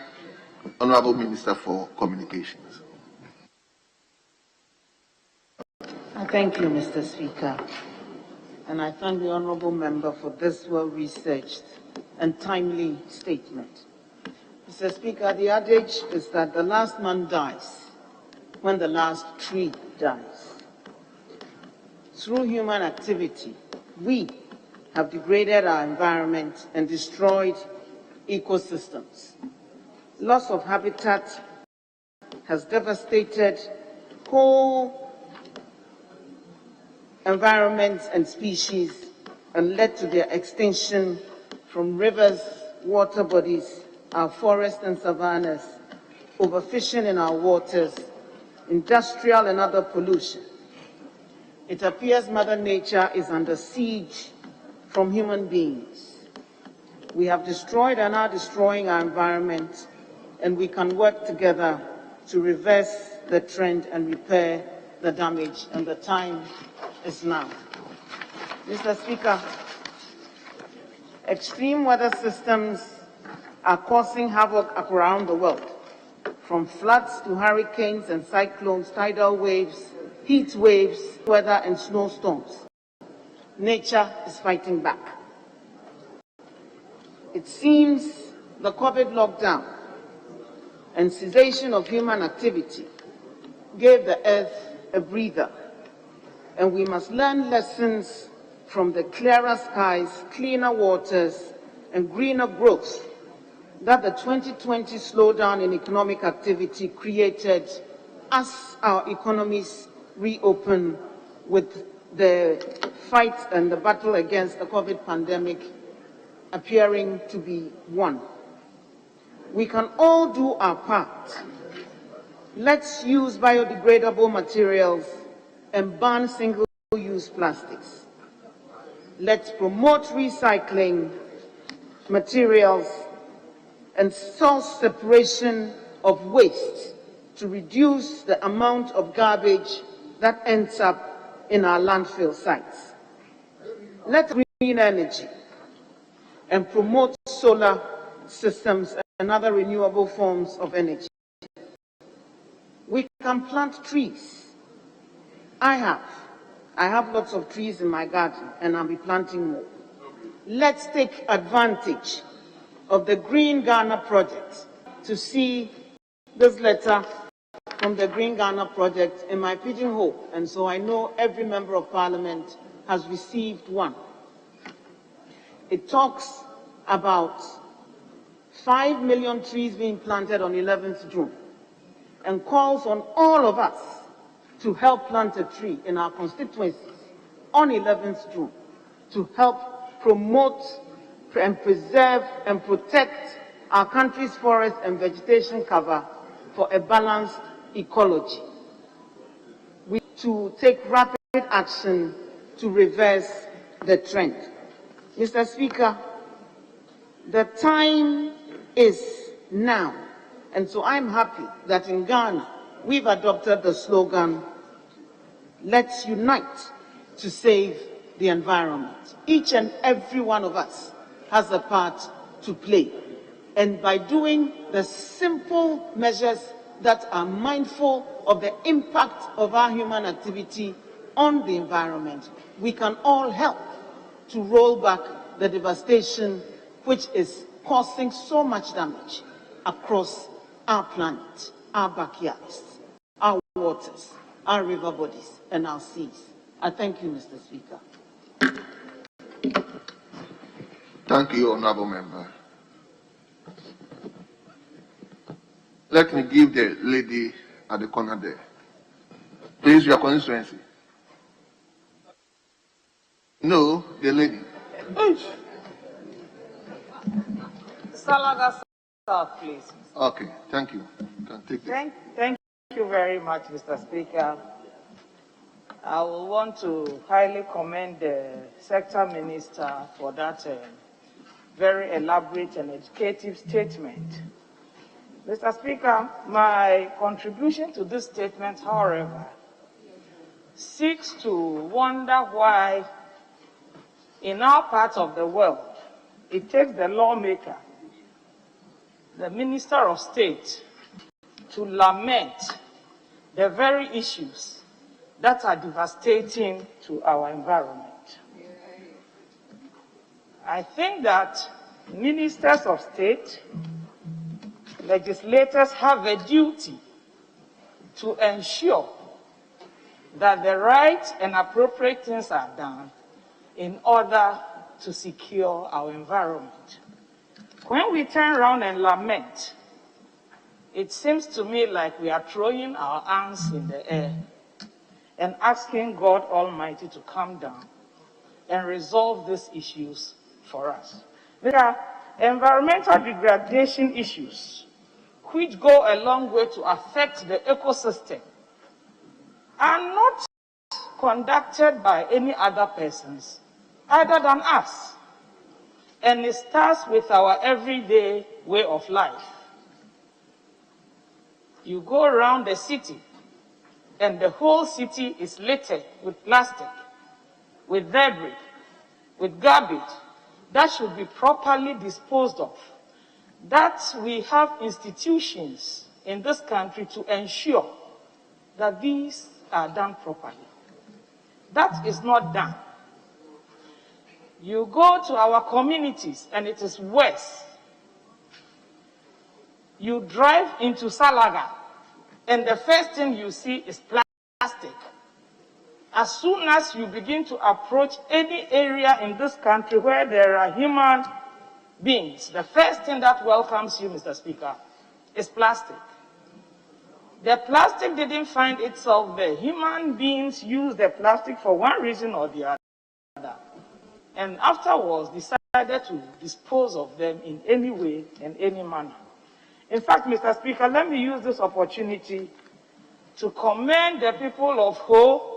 Honorable Minister for Communications.
I thank you, Mr. Speaker, and I thank the Honorable Member for this well-researched and timely statement. Mr. Speaker, the adage is that the last man dies when the last tree dies. Through human activity, we have degraded our environment and destroyed ecosystems. Loss of habitat has devastated whole environments and species and led to their extinction from rivers, water bodies, our forests and savannas, overfishing in our waters, industrial and other pollution. It appears Mother Nature is under siege from human beings. We have destroyed and are destroying our environment, and we can work together to reverse the trend and repair the damage, and the time is now. Mr. Speaker, extreme weather systems are causing havoc around the world, from floods to hurricanes and cyclones, tidal waves, heat waves, weather and snowstorms. Nature is fighting back. It seems the COVID lockdown and cessation of human activity gave the earth a breather, and we must learn lessons from the clearer skies, cleaner waters, and greener growth that the 2020 slowdown in economic activity created as our economies reopen, with the fight and the battle against the COVID pandemic appearing to be won. We can all do our part. Let's use biodegradable materials and ban single-use plastics. Let's promote recycling materials and source separation of waste to reduce the amount of garbage that ends up in our landfill sites. Let's green energy and promote solar systems and other renewable forms of energy. We can plant trees. I have lots of trees in my garden, and I'll be planting more. Let's take advantage of the Green Ghana project to see this letter from the Green Ghana project in my pigeonhole, and so I know every member of parliament has received one. It talks about 5 million trees being planted on 11th June and calls on all of us to help plant a tree in our constituencies on 11th June to help promote and preserve and protect our country's forest and vegetation cover for a balanced ecology. We need to take rapid action to reverse the trend. Mr. Speaker, the time is now, and so I'm happy that in Ghana we've adopted the slogan, "Let's unite to save the environment." Each and every one of us has a part to play, and by doing the simple measures that are mindful of the impact of our human activity on the environment, we can all help to roll back the devastation which is causing so much damage across our planet, our backyards, our waters, our river bodies, and our seas. I thank you, Mr. Speaker.
Thank you, Honorable Member. Let me give the lady at the corner there. Please, your constituency. No, the lady.
Salaga South, please.
Okay, thank you. You can take it.
Thank you very much, Mr. Speaker. I will want to highly commend the Sector Minister for that very elaborate and educative statement. Mr. Speaker, my contribution to this statement, however, seeks to wonder why in our part of the world it takes the lawmaker, the Minister of State, to lament the very issues that are devastating to our environment. I think that ministers of state, legislators have a duty to ensure that the right and appropriate things are done in order to secure our environment. When we turn around and lament, it seems to me like we are throwing our arms in the air and asking God Almighty to come down and resolve these issues for us. There are environmental degradation issues which go a long way to affect the ecosystem are not conducted by any other persons other than us. And it starts with our everyday way of life. You go around the city and the whole city is littered with plastic, with debris, with garbage that should be properly disposed of. That we have institutions in this country to ensure that these are done properly. That is not done. You go to our communities and it is worse. You drive into Salaga and the first thing you see is plastic. As soon as you begin to approach any area in this country where there are human beings, the first thing that welcomes you, Mr. Speaker, is plastic. The plastic didn't find itself there. Human beings use the plastic for one reason or the other, and afterwards decided to dispose of them in any way and any manner. In fact, Mr. Speaker, let me use this opportunity to commend the people of Ho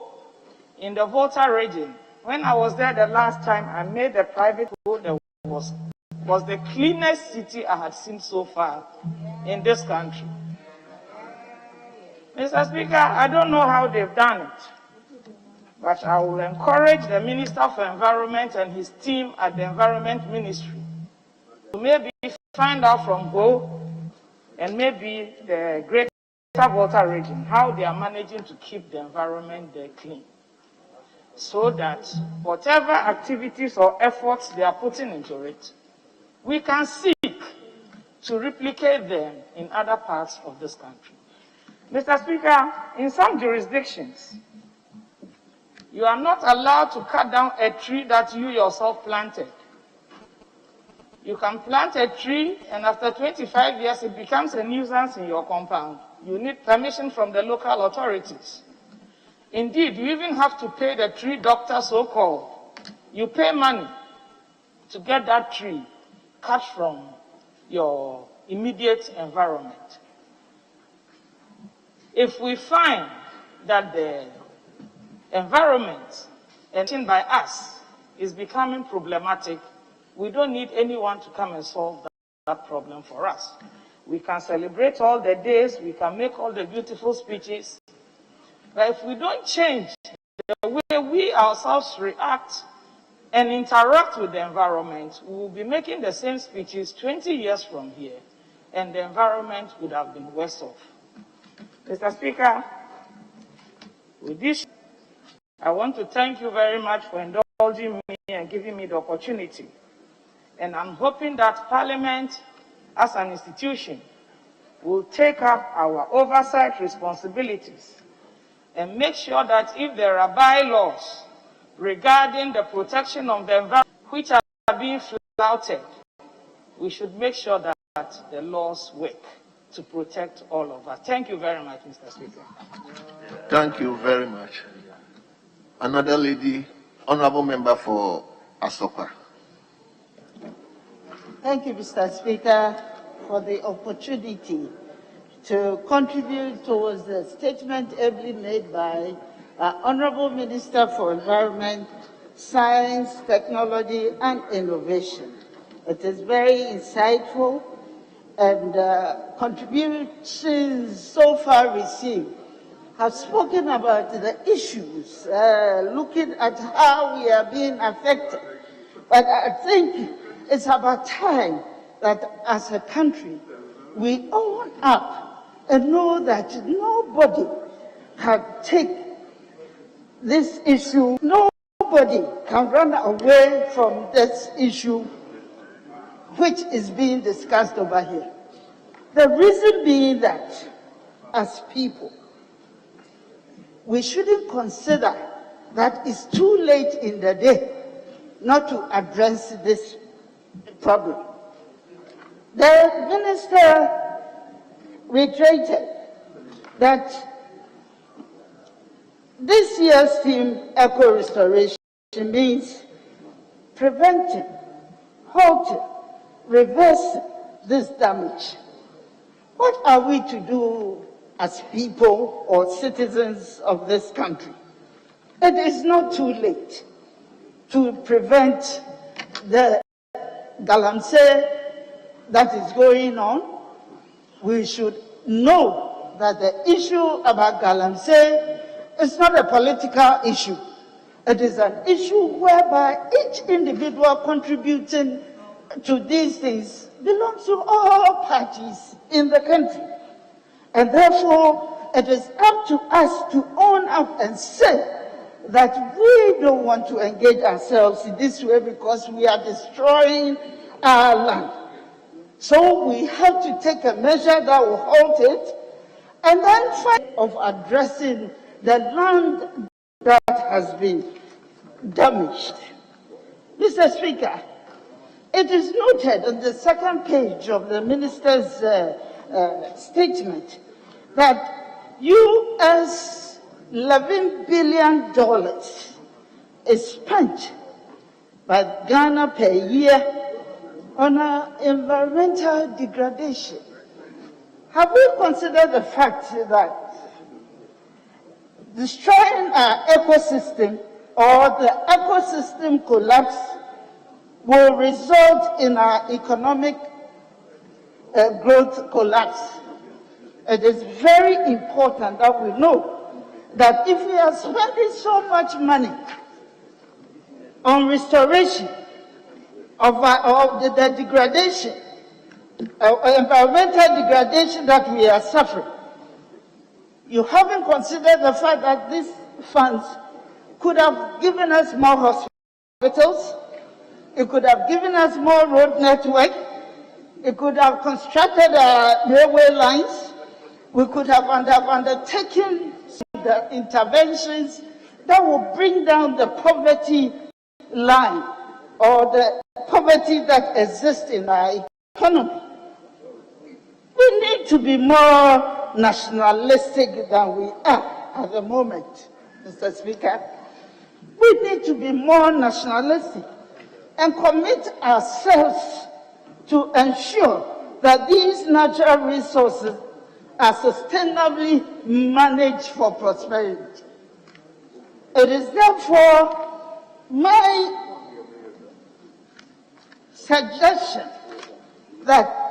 in the Volta region. When I was there the last time, I made a private pool. There was was the cleanest city I had seen so far in this country. Mr. Speaker, I don't know how they've done it, but I will encourage the Minister for Environment and his team at the Environment Ministry to maybe find out from Go and maybe the Greater Volta region how they are managing to keep the environment there clean, so that whatever activities or efforts they are putting into it, we can seek to replicate them in other parts of this country. Mr. Speaker, in some jurisdictions, you are not allowed to cut down a tree that you yourself planted. You can plant a tree, and after 25 years, it becomes a nuisance in your compound. You need permission from the local authorities. Indeed, you even have to pay the tree doctor, so-called. You pay money to get that tree cut from your immediate environment. If we find that the environment and by us is becoming problematic, we don't need anyone to come and solve that problem for us. We can celebrate all the days, we can make all the beautiful speeches, but if we don't change the way we ourselves react and interact with the environment, we will be making the same speeches 20 years from here, and the environment would have been worse off. Mr. Speaker, with this, I want to thank you very much for indulging me and giving me the opportunity. And I'm hoping that Parliament, as an institution, will take up our oversight responsibilities and make sure that if there are bylaws regarding the protection of the environment which are being flouted, we should make sure that the laws work to protect all of us. Thank you very much, Mr. Speaker.
Thank you very much. Another lady, honorable member for Asopa.
Thank you, Mr. Speaker, for the opportunity to contribute towards the statement ably made by our Honorable Minister for Environment, Science, Technology and Innovation. It is very insightful, and contributions so far received have spoken about the issues, looking at how we are being affected. But I think it's about time that as a country, we own up and know that nobody can take this issue, nobody can run away from this issue which is being discussed over here. The reason being that, as people, we shouldn't consider that it's too late in the day not to address this problem. The minister reiterated that this year's theme, eco-restoration, means preventing, halting, reversing this damage. What are we to do as people or citizens of this country? It is not too late to prevent the galamsey that is going on. We should know that the issue about galamsey is not a political issue. It is an issue whereby each individual contributing to these things belongs to all parties in the country. And therefore, it is up to us to own up and say that we don't want to engage ourselves in this way because we are destroying our land. So we have to take a measure that will halt it, and then find of addressing the land that has been damaged. Mr. Speaker, it is noted on the second page of the minister's statement that US $11 billion is spent by Ghana per year on environmental degradation. Have we considered the fact that destroying our ecosystem or the ecosystem collapse will result in our economic growth collapse. It is very important that we know that if we are spending so much money on restoration of the degradation, environmental degradation that we are suffering, you haven't considered the fact that these funds could have given us more hospitals, it could have given us more road network, it could have constructed railway lines, we could have undertaken the interventions that will bring down the poverty line or the poverty that exists in our economy. We need to be more nationalistic than we are at the moment, Mr. Speaker. We need to be more nationalistic and commit ourselves to ensure that these natural resources are sustainably managed for prosperity. It is therefore my suggestion that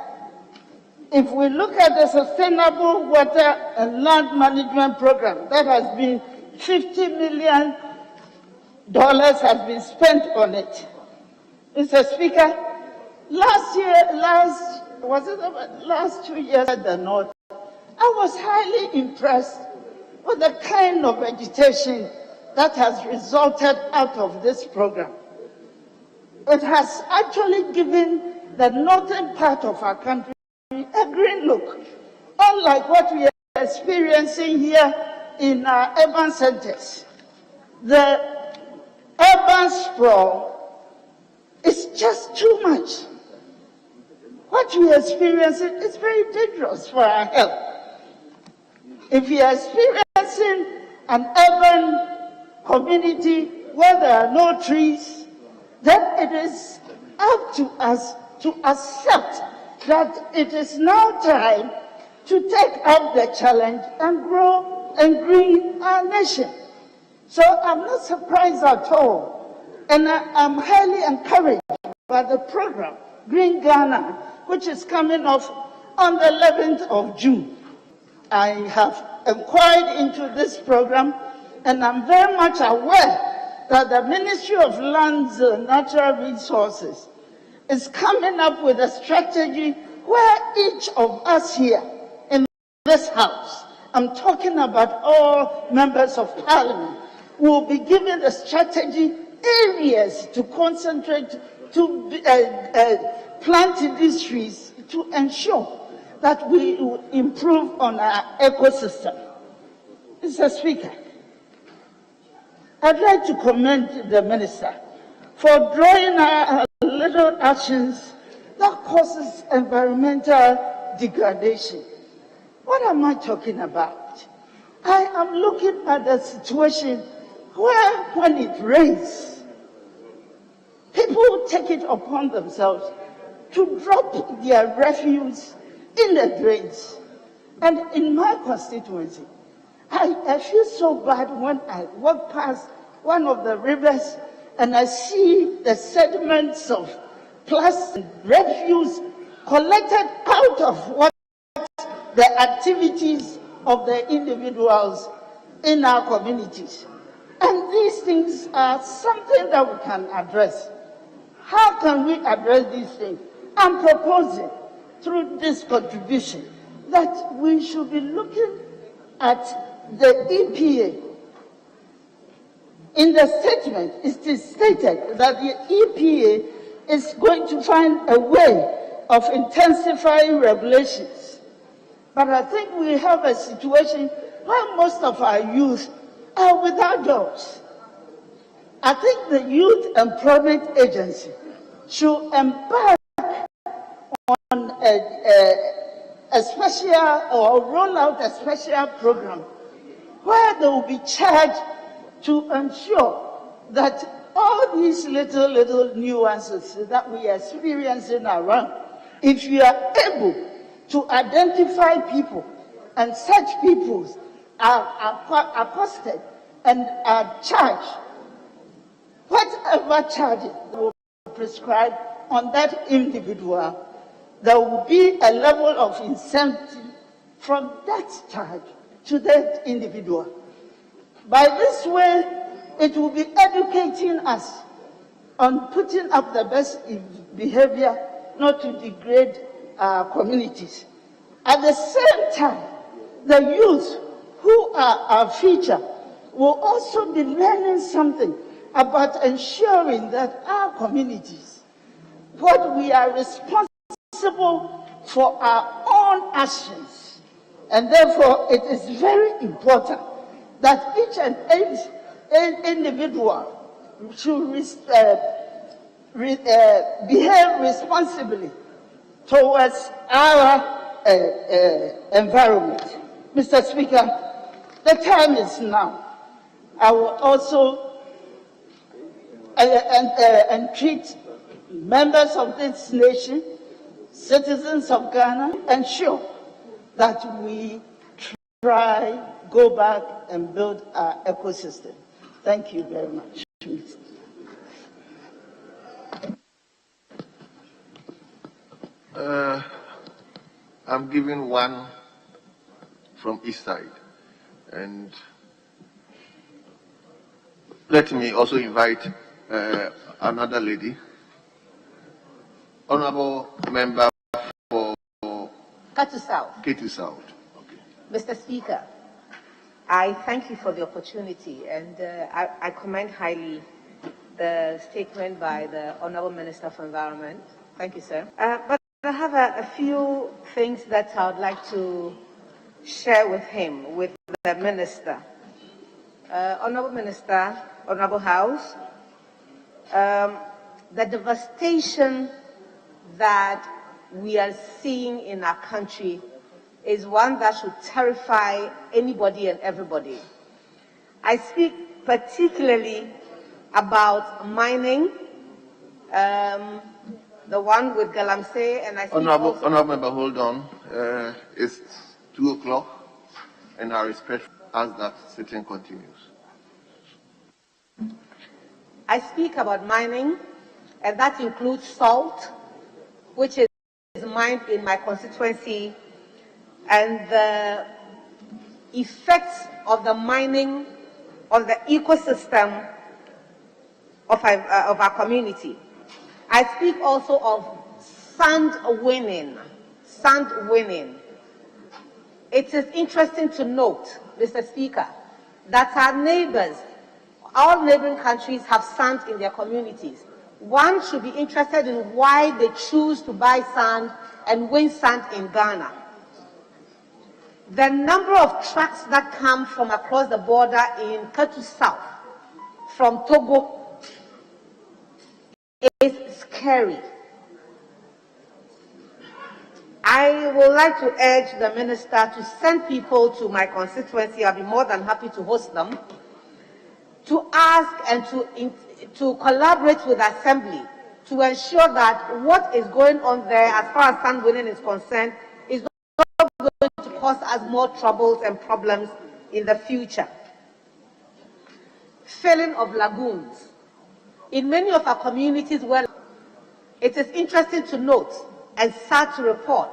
if we look at the Sustainable Water and Land Management Program, that has been $50 million has been spent on it. Mr. Speaker, last 2 years at the North, I was highly impressed with the kind of vegetation that has resulted out of this program. It has actually given the northern part of our country a green look, unlike what we are experiencing here in our urban centers. The urban sprawl is just too much. What we are experiencing is very dangerous for our health. If you are experiencing an urban community where there are no trees, then it is up to us to accept that it is now time to take up the challenge and grow and green our nation. So I'm not surprised at all, and I'm highly encouraged by the program Green Ghana, which is coming off on the 11th of June. I have inquired into this program, and I'm very much aware that the Ministry of Lands and Natural Resources is coming up with a strategy where each of us here in this House, I'm talking about all members of Parliament, will be given the strategy areas to concentrate, to plant these trees to ensure that we will improve on our ecosystem. Mr. Speaker, I'd like to commend the Minister for drawing our little actions that causes environmental degradation. What am I talking about? I am looking at a situation where, when it rains, people take it upon themselves to drop their refuse in the drains. And in my constituency, I feel so bad when I walk past one of the rivers and I see the sediments of plastic refuse collected out of what the activities of the individuals in our communities. And these things are something that we can address. How can we address these things? I'm proposing through this contribution that we should be looking at the EPA. In the statement, it is stated that the EPA is going to find a way of intensifying regulations. But I think we have a situation where most of our youth are without jobs. I think the Youth Employment Agency should embark on a special or roll out a special program where they will be charged to ensure that all these little nuances that we are experiencing around, if you are able to identify people and such people are accosted and are charged, whatever charges will prescribed on that individual, there will be a level of incentive from that charge to that individual. By this way, it will be educating us on putting up the best behavior not to degrade our communities. At the same time, the youth who are our future will also be learning something about ensuring that our communities, what we are responsible for our own actions, and therefore it is very important that each and every individual should behave responsibly towards our environment. Mr. Speaker, the time is now. I will also entreat members of this nation, citizens of Ghana, ensure that we try, go back and build our ecosystem. Thank you very much.
I'm giving one from each side. And let me also invite another lady, Honorable Member for
Katu South.
Katy South.
Mr. Speaker, I thank you for the opportunity, and I commend highly the statement by the Honorable Minister for Environment. Thank you, sir. But I have a few things that I would like to share with him, with the Minister. Honorable Minister, Honorable House, the devastation that we are seeing in our country is one that should terrify anybody and everybody. I speak particularly about mining, the one with Galamsey, and I speak
Honorable Member, hold on. It's 2 o'clock, and I respect as that sitting continues.
I speak about mining, and that includes salt, which is mined in my constituency, and the effects of the mining on the ecosystem of our community. I speak also of sand winning. It is interesting to note, Mr. Speaker, that our neighbors, all neighboring countries, have sand in their communities. One should be interested in why they choose to buy sand and win sand in Ghana. The number of trucks that come from across the border in Katu South, from Togo, is scary. I would like to urge the minister to send people to my constituency. I'll be more than happy to host them, to ask and to collaborate with the Assembly to ensure that what is going on there as far as sand winning is concerned is not going to cause us more troubles and problems in the future. Filling of lagoons. In many of our communities, well, it is interesting to note and sad to report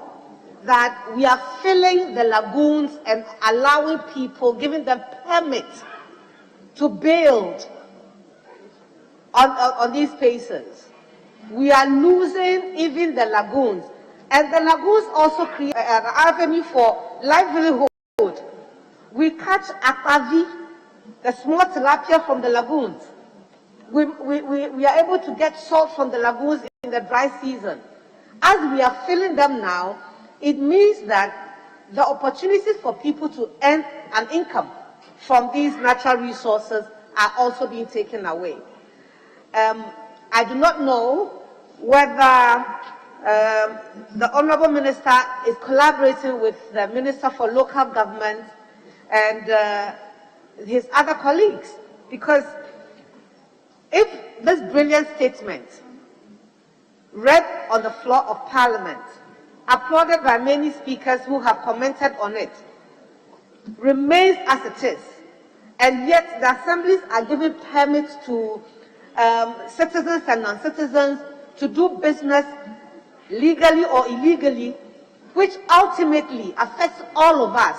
that we are filling the lagoons and allowing people, giving them permits to build on these spaces. We are losing even the lagoons. And the lagoons also create an avenue for livelihood. We catch akpavi, the small tilapia, from the lagoons. We are able to get salt from the lagoons in the dry season. As we are filling them now, it means that the opportunities for people to earn an income from these natural resources are also being taken away. I do not know whether the Honourable Minister is collaborating with the Minister for Local Government and his other colleagues, because if this brilliant statement, read on the floor of Parliament, applauded by many speakers who have commented on it, remains as it is, and yet the assemblies are giving permits to citizens and non-citizens to do business legally or illegally, which ultimately affects all of us,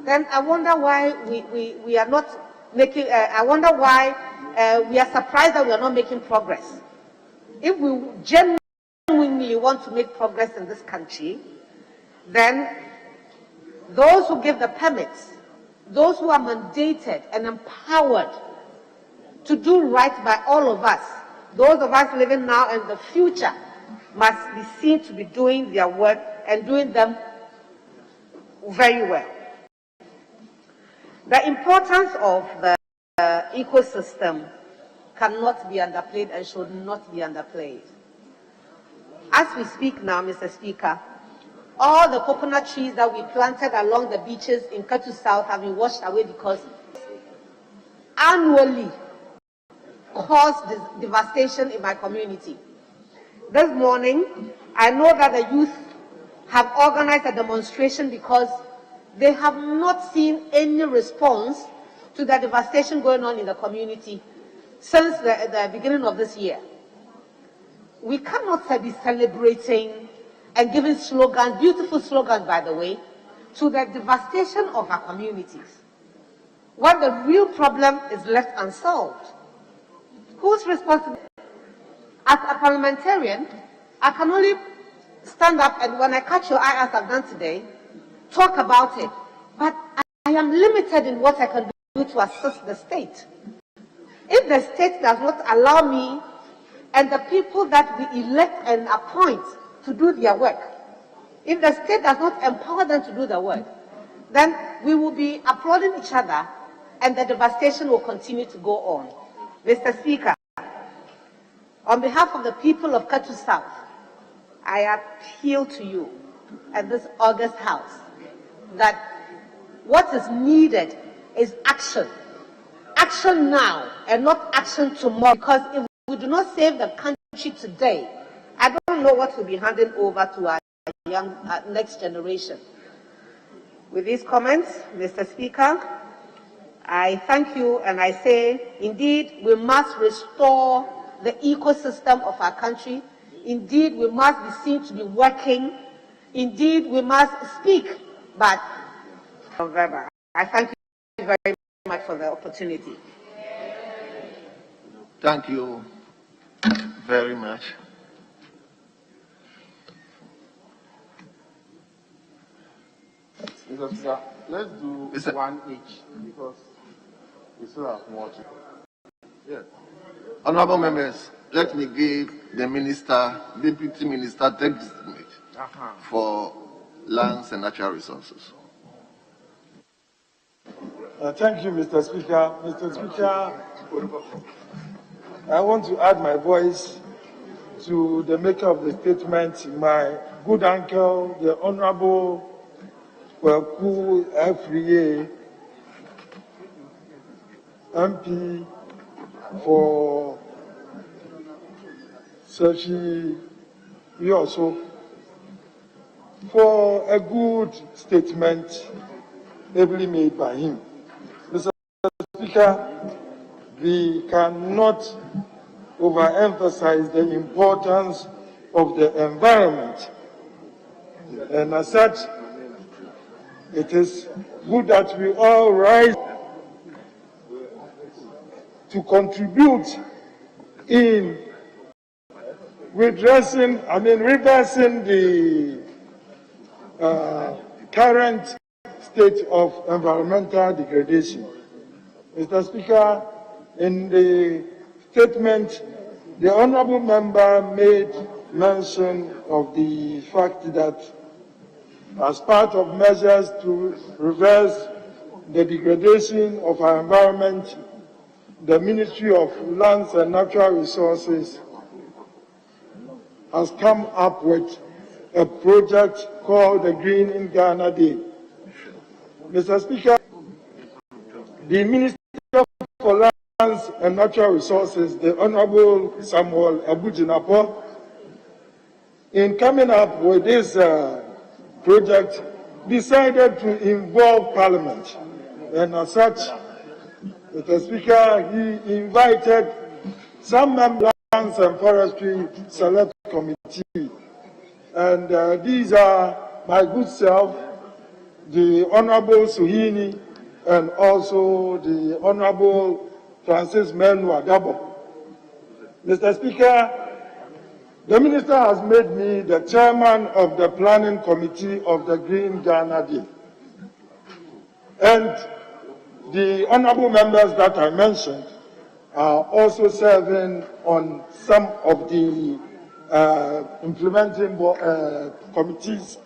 then I wonder why we are not making, I wonder why we are surprised that we are not making progress. If we genuinely want to make progress in this country, then those who give the permits, those who are mandated and empowered to do right by all of us, those of us living now and the future, must be seen to be doing their work and doing them very well. The importance of the ecosystem cannot be underplayed and should not be underplayed. As we speak now, Mr. Speaker, all the coconut trees that we planted along the beaches in Katu South have been washed away because annually caused devastation in my community. This morning, I know that the youth have organized a demonstration because they have not seen any response to the devastation going on in the community since the beginning of this year. We cannot be celebrating and giving slogans, beautiful slogans by the way, to the devastation of our communities, when the real problem is left unsolved. Who's responsible? As a parliamentarian, I can only stand up and when I catch your eye as I've done today, talk about it. But I am limited in what I can do to assist the state. If the state does not allow me and the people that we elect and appoint to do their work, if the state does not empower them to do the work, then we will be applauding each other and the devastation will continue to go on. Mr. Speaker, on behalf of the people of Katu South, I appeal to you at this August House that what is needed is action. Action now and not action tomorrow. Because if we do not save the country today, I don't know what will be handed over to our young next generation. With these comments, Mr. Speaker, I thank you and I say, indeed, we must restore the ecosystem of our country. Indeed, we must be seen to be working. Indeed, we must speak, but I thank you very much for the opportunity.
Thank you very much.
Mr. Speaker, let's do one each because we still have more to.
Yes. Honorable members, let me give the minister, deputy minister, take this minute for lands and natural resources.
Thank you, Mr. Speaker. Mr. Speaker, I want to add my voice to the maker of the statement, my good uncle, the Honorable Kwaku Afriye, MP for Sefi also, for a good statement ably made by him. Mr. Speaker, we cannot overemphasize the importance of the environment. And as such, it is good that we all rise to contribute in reversing the current state of environmental degradation. Mr. Speaker, in the statement, the honorable member made mention of the fact that as part of measures to reverse the degradation of our environment, the Ministry of Lands and Natural Resources has come up with a project called the Green in Ghana Day. Mr. Speaker, the Minister for Lands and Natural Resources, the Honorable Samuel Abujinapo, in coming up with this project, decided to involve Parliament. And as such, Mr. Speaker, he invited some members and Forestry Select Committee, and these are my good self, the Honorable Suhini, and also the Honorable Francis Menu Adabo. Mr. Speaker, the Minister has made me the chairman of the Planning Committee of the Green Ghana Day. And the honorable members that I mentioned are also serving on some of the implementing committees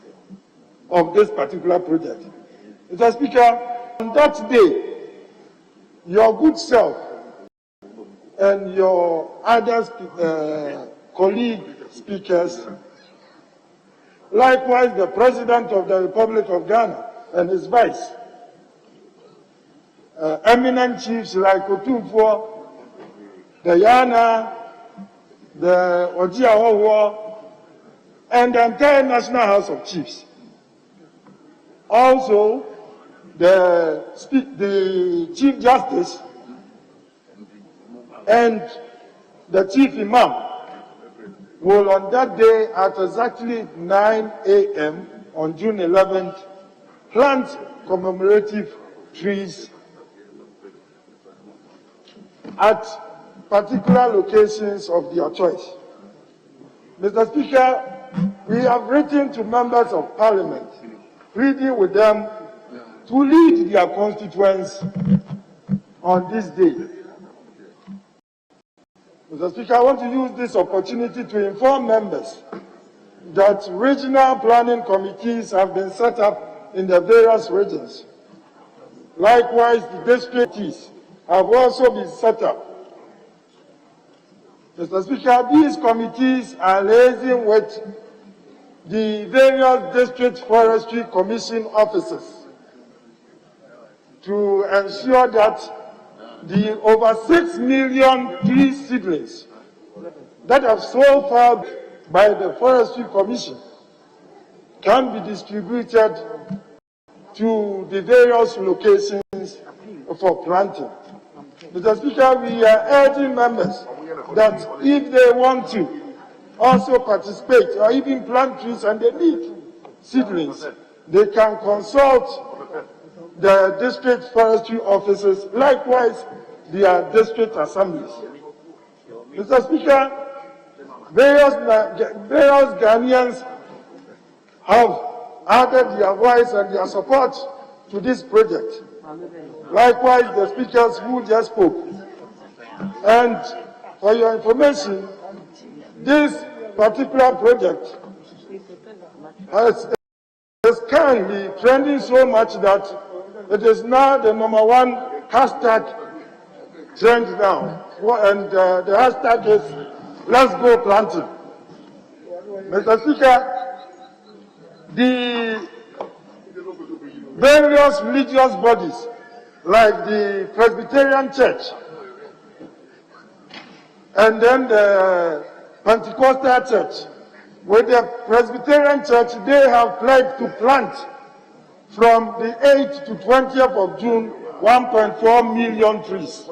of this particular project. Mr. Speaker, on that day, your good self and your other colleague speakers, likewise the President of the Republic of Ghana and his vice, eminent chiefs like Otumfuo, the Yana, the Ojiahowo, and the entire National House of Chiefs. Also, the Chief Justice and the Chief Imam will on that day at exactly 9 a.m. on June 11th plant commemorative trees at particular locations of their choice. Mr. Speaker, we have written to members of Parliament, pleading with them to lead their constituents on this day. Mr. Speaker, I want to use this opportunity to inform members that regional planning committees have been set up in the various regions. Likewise, the districts have also been set up. Mr. Speaker, these committees are liaising with the various district forestry commission officers to ensure that the over 6 million tree seedlings that have so far by the Forestry Commission can be distributed to the various locations for planting. Mr. Speaker, we are urging members that if they want to also participate or even plant trees and they need seedlings, they can consult the district forestry officers, likewise their district assemblies. Mr. Speaker, various Ghanaians have added their voice and their support to this project. Likewise, the speakers who just spoke. And for your information, this particular project is currently trending so much that it is now the #1 hashtag trend now. And the hashtag is "Let's Go Planting." Mr. Speaker, the various religious bodies like the Presbyterian Church and then the Pentecostal Church, with the Presbyterian Church, they have pledged to plant from the 8th to 20th of June 1.4 million trees.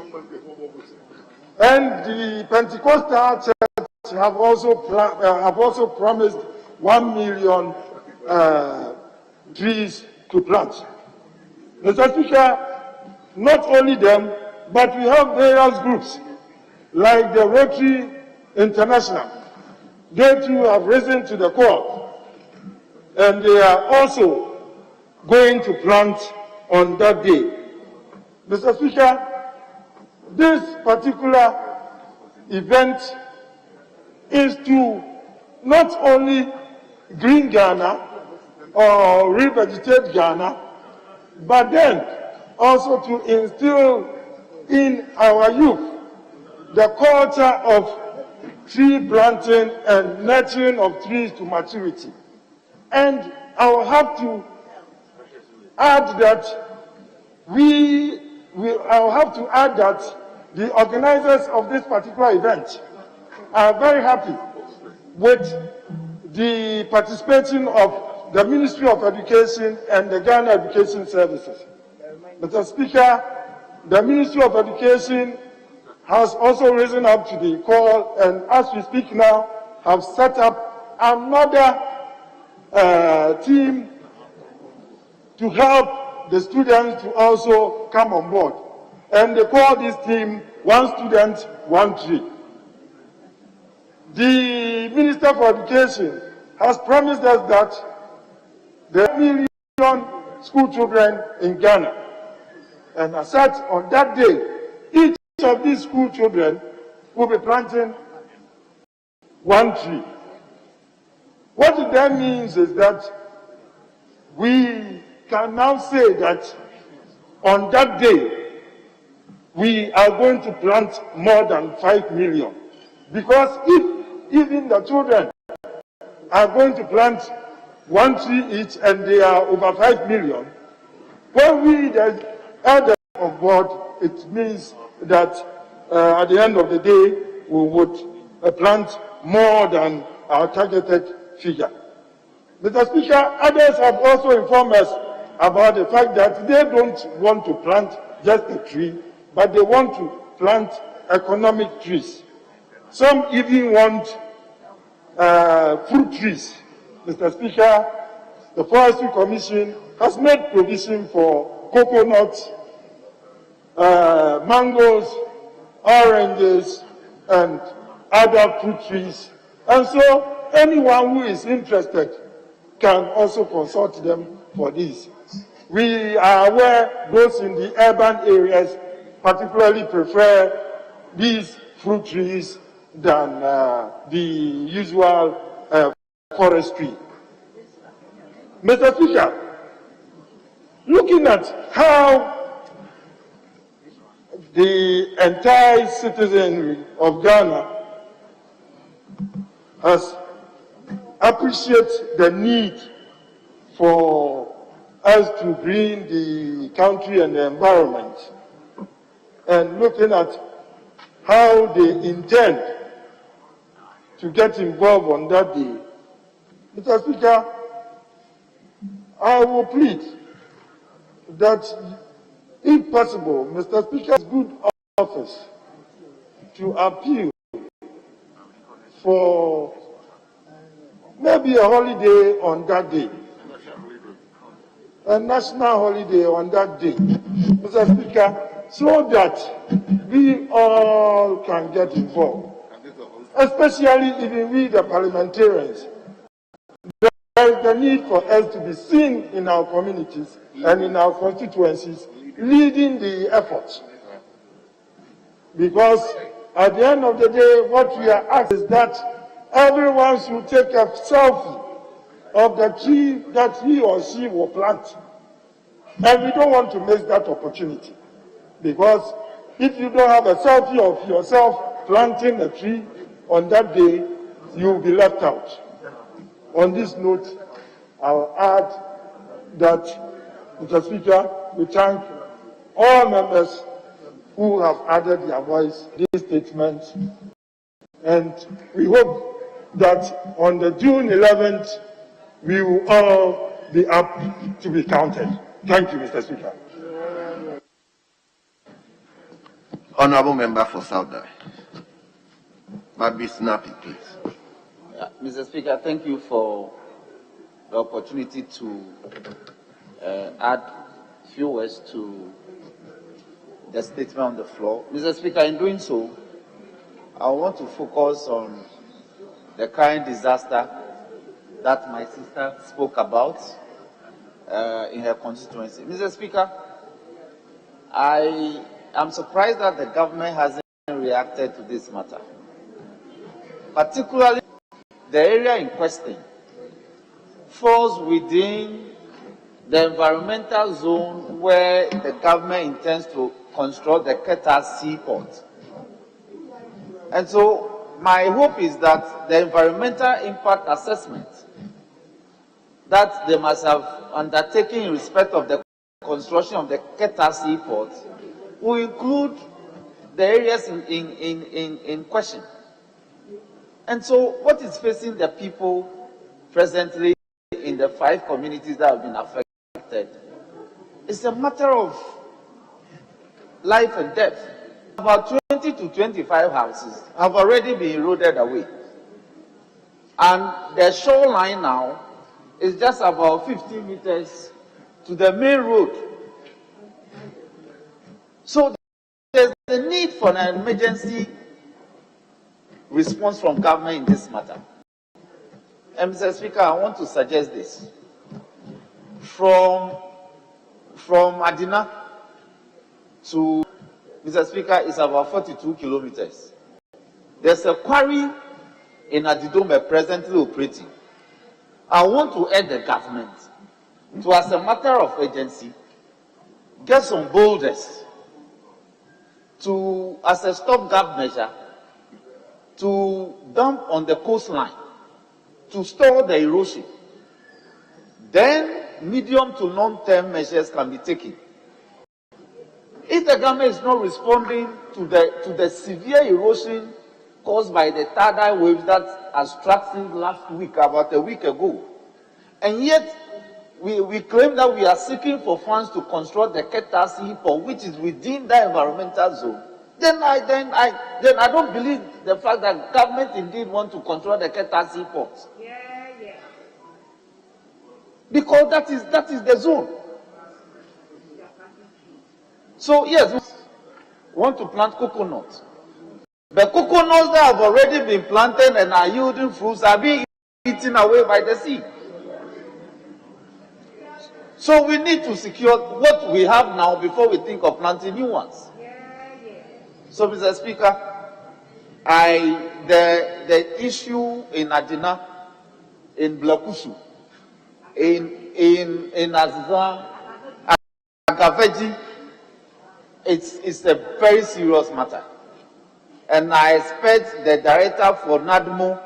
And the Pentecostal Church have also promised 1 million trees to plant. Mr. Speaker, not only them, but we have various groups like the Rotary International. They too have risen to the call, and they are also going to plant on that day. Mr. Speaker, this particular event is to not only green Ghana or revegetate Ghana, but then also to instill in our youth the culture of tree planting and nurturing of trees to maturity. And I will have to add that the organizers of this particular event are very happy with the participation of the Ministry of Education and the Ghana Education Services. Mr. Speaker, the Ministry of Education has also risen up to the call, and as we speak now, have set up another team to help the students to also come on board. And they call this team One Student, One Tree. The Minister for Education has promised us that there are 1 million school children in Ghana. And as such, on that day, each of these school children will be planting 1 tree. What it then means is that we can now say that on that day, we are going to plant more than 5 million. Because if even the children are going to plant 1 tree each and they are over 5 million, when we, the elders of God, it means that at the end of the day, we would plant more than our targeted figure. Mr. Speaker, others have also informed us about the fact that they don't want to plant just a tree, but they want to plant economic trees. Some even want fruit trees. Mr. Speaker, the Forestry Commission has made provision for coconuts, mangoes, oranges, and other fruit trees. And so anyone who is interested can also consult them for this. We are aware those in the urban areas particularly prefer these fruit trees than the usual forestry. Mr. Speaker, looking at how the entire citizenry of Ghana has appreciated the need for us to green the country and the environment, and looking at how they intend to get involved on that day, Mr. Speaker, I will plead that, if possible, Mr. Speaker's good office to appeal for maybe a holiday on that day, a national holiday on that day, Mr. Speaker, so that we all can get involved, especially even we, the parliamentarians. There is the need for us to be seen in our communities and in our constituencies, leading the effort. Because at the end of the day, what we are asked is that everyone should take a selfie of the tree that he or she will plant. And we don't want to miss that opportunity. Because if you don't have a selfie of yourself planting a tree on that day, you will be left out. On this note, I'll add that, Mr. Speaker, we thank all members who have added their voice to this statement, and we hope that on the June 11th, we will all be up to be counted. Thank you, Mr. Speaker.
Honorable Member for Southern, but be snappy, please.
Mr. Speaker, thank you for the opportunity to add a few words to the statement on the floor. Mr. Speaker, in doing so, I want to focus on the current disaster that my sister spoke about in her constituency. Mr. Speaker, I am surprised that the government hasn't reacted to this matter, particularly the area in question falls within the environmental zone where the government intends to construct the Keta seaport. And so my hope is that the environmental impact assessment that they must have undertaken in respect of the construction of the Keta seaport will include the areas in question. And so what is facing the people presently in the 5 communities that have been affected is a matter of life and death. About 20 20 to 25 houses have already been eroded away. And the shoreline now is just about 50 meters to the main road. So there's the need for an emergency response from government in this matter. And Mr. Speaker, I want to suggest this. From Adina to, Mr. Speaker, is about 42 kilometers. There's a quarry in Adidome presently operating. I want to urge the government to, as a matter of urgency, get some boulders to, as a stopgap measure, to dump on the coastline to store the erosion. Then medium to long-term measures can be taken. If the government is not responding to the severe erosion caused by the tidal waves that has struck since last week, about a week ago, and yet we claim that we are seeking for funds to construct the Keta Seaport, which is within the environmental zone, then I don't believe the fact that government indeed want to control the Keta Seaport. Because that is the zone. So yes, we want to plant coconuts. The coconuts that have already been planted and are yielding fruits are being eaten away by the sea. So we need to secure what we have now before we think of planting new ones. So, Mr. Speaker, the issue in Adina, in Blakusu, in Azizan, Agaveji, it's a very serious matter. And I expect the director for NADMO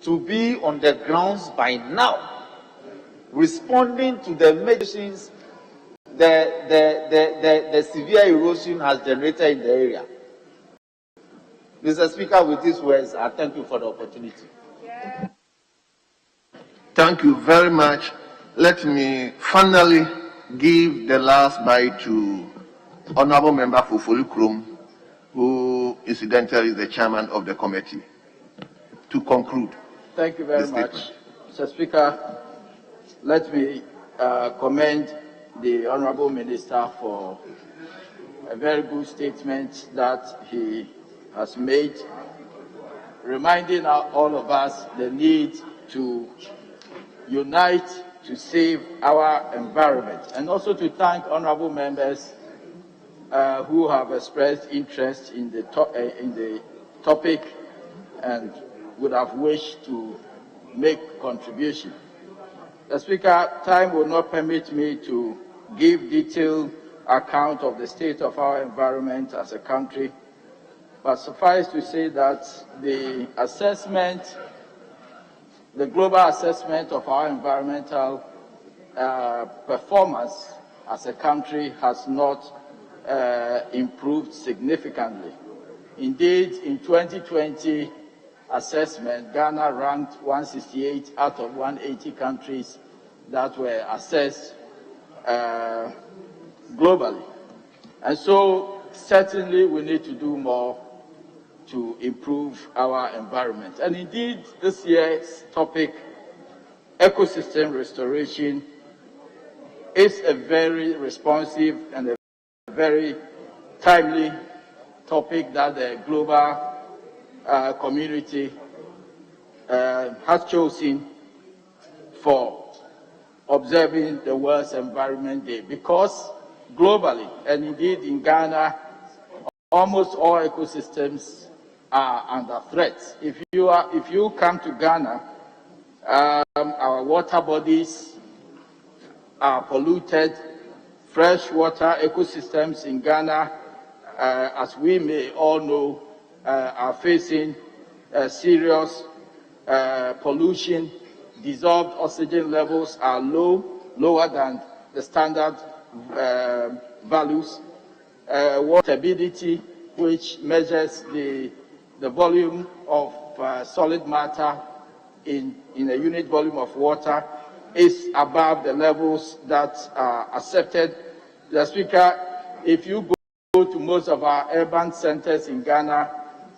to be on the grounds by now, responding to the medicines the severe erosion has generated in the area. Mr. Speaker, with these words, I thank you for the opportunity.
Thank you very much. Let me finally give the last bite to Honorable Member Fufuli Krum, who incidentally is the chairman of the committee, to conclude.
Thank you very much. Mr. Speaker, let me commend the Honorable Minister for a very good statement that he has made, reminding all of us the need to unite to save our environment, and also to thank honorable members who have expressed interest in the topic and would have wished to make contribution. The Speaker, time will not permit me to give detailed account of the state of our environment as a country, but suffice to say that the assessment, the global assessment of our environmental performance as a country has not improved significantly. Indeed, in 2020 assessment, Ghana ranked 168 out of 180 countries that were assessed globally. And so certainly we need to do more to improve our environment. And indeed, this year's topic, ecosystem restoration, is a very responsive and a very timely topic that the global community has chosen for observing the World's Environment Day, because globally, and indeed in Ghana, almost all ecosystems are under threat. If you come to Ghana, our water bodies are polluted. Freshwater ecosystems in Ghana, as we may all know, are facing serious pollution. Dissolved oxygen levels are lower than the standard values. Water stability, which measures the volume of solid matter in a unit volume of water, is above the levels that are accepted. The Speaker, if you go to most of our urban centers in Ghana,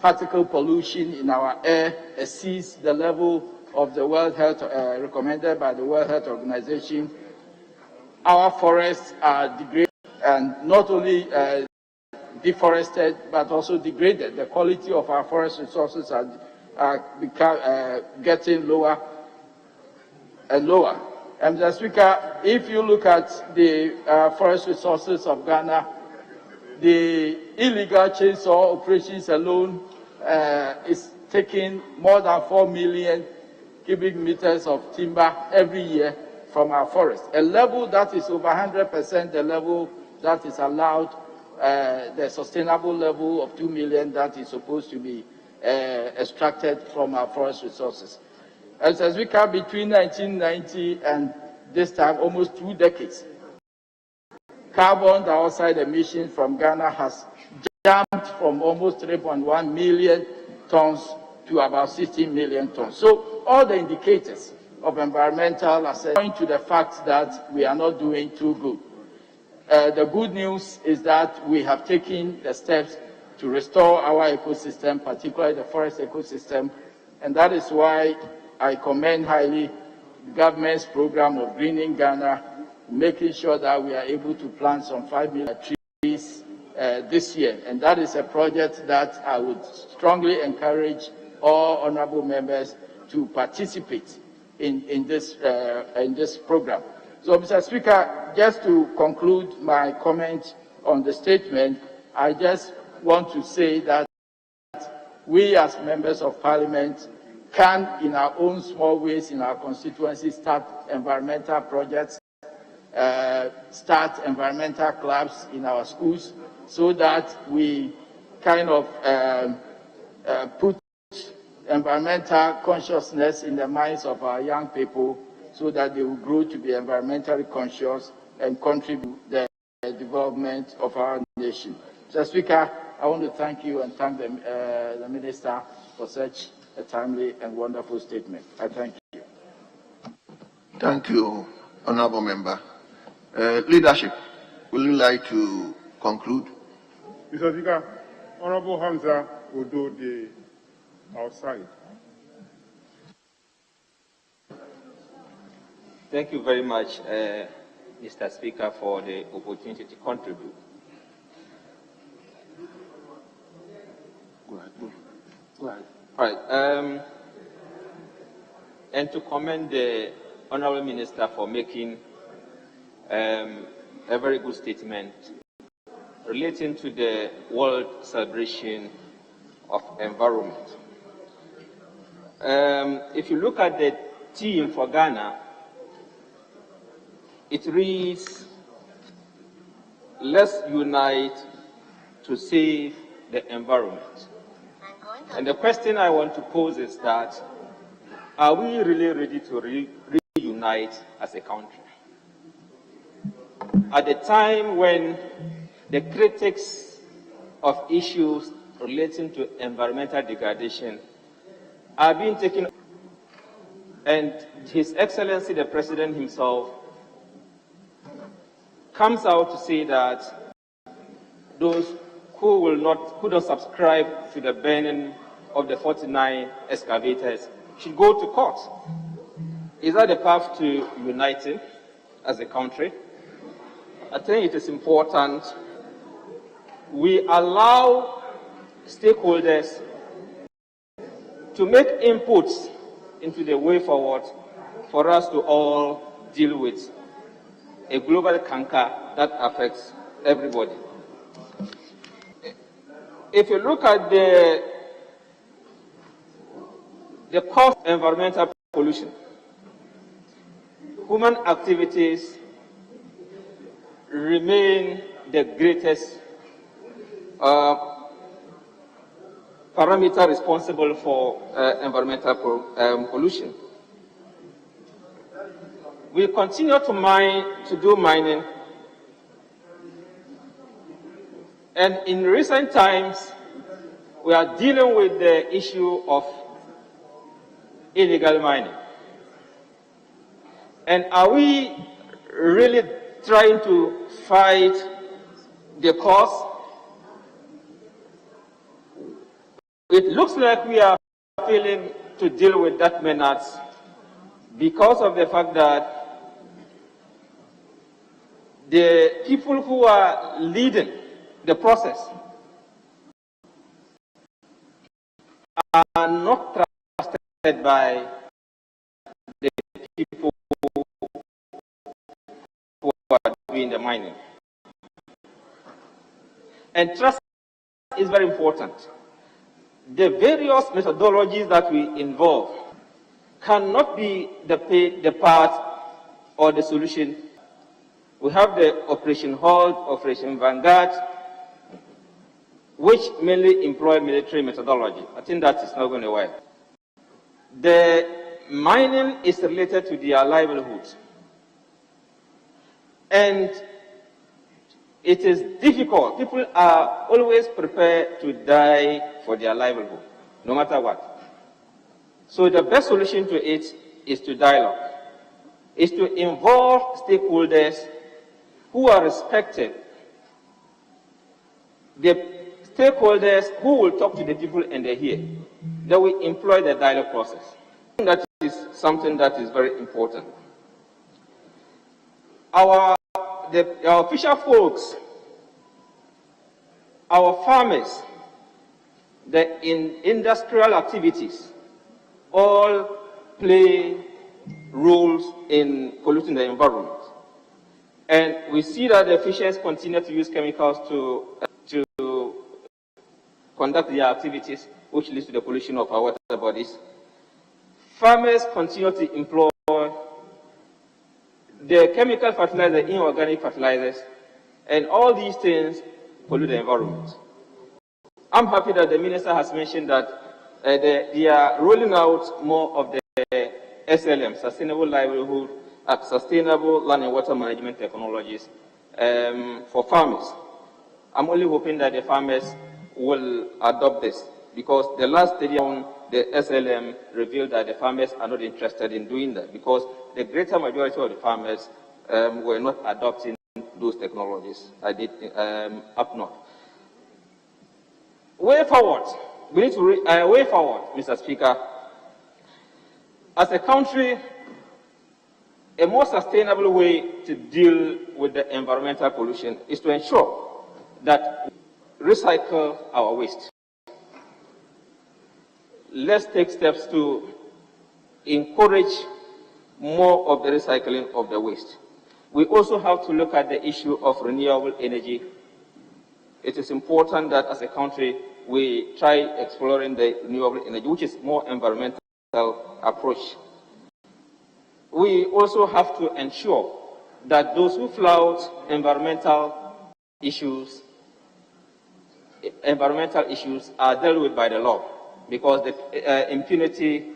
particle pollution in our air exceeds the level of the World Health, recommended by the World Health Organization. Our forests are degraded, and not only deforested, but also degraded. The quality of our forest resources are getting lower and lower. And Mr. Speaker, if you look at the forest resources of Ghana, the illegal chainsaw operations alone is taking more than 4 million cubic meters of timber every year from our forest, a level that is over 100% the level that is allowed, the sustainable level of 2 million that is supposed to be extracted from our forest resources. As we come between 1990 and this time, almost 2 decades, carbon dioxide emissions from Ghana has jumped from almost 3.1 million tons to about 16 million tons. So all the indicators of environmental assessment point to the fact that we are not doing too good. The good news is that we have taken the steps to restore our ecosystem, particularly the forest ecosystem, and that is why I commend highly the government's program of greening Ghana, making sure that we are able to plant some 5 million trees this year. And that is a project that I would strongly encourage all honorable members to participate in this program. So, Mr. Speaker, just to conclude my comment on the statement, I just want to say that we as members of Parliament can, in our own small ways in our constituency, start environmental projects, start environmental clubs in our schools, so that we kind of put environmental consciousness in the minds of our young people, so that they will grow to be environmentally conscious and contribute to the development of our nation. Mr. Speaker, I want to thank you and thank the Minister for such a timely and wonderful statement. I thank you.
Thank you, Honorable Member. Leadership, will you like to conclude?
Mr. Speaker, Honorable Hamza will do the outside.
Thank you very much, Mr. Speaker, for the opportunity to contribute.
Go ahead. Go ahead.
All right. And to commend the Honorable Minister for making a very good statement relating to the World Celebration of Environment. If you look at the theme for Ghana, it reads, "Let's unite to save the environment." And the question I want to pose is that, are we really ready to reunite as a country? At the time when the critics of issues relating to environmental degradation are being taken, and His Excellency the President himself comes out to say that those who don't subscribe to the burning of the 49 excavators should go to court. Is that the path to uniting as a country? I think it is important we allow stakeholders to make inputs into the way forward for us to all deal with a global canker that affects everybody. If you look at the cause of environmental pollution, human activities remain the greatest parameter responsible for environmental pollution. We continue to do mining, and in recent times, we are dealing with the issue of illegal mining. And are we really trying to fight the cause, It looks like we are failing to deal with that menace because of the fact that the people who are leading the process are not trusted by the people who are doing the mining. And trust is very important. The various methodologies that we involve cannot be the part or the solution. We have the Operation Hold, Operation Vanguard, which mainly employ military methodology. I think that is not going to work. The mining is related to their livelihood. And it is difficult. People are always prepared to die for their livelihood, no matter what. So the best solution to it is to dialogue, is to involve stakeholders who are respected, the stakeholders who will talk to the people and they hear. Then we employ the dialogue process. That is something that is very important. Our fisher folks, our farmers, the industrial activities, all play roles in polluting the environment. And we see that the fishers continue to use chemicals to conduct their activities, which leads to the pollution of our water bodies. Farmers continue to employ the chemical fertilizers, inorganic fertilizers, and all these things pollute the environment. I'm happy that the minister has mentioned that they are rolling out more of the SLM, Sustainable Livelihood, Sustainable Land and Water Management Technologies for farmers. I'm only hoping that the farmers will adopt this, because the last study on the SLM revealed that the farmers are not interested in doing that, because the greater majority of the farmers were not adopting those technologies up north. Way forward, we need to way forward, Mr. Speaker. As a country, a more sustainable way to deal with the environmental pollution is to ensure that we recycle our waste. Let's take steps to encourage more of the recycling of the waste. We also have to look at the issue of renewable energy. It is important that as a country we try exploring the renewable energy, which is more environmental approach. We also have to ensure that those who flout environmental issues are dealt with by the law, because the impunity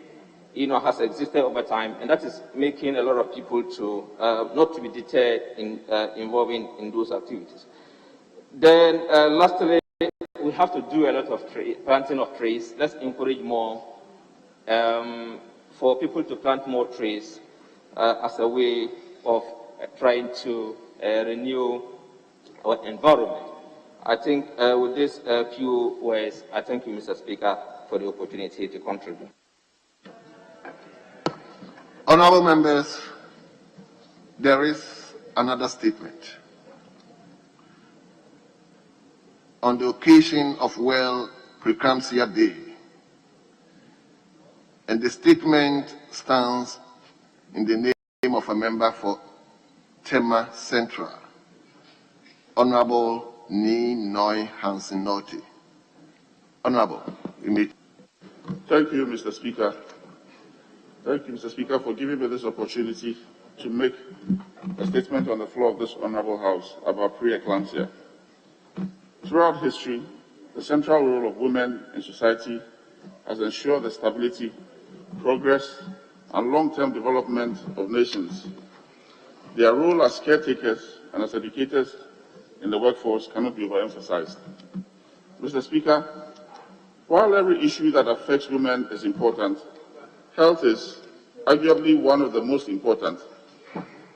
has existed over time, and that is making a lot of people to not to be deterred in involving in those activities. Then lastly, we have to do a lot of planting of trees. Let's encourage more for people to plant more trees as a way of trying to renew our environment. I think with these few words, I thank you, Mr. Speaker, for the opportunity to contribute.
Honourable members, there is another statement. On the occasion of World Preeclampsia Day, and the statement stands in the name of a member for Tema Central, Honourable Ni Noi Hansen Norte. Honourable, you may.
Thank you, Mr. Speaker. Thank you, Mr. Speaker, for giving me this opportunity to make a statement on the floor of this Honourable House about preeclampsia. Throughout history, the central role of women in society has ensured the stability, progress, and long-term development of nations. Their role as caretakers and as educators in the workforce cannot be overemphasized. Mr. Speaker, while every issue that affects women is important, health is arguably one of the most important.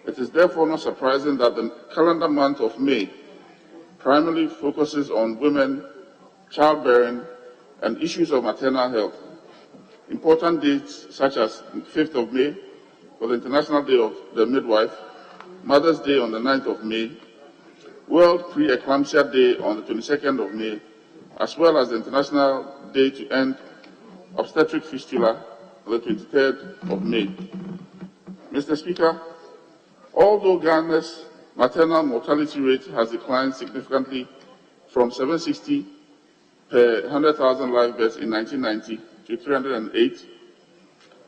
It is therefore not surprising that the calendar month of May primarily focuses on women, childbearing,
and issues of maternal health. Important dates such as 5th of May for the International Day of the Midwife, Mother's Day on the 9th of May, World Pre-Eclampsia Day on the 22nd of May, as well as the International Day to End Obstetric Fistula on the 23rd of May. Mr. Speaker, although Ghana's maternal mortality rate has declined significantly from 760 per 100,000 live births in 1990 to 308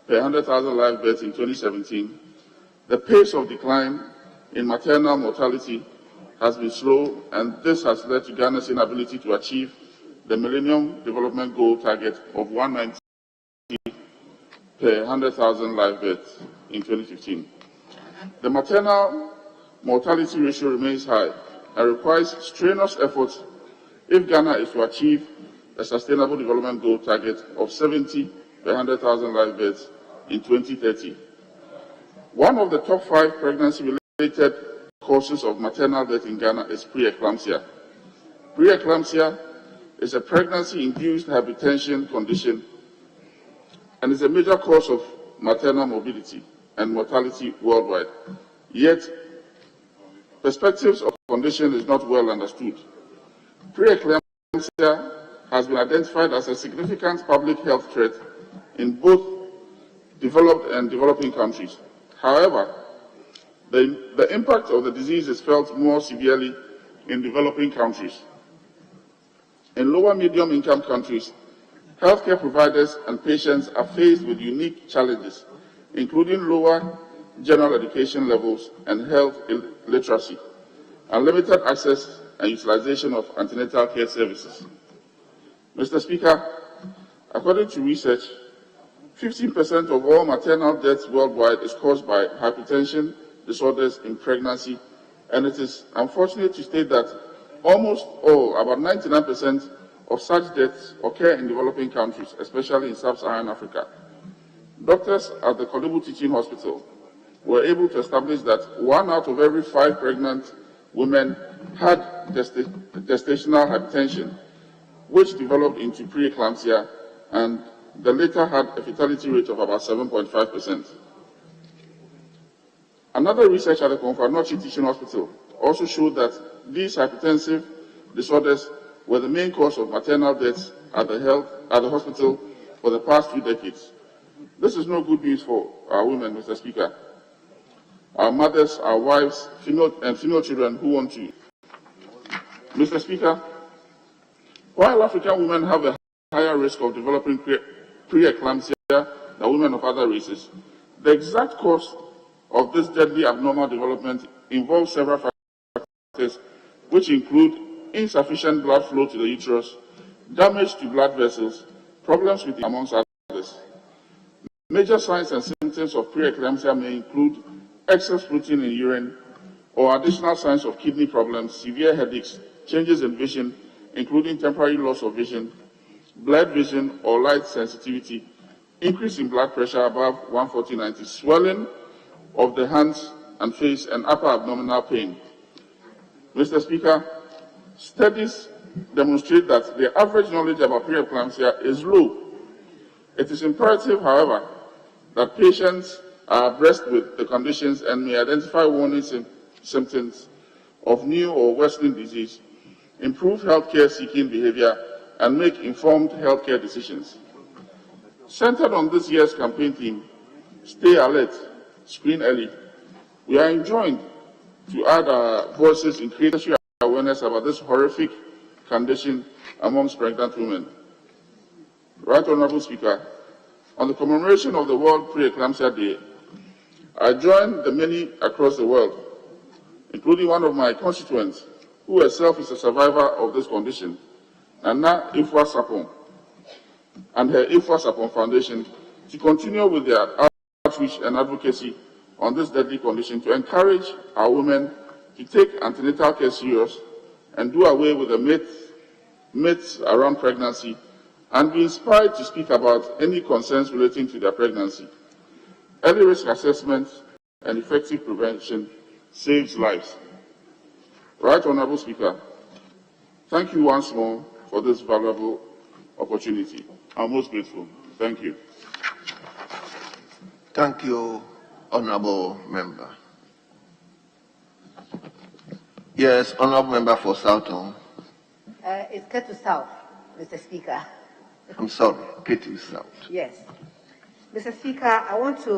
per 100,000 live births in 2017, the pace of decline in maternal mortality has been slow, and this has led to Ghana's inability to achieve the Millennium Development Goal target of 190 per 100,000 live births in 2015. The maternal mortality ratio remains high and requires strenuous efforts if Ghana is to achieve a Sustainable Development Goal target of 70 per 100,000 live births in 2030. One of the top 5 pregnancy-related causes of maternal death in Ghana is preeclampsia. Preeclampsia is a pregnancy-induced hypertension condition and is a major cause of maternal morbidity and mortality worldwide. Yet, perspectives of the condition is not well understood. Preeclampsia has been identified as a significant public health threat in both developed and developing countries. However, the impact of the disease is felt more severely in developing countries. In lower medium-income countries, healthcare providers and patients are faced with unique challenges, including lower general education levels and health literacy, and limited access and utilization of antenatal care services. Mr. Speaker, according to research, 15% of all maternal deaths worldwide is caused by hypertension disorders in pregnancy, and it is unfortunate to state that almost all, about 99% of such deaths occur in developing countries, especially in sub-Saharan Africa. Doctors at the Kolebu Teaching Hospital were able to establish that 1 out of every 5 pregnant women had gestational hypertension, which developed into preeclampsia, and the latter had a fatality rate of about 7.5%. Another research at the Konfanochi Teaching Hospital also showed that these hypertensive disorders were the main cause of maternal deaths at the hospital for the past 2 decades. This is no good news for our women, Mr. Speaker, our mothers, our wives, female children who want to. Mr. Speaker, while African women have a higher risk of developing preeclampsia than women of other races, the exact cause of this deadly abnormal development involves several factors, which include insufficient blood flow to the uterus, damage to blood vessels, problems with, amongst others. Major signs and symptoms of preeclampsia may include excess protein in urine or additional signs of kidney problems, severe headaches, changes in vision, including temporary loss of vision, blurred vision or light sensitivity, increase in blood pressure above 140/90, swelling of the hands and face, and upper abdominal pain. Mr. Speaker, studies demonstrate that the average knowledge about preeclampsia is low. It is imperative, however, that patients are abreast with the conditions and may identify warning symptoms of new or worsening disease, improve healthcare seeking behavior, and make informed healthcare decisions. Centered on this year's campaign theme, Stay Alert, Screen Early, we are enjoined to add our voices in creating awareness about this horrific condition amongst pregnant women. Right Honorable Speaker, on the commemoration of the World Preeclampsia Day, I join the many across the world, including one of my constituents, who herself is a survivor of this condition, Nana Ifwa Sapon, and her Ifwa Sapon Foundation, to continue with their outreach and advocacy on this deadly condition to encourage our women to take antenatal care serious and do away with the myths around pregnancy and be inspired to speak about any concerns relating to their pregnancy. Early risk assessment and effective prevention saves lives. Right Honorable Speaker, thank you once more for this valuable
opportunity. I'm most grateful. Thank you.
Thank you, Honorable Member. Yes, Honorable Member for Southern.
It's Ketu South, Mr. Speaker.
I'm sorry, Ketu South.
Yes. Mr. Speaker, I want to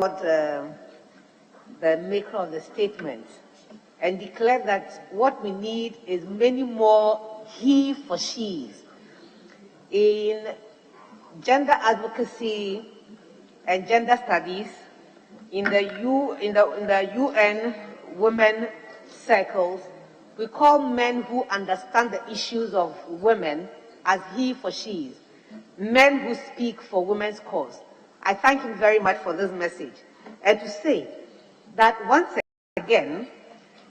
the maker of the statement and declare that what we need is many more he for she's in gender advocacy and gender studies in the UN women circles. We call men who understand the issues of women as he for she's, men who speak for women's cause. I thank him very much for this message, and to say that once again,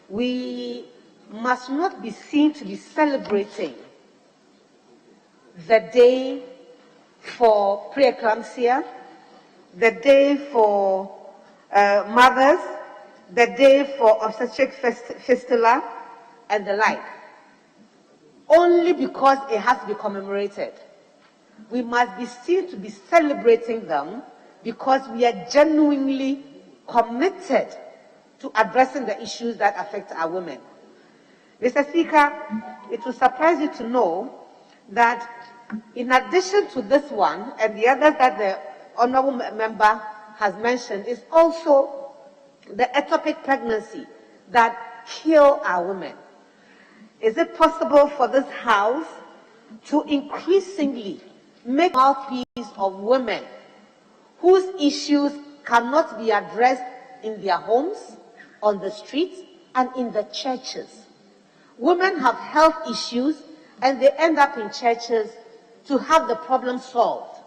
we must not be seen to be celebrating the day for preeclampsia, the day for mothers, the day for obstetric fistula, and the like, only because it has to be commemorated. We must be seen to be celebrating them because we are genuinely committed to addressing the issues that affect our women. Mr. Speaker, it will surprise you to know that in addition to this one and the others that the honorable member has mentioned, is also the ectopic pregnancy that kill our women. Is it possible for this House to increasingly make mouthpiece of women whose issues cannot be addressed in their homes, on the streets, and in the churches? Women have health issues and they end up in churches to have the problem solved.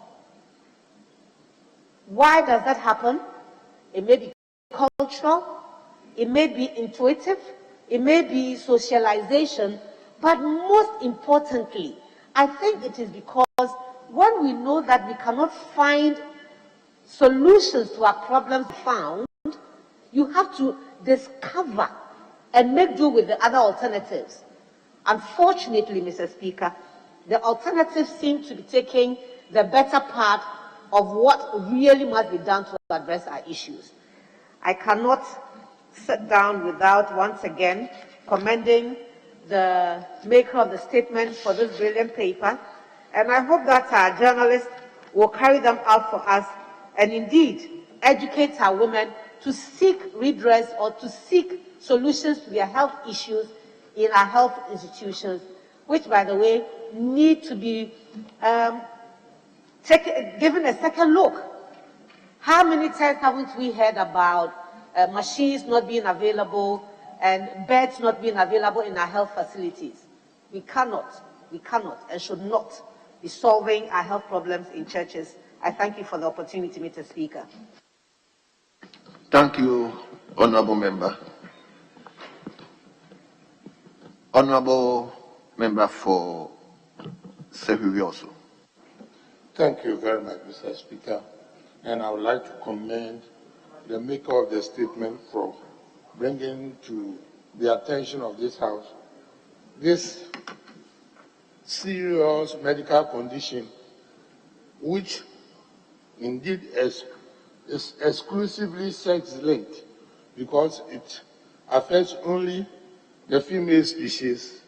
Why does that happen? It may be cultural, it may be intuitive, it may be socialization, but most importantly, I think it is because when we know that we cannot find solutions to our problems found, you have to discover and make do with the other alternatives. Unfortunately, Mr. Speaker, the alternatives seem to be taking the better part of what really must be done to address our issues. I cannot sit down without once again commending the maker of the statement for this brilliant paper, and I hope that our journalists will carry them out for us and indeed educate our women to seek redress or to seek solutions to their health issues in our health institutions, which, by the way, need to be given a second look. How many times haven't we heard about machines not being available and beds not being available in our health facilities? We cannot and should not be solving our health problems in churches. I thank you for the opportunity, Mr. Speaker.
Thank you, Honorable Member. Honorable Member for Sehurioso.
Thank you very much, Mr. Speaker. And I would like to commend the maker of the statement for bringing to the attention of this House this serious medical condition, which indeed is exclusively sex-linked, because it affects only the female species,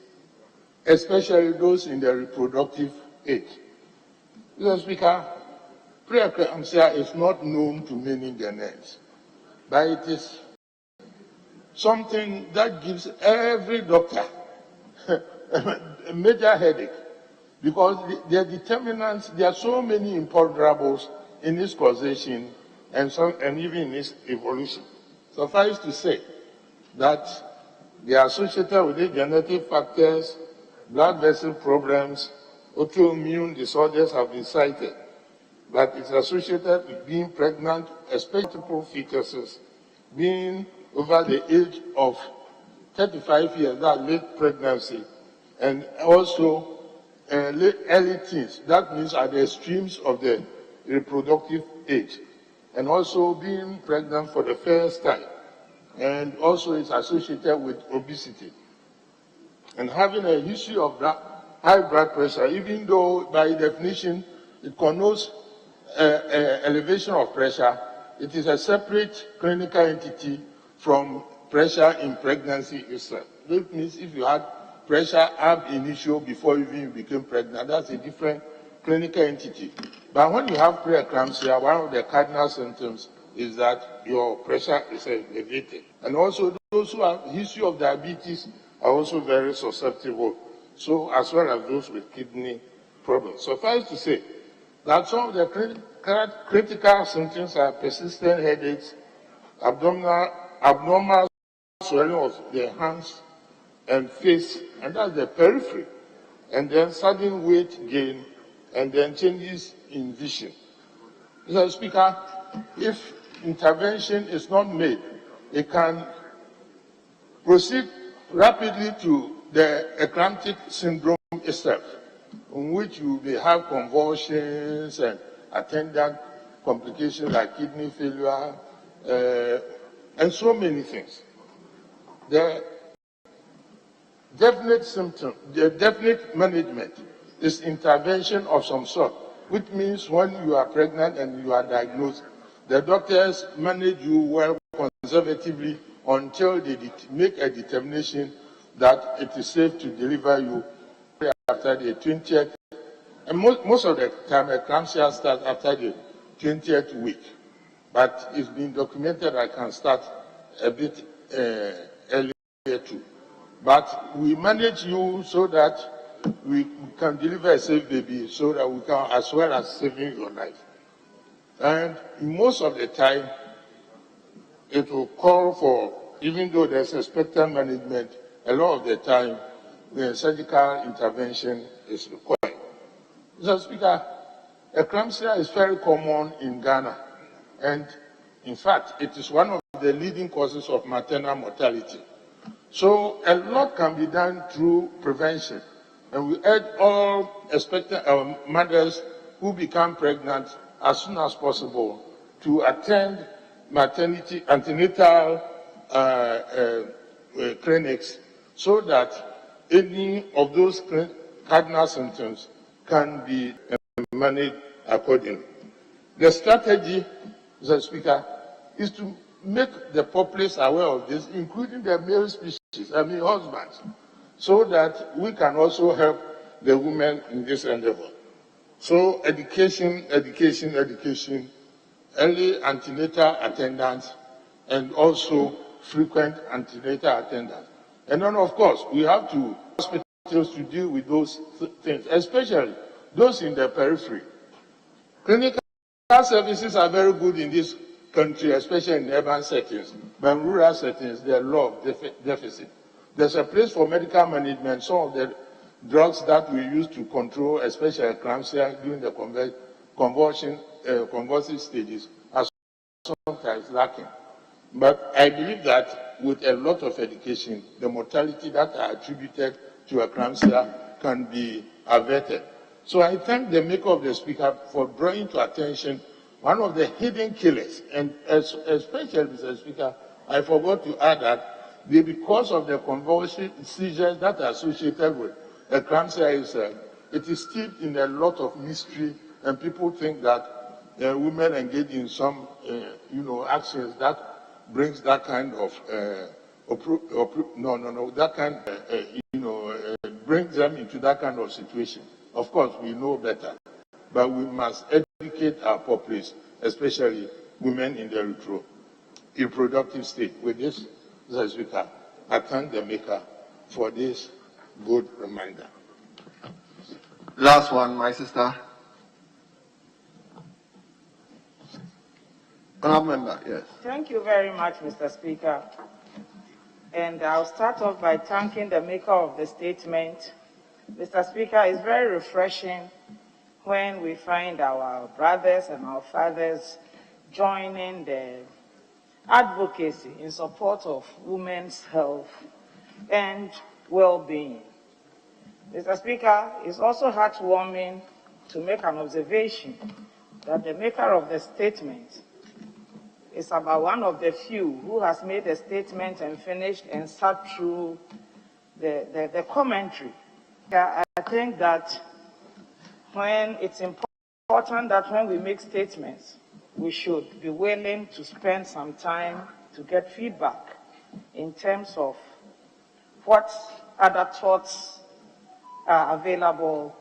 especially those in the reproductive age. Mr. Speaker, preeclampsia is not known to many Ghanaians, but it is something that gives every doctor a major headache, because the determinants, there are so many imponderables in its causation and even in its evolution. Suffice to say that they are associated with the genetic factors, blood vessel problems, autoimmune disorders have been cited, but it's associated with being pregnant, especially for fetuses, being over the age of 35 years, that late pregnancy, and also early teens, that means at the extremes of the reproductive age, and also being pregnant for the first time, and also it's associated with obesity. And having a history of that,
high blood pressure, even though by definition it connotes elevation of pressure, it is a separate clinical entity from pressure in pregnancy itself. That means if you had pressure ab initio before even you became pregnant, that's a different clinical entity. But when you have preeclampsia, one of the cardinal symptoms is that your pressure is elevated. And also those who have history of diabetes are also very susceptible, so as well as those with kidney problems. Suffice to say that some of the critical symptoms are persistent headaches, abnormal swelling of the hands and face, and that's the periphery, and then sudden weight gain, and then changes in vision. Mr. Speaker, if intervention is not made, it can proceed rapidly to the eclamptic syndrome itself, in which you may have convulsions and attendant complications like kidney failure, and so many things. The definite management is intervention of some sort, which means when you are pregnant and you are diagnosed, the doctors manage you well conservatively until they make a determination that it is safe to deliver you after the 20th. And most of the time, eclampsia starts after the 20th week. But it's been documented I can start a bit earlier too. But we manage you so that we can deliver a safe baby, so that we can, as well as saving your life. And most of the time, it will call for, even though there's expectant management, a lot of the time, the surgical intervention is required. Mr. Speaker, eclampsia is very common in Ghana, and in fact, it is one of the leading causes of maternal mortality. So a lot can be done through prevention, and we urge all expectant mothers who become pregnant as soon as possible to attend maternity antenatal clinics, so that any of those cardinal symptoms can be managed accordingly. The strategy, Mr. Speaker, is to make the populace aware of this, including the male species, husbands, so that we can also help the women in this endeavor. So education, early antenatal attendance, and also frequent antenatal attendance. And then, of course, we have to hospitals to deal with those things, especially those in the periphery. Clinical services are very good in this country, especially in urban settings, but in rural settings, there are a lot of deficit. There's a place for medical management. Some of the drugs that we use to control, especially eclampsia during the convulsive stages, are sometimes lacking. But I believe that with a lot of education, the mortality that are attributed to eclampsia can be averted. So I thank the maker of the speaker for drawing to attention one of the hidden killers, and especially, Mr. Speaker, I forgot to add that because of the convulsive seizures that are associated with eclampsia, it is steeped in a lot of mystery, and people think that women engage in some, actions that brings that kind of brings them into that kind of situation. Of course, we know better, but we must educate our populace, especially women in the reproductive state. With this, Mr. Speaker, I thank the maker for this good reminder.
Last one, my sister. Member, yes.
Thank you very much, Mr. Speaker. And I'll start off by thanking the maker of the statement. Mr. Speaker, it's very refreshing when we find our brothers and our fathers joining the advocacy in support of women's health and well-being. Mr. Speaker, it's also heartwarming to make an observation that the maker of the statement is about one of the few who has made a statement and finished and sat through the commentary I think that when it's important that when we make statements, we should be willing to spend some time to get feedback in terms of what other thoughts are available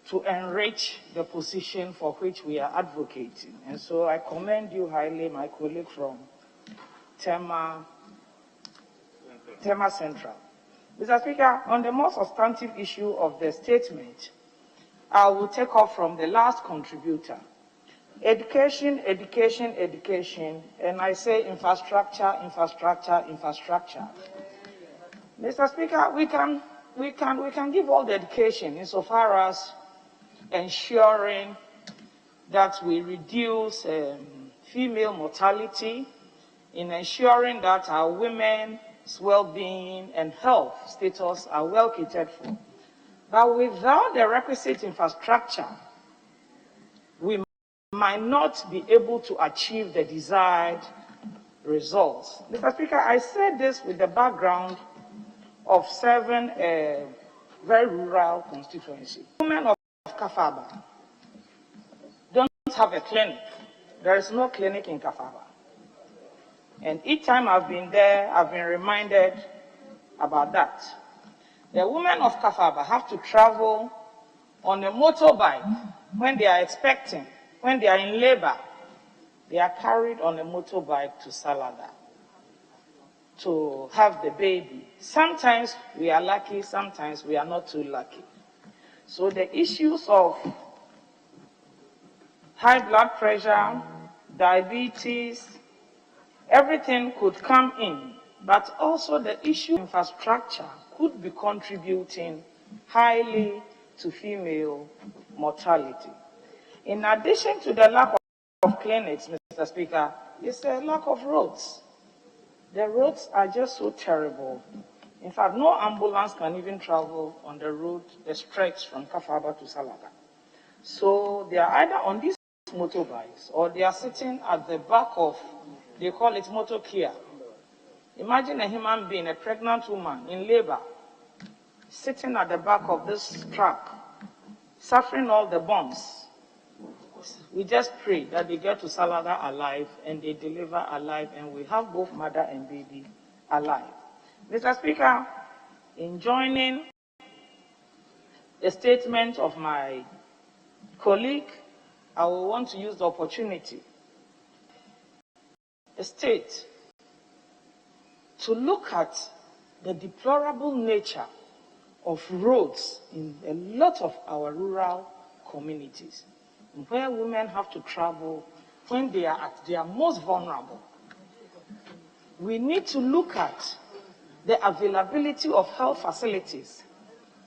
to enrich the position for which we are advocating. And so I commend you highly, my colleague from Tema Central. Mr. Speaker, on the more substantive issue of the statement, I will take off from the last contributor. Education, education, education, and I say infrastructure, infrastructure, infrastructure. Mr. Speaker, we can give all the education insofar as ensuring that we reduce female mortality, in ensuring that our women's well-being and health status are well catered for. But without the requisite infrastructure, we might not be able to achieve the desired results. Mr. Speaker, I said this with the background of 7 very rural constituencies. Women of Kafaba don't have a clinic. There is no clinic in Kafaba. And each time I've been there, I've been reminded about that. The women of Kafaba have to travel on a motorbike when they are expecting, when they are in labor. They are carried on a motorbike to Salada to have the baby. Sometimes we are lucky, sometimes we are not too lucky. So the issues of high blood pressure, diabetes, everything could come in, but also the issue of infrastructure could be contributing highly to female mortality. In addition to the lack of clinics, Mr. Speaker, it's a lack of roads. The roads are just so terrible. In fact, no ambulance can even travel on the road, the stretch from Kafaba to Salaga. So they are either on these motorbikes or they are sitting at the back of, they call it motor Kia. Imagine a human being, a pregnant woman in labor, sitting at the back of this truck, suffering all the bumps. We just pray that they get to Salaga alive and they deliver alive and we have both mother and baby alive. Mr. Speaker, in joining the statement of my colleague, I will want to use the opportunity to state to look at the deplorable nature of roads in a lot of our rural communities, where women have to travel when they are at their most vulnerable. We need to look at the availability of health facilities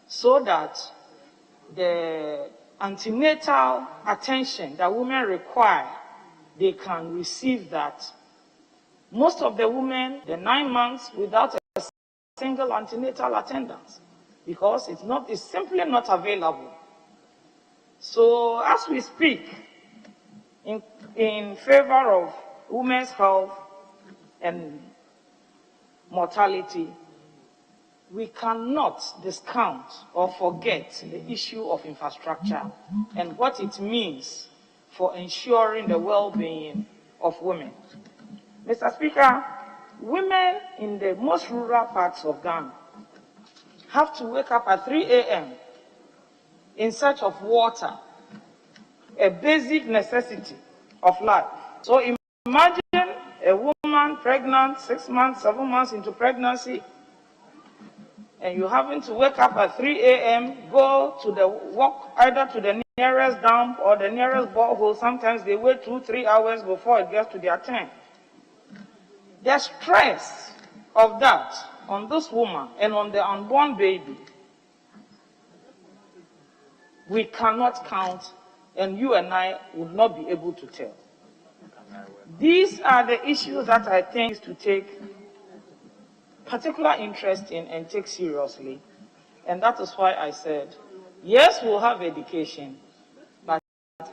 so that the antenatal attention that women require, they can receive that. Most of the women, the 9 months without a single antenatal attendance, because it's simply not available. So as we speak in favor of women's health and mortality, we cannot discount or forget the issue of infrastructure and what it means for ensuring the well-being of women. Mr. Speaker, women in the most rural parts of Ghana have to wake up at 3 a.m. in search of water, a basic necessity of life. So imagine a woman pregnant 6 months, 7 months into pregnancy, and you having to wake up at 3 a.m., go to walk either to the nearest dump or the nearest borehole. Sometimes they wait 2-3 hours before it gets to their turn. The stress of that on this woman and on the unborn baby, we cannot count, and you and I would not be able to tell. These are the issues that I think is to take particular interest in and take seriously. And that is why I said, yes, we'll have education, but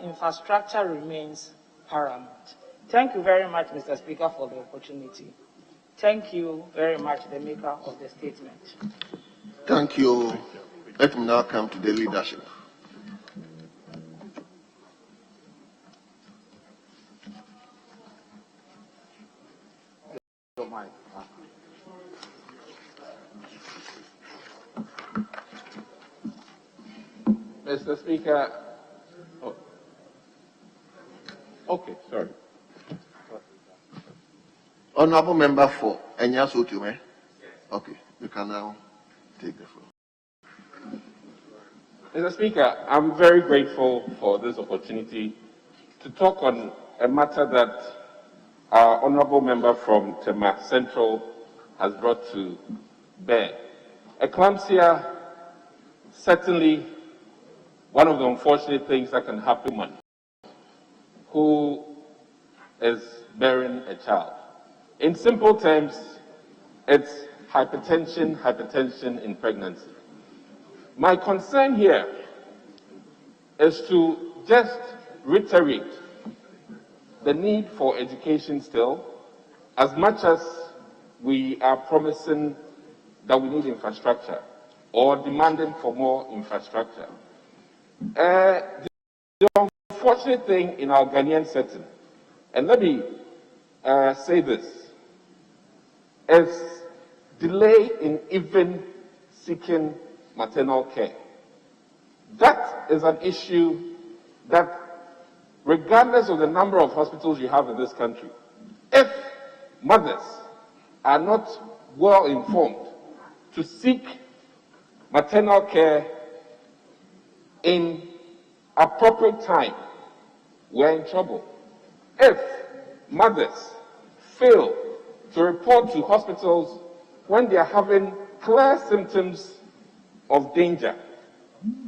infrastructure remains paramount. Thank you very much, Mr. Speaker, for the opportunity. Thank you very much, the maker of the statement.
Thank you,
Let me now come to the leadership.
Mr. Speaker, okay, sorry.
Honorable Member for Enyaso Tume. Okay, you can now take the floor.
Mr. Speaker, I'm very grateful for this opportunity to talk on a matter that our honorable member from Tema Central has brought to bear. Eclampsia, certainly one of the unfortunate things that can happen to a woman who is bearing a child. In simple terms, it's hypertension in pregnancy. My concern here is to just reiterate the need for education still, as much as we are promising that we need infrastructure or demanding for more infrastructure. The unfortunate thing in our Ghanaian setting, and let me say this, is delay in even seeking maternal care. That is an issue that, regardless of the number of hospitals you have in this country, if mothers are not well informed to seek maternal care in appropriate time, we're in trouble. If mothers fail to report to hospitals when they are having clear symptoms of danger,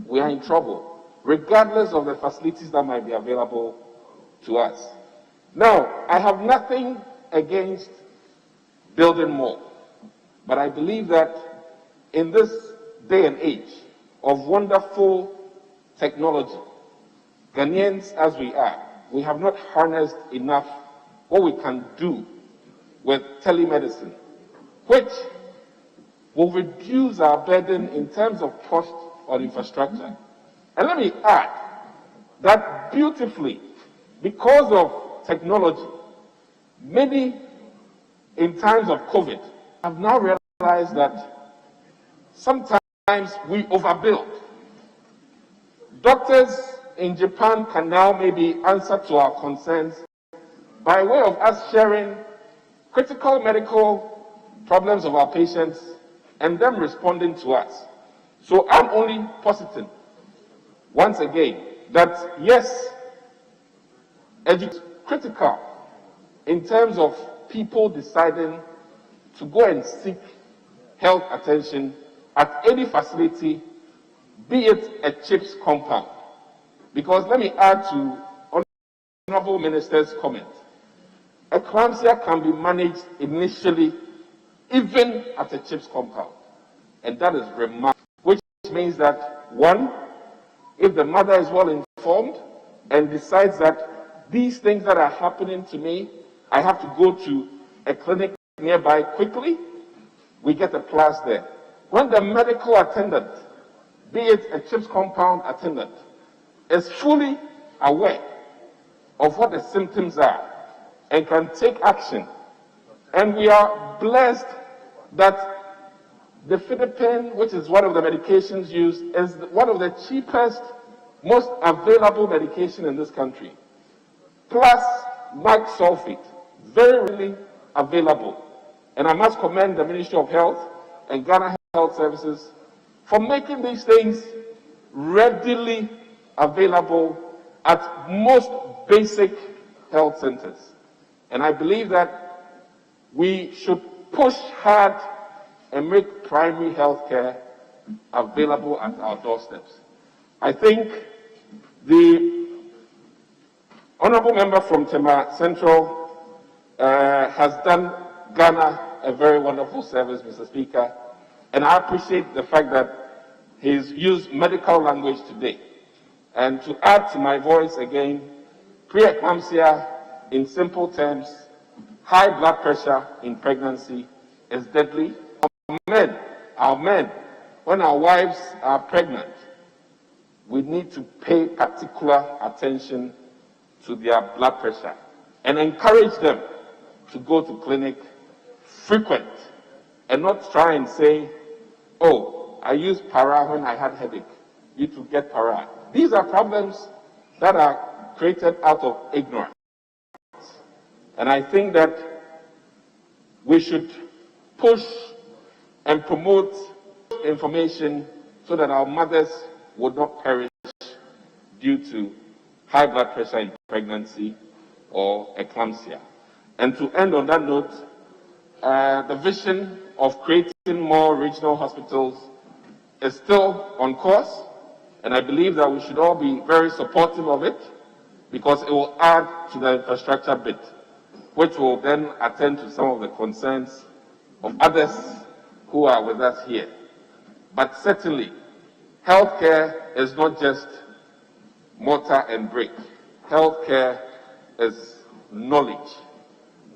we are in trouble, regardless of the facilities that might be available to us. Now, I have nothing against building more, but I believe that in this day and age of wonderful technology, Ghanaians as we are, we have not harnessed enough what we can do with telemedicine, which will reduce our burden in terms of cost on infrastructure. And let me add that beautifully, because of technology, many in times of COVID have now realized that sometimes we overbuild. Doctors in Japan can now maybe answer to our concerns by way of us sharing critical medical problems of our patients and them responding to us. So I'm only positive, once again, that yes, education is critical in terms of people deciding to go and seek health attention at any facility, be it a CHIPS compound. Because let me add to Honorable Minister's comment. Eclampsia can be managed initially even at a CHIPS compound. And that is remarkable, which means that, one, if the mother is well informed and decides that these things that are happening to me, I have to go to a clinic nearby quickly, we get a plus there. When the medical attendant, be it a CHIPS compound attendant, is fully aware of what the symptoms are and can take action, and we are blessed that the Philippine, which is one of the medications used, is one of the cheapest, most available medication in this country. Plus, mag sulfate, very readily available. And I must commend the Ministry of Health and Ghana Health Services for making these things readily available at most basic health centers. And I believe that we should push hard and make primary health care available at our doorsteps. I think the honorable member from Tema Central has done Ghana a very wonderful service, Mr. Speaker, and I appreciate the fact that he's used medical language today. And to add to my voice again, preeclampsia, in simple terms, high blood pressure in pregnancy is deadly. Our men
when our wives are pregnant, we need to pay particular attention to their blood pressure and encourage them to go to clinic frequent and not try and say, oh, I used para when I had headache. You to get para. These are problems that are created out of ignorance. And I think that we should push and promote information so that our mothers would not perish due to high blood pressure in pregnancy or eclampsia. And to end on that note, the vision of creating more regional hospitals is still on course, and I believe that we should all be very supportive of it because it will add to the infrastructure bit, which will then attend to some of the concerns of others who are with us here. But certainly, healthcare is not just mortar and brick. Healthcare is knowledge.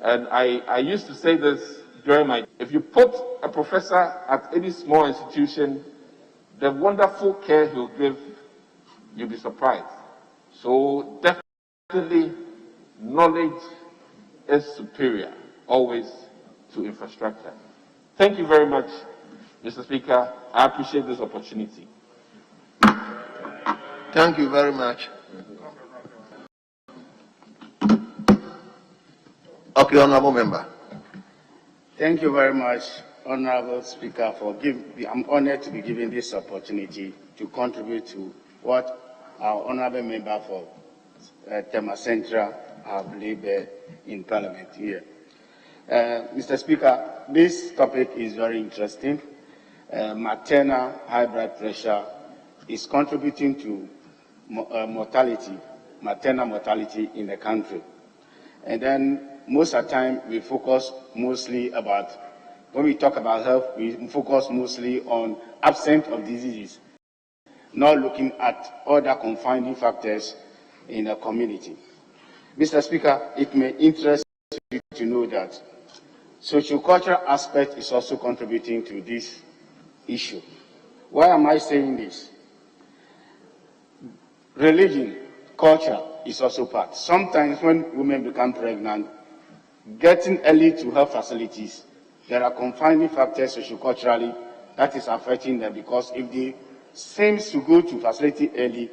And I used to say this during my, if you put a professor at any small institution, the wonderful care he'll give, you'll be surprised. So definitely, knowledge is superior, always, to infrastructure. Thank you very much, Mr. Speaker. I appreciate this opportunity.
Thank you very much. Okay, Honorable Member.
Thank you very much, Honorable Speaker, for I'm honored to be given this opportunity to contribute to what our Honorable Member for Tema Central have labored in Parliament here. Mr. Speaker, this topic is very interesting. Maternal high blood pressure is contributing to maternal mortality in the country. And then most of the time we focus mostly about, when we talk about health, we focus mostly on absence of diseases, not looking at other confining factors in the community. Mr. Speaker, it may interest you to know that sociocultural aspect is also contributing to this issue. Why am I saying this? Religion, culture is also part. Sometimes when women become pregnant, getting early to health facilities, there are confining factors socioculturally that is affecting them, because if they seem to go to facility early,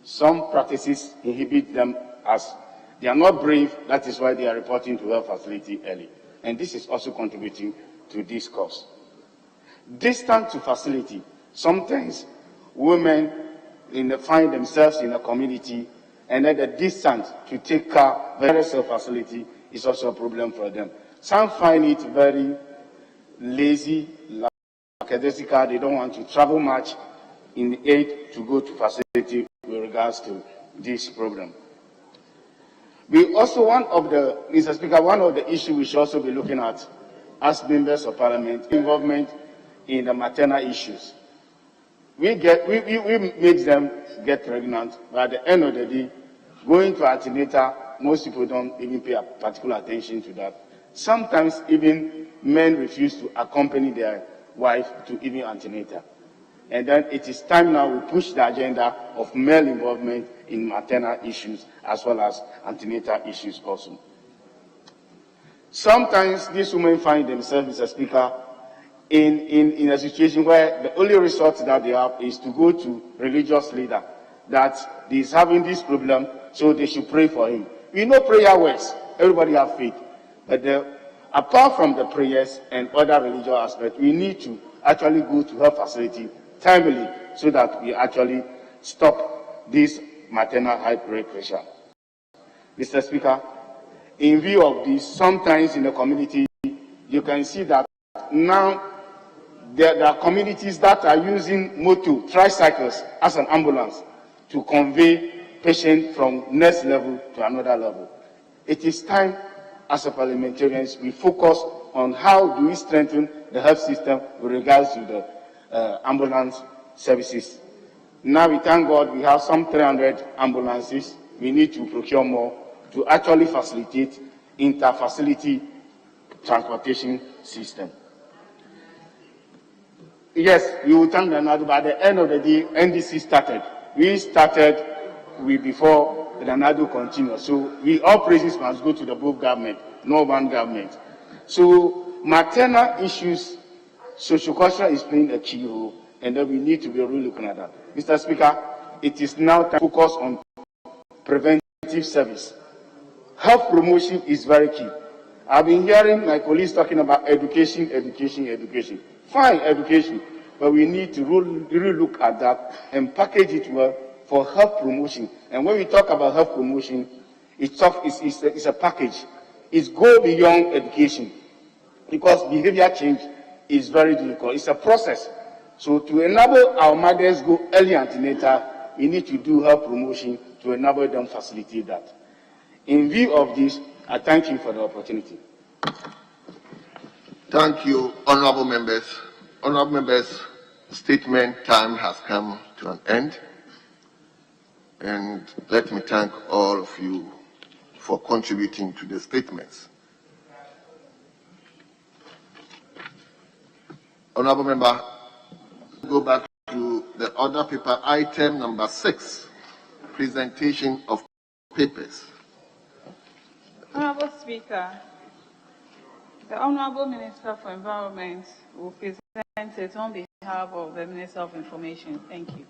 some practices inhibit them as they are not brave. That is why they are reporting to health facility early. And this is also contributing to this cause. Distance to facility. Sometimes women find themselves in a community, and then the distance to take care of various health facility is also a problem for them. Some find it very lazy, lackadaisical. They don't want to travel much in aid to go to facility with regards to this problem. We also, Mr. Speaker, one of the issues we should also be looking at as members of Parliament, involvement in the maternal issues. We make them get pregnant, but at the end of the day, going to antenatal, most people don't even pay particular attention to that. Sometimes even men refuse to accompany their wife to even antenatal. And then it is time now we push the agenda of male involvement in maternal issues as well as antenatal issues also. Sometimes these women find themselves, Mr. Speaker, in a situation where the only resort that they have is to go to religious leader that is having this problem, so they should pray for him. We know prayer works. Everybody have faith. But apart from the prayers and other religious aspects, we need to actually go to health facility timely so that we actually stop this maternal high blood pressure. Mr. Speaker, in view of this, sometimes in the community, you can see that now there are communities that are using tricycles as an ambulance to convey patients from next level to another level. It is time, as a parliamentarians, we focus on how do we strengthen the health system with regards to the ambulance services. Now we thank God we have some 300 ambulances. We need to procure more to actually facilitate inter-facility transportation system. Yes, we will thank the NADU, but at the end of the day, NDC started. We started before the NADU continued. So all praises must go to the both government, not one government. So maternal issues, social-cultural is playing a key role, and then we need to be really looking at that. Mr. Speaker, it is now time to focus on preventive service. Health promotion is very key. I've been hearing my colleagues talking about education. Fine, education, but we need to really look at that and package it well for health promotion. And when we talk about health promotion, it's a package. It's go beyond education, because behavior change is very difficult. It's a process. So to enable our mothers go early antenatal, we need to do health promotion to enable them facilitate that. In view of this, I thank you for the opportunity.
Thank you, honorable members. Honorable members, statement time has come to an end. And let me thank all of you for contributing to the statements. Honorable member, go back to the order paper, item number 6, presentation of papers.
Honorable Speaker, the Honorable Minister for Environment will present it on behalf of the Minister of Information. Thank you.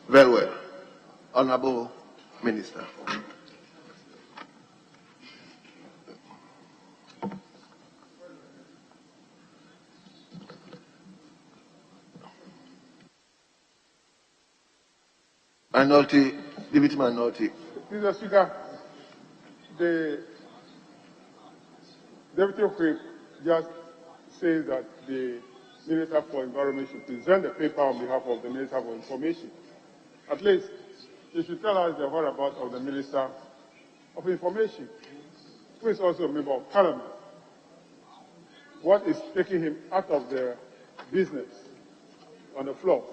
Very well. Honorable Minister. Minority, Deputy Minority.
Mr. Speaker, the Deputy Whip just says that the Minister for Environment should present the paper on behalf of the Minister for Information. At least, he should tell us the whereabouts of the Minister of Information, who is also a member of Parliament. What is taking him out of the business on the floor?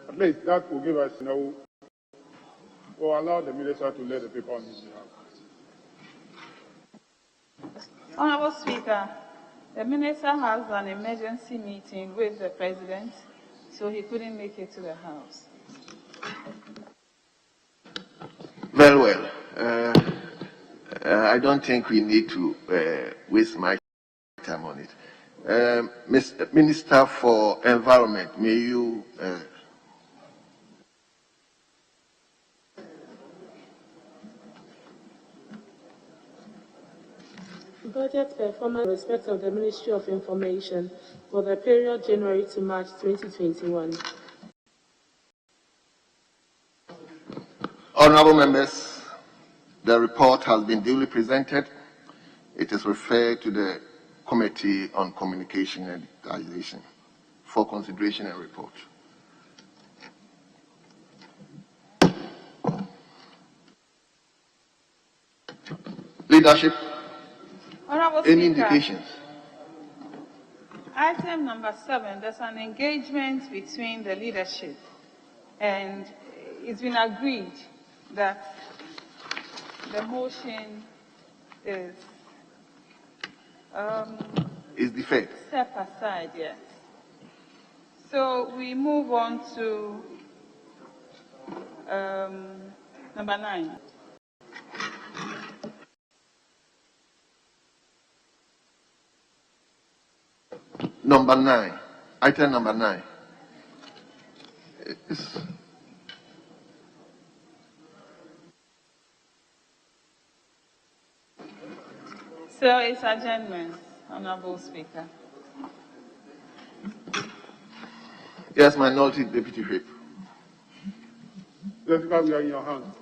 At least that will give us, will allow the Minister to lay the paper on his behalf.
Honorable Speaker, the Minister has an emergency meeting with the President, so he couldn't make it to the House.
Very well. I don't think we need to waste my time on it. Minister for Environment, may you...
Budget performance in respect of the Ministry of Information for the period January to March 2021.
Honorable members, the report has been duly presented. It is referred to the Committee on Communication and Digitalization for consideration and report. Leadership.
Honorable
Any
Speaker,
indications?
Item number 7, there's an engagement between the leadership, and it's been agreed that the motion is
deferred.
set aside, yes. So we move on to number 9.
Number 9. Item number 9.
So it's adjournment, Honorable Speaker.
Yes, Minority Deputy Whip.
Mr. Speaker, we are in your hands.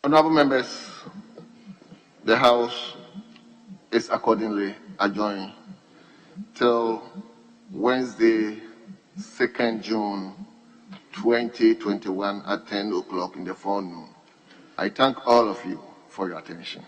Honorable members, the House is accordingly adjourned till Wednesday, 2nd June 2021 at 10 o'clock in the forenoon. I thank all of you for your attention.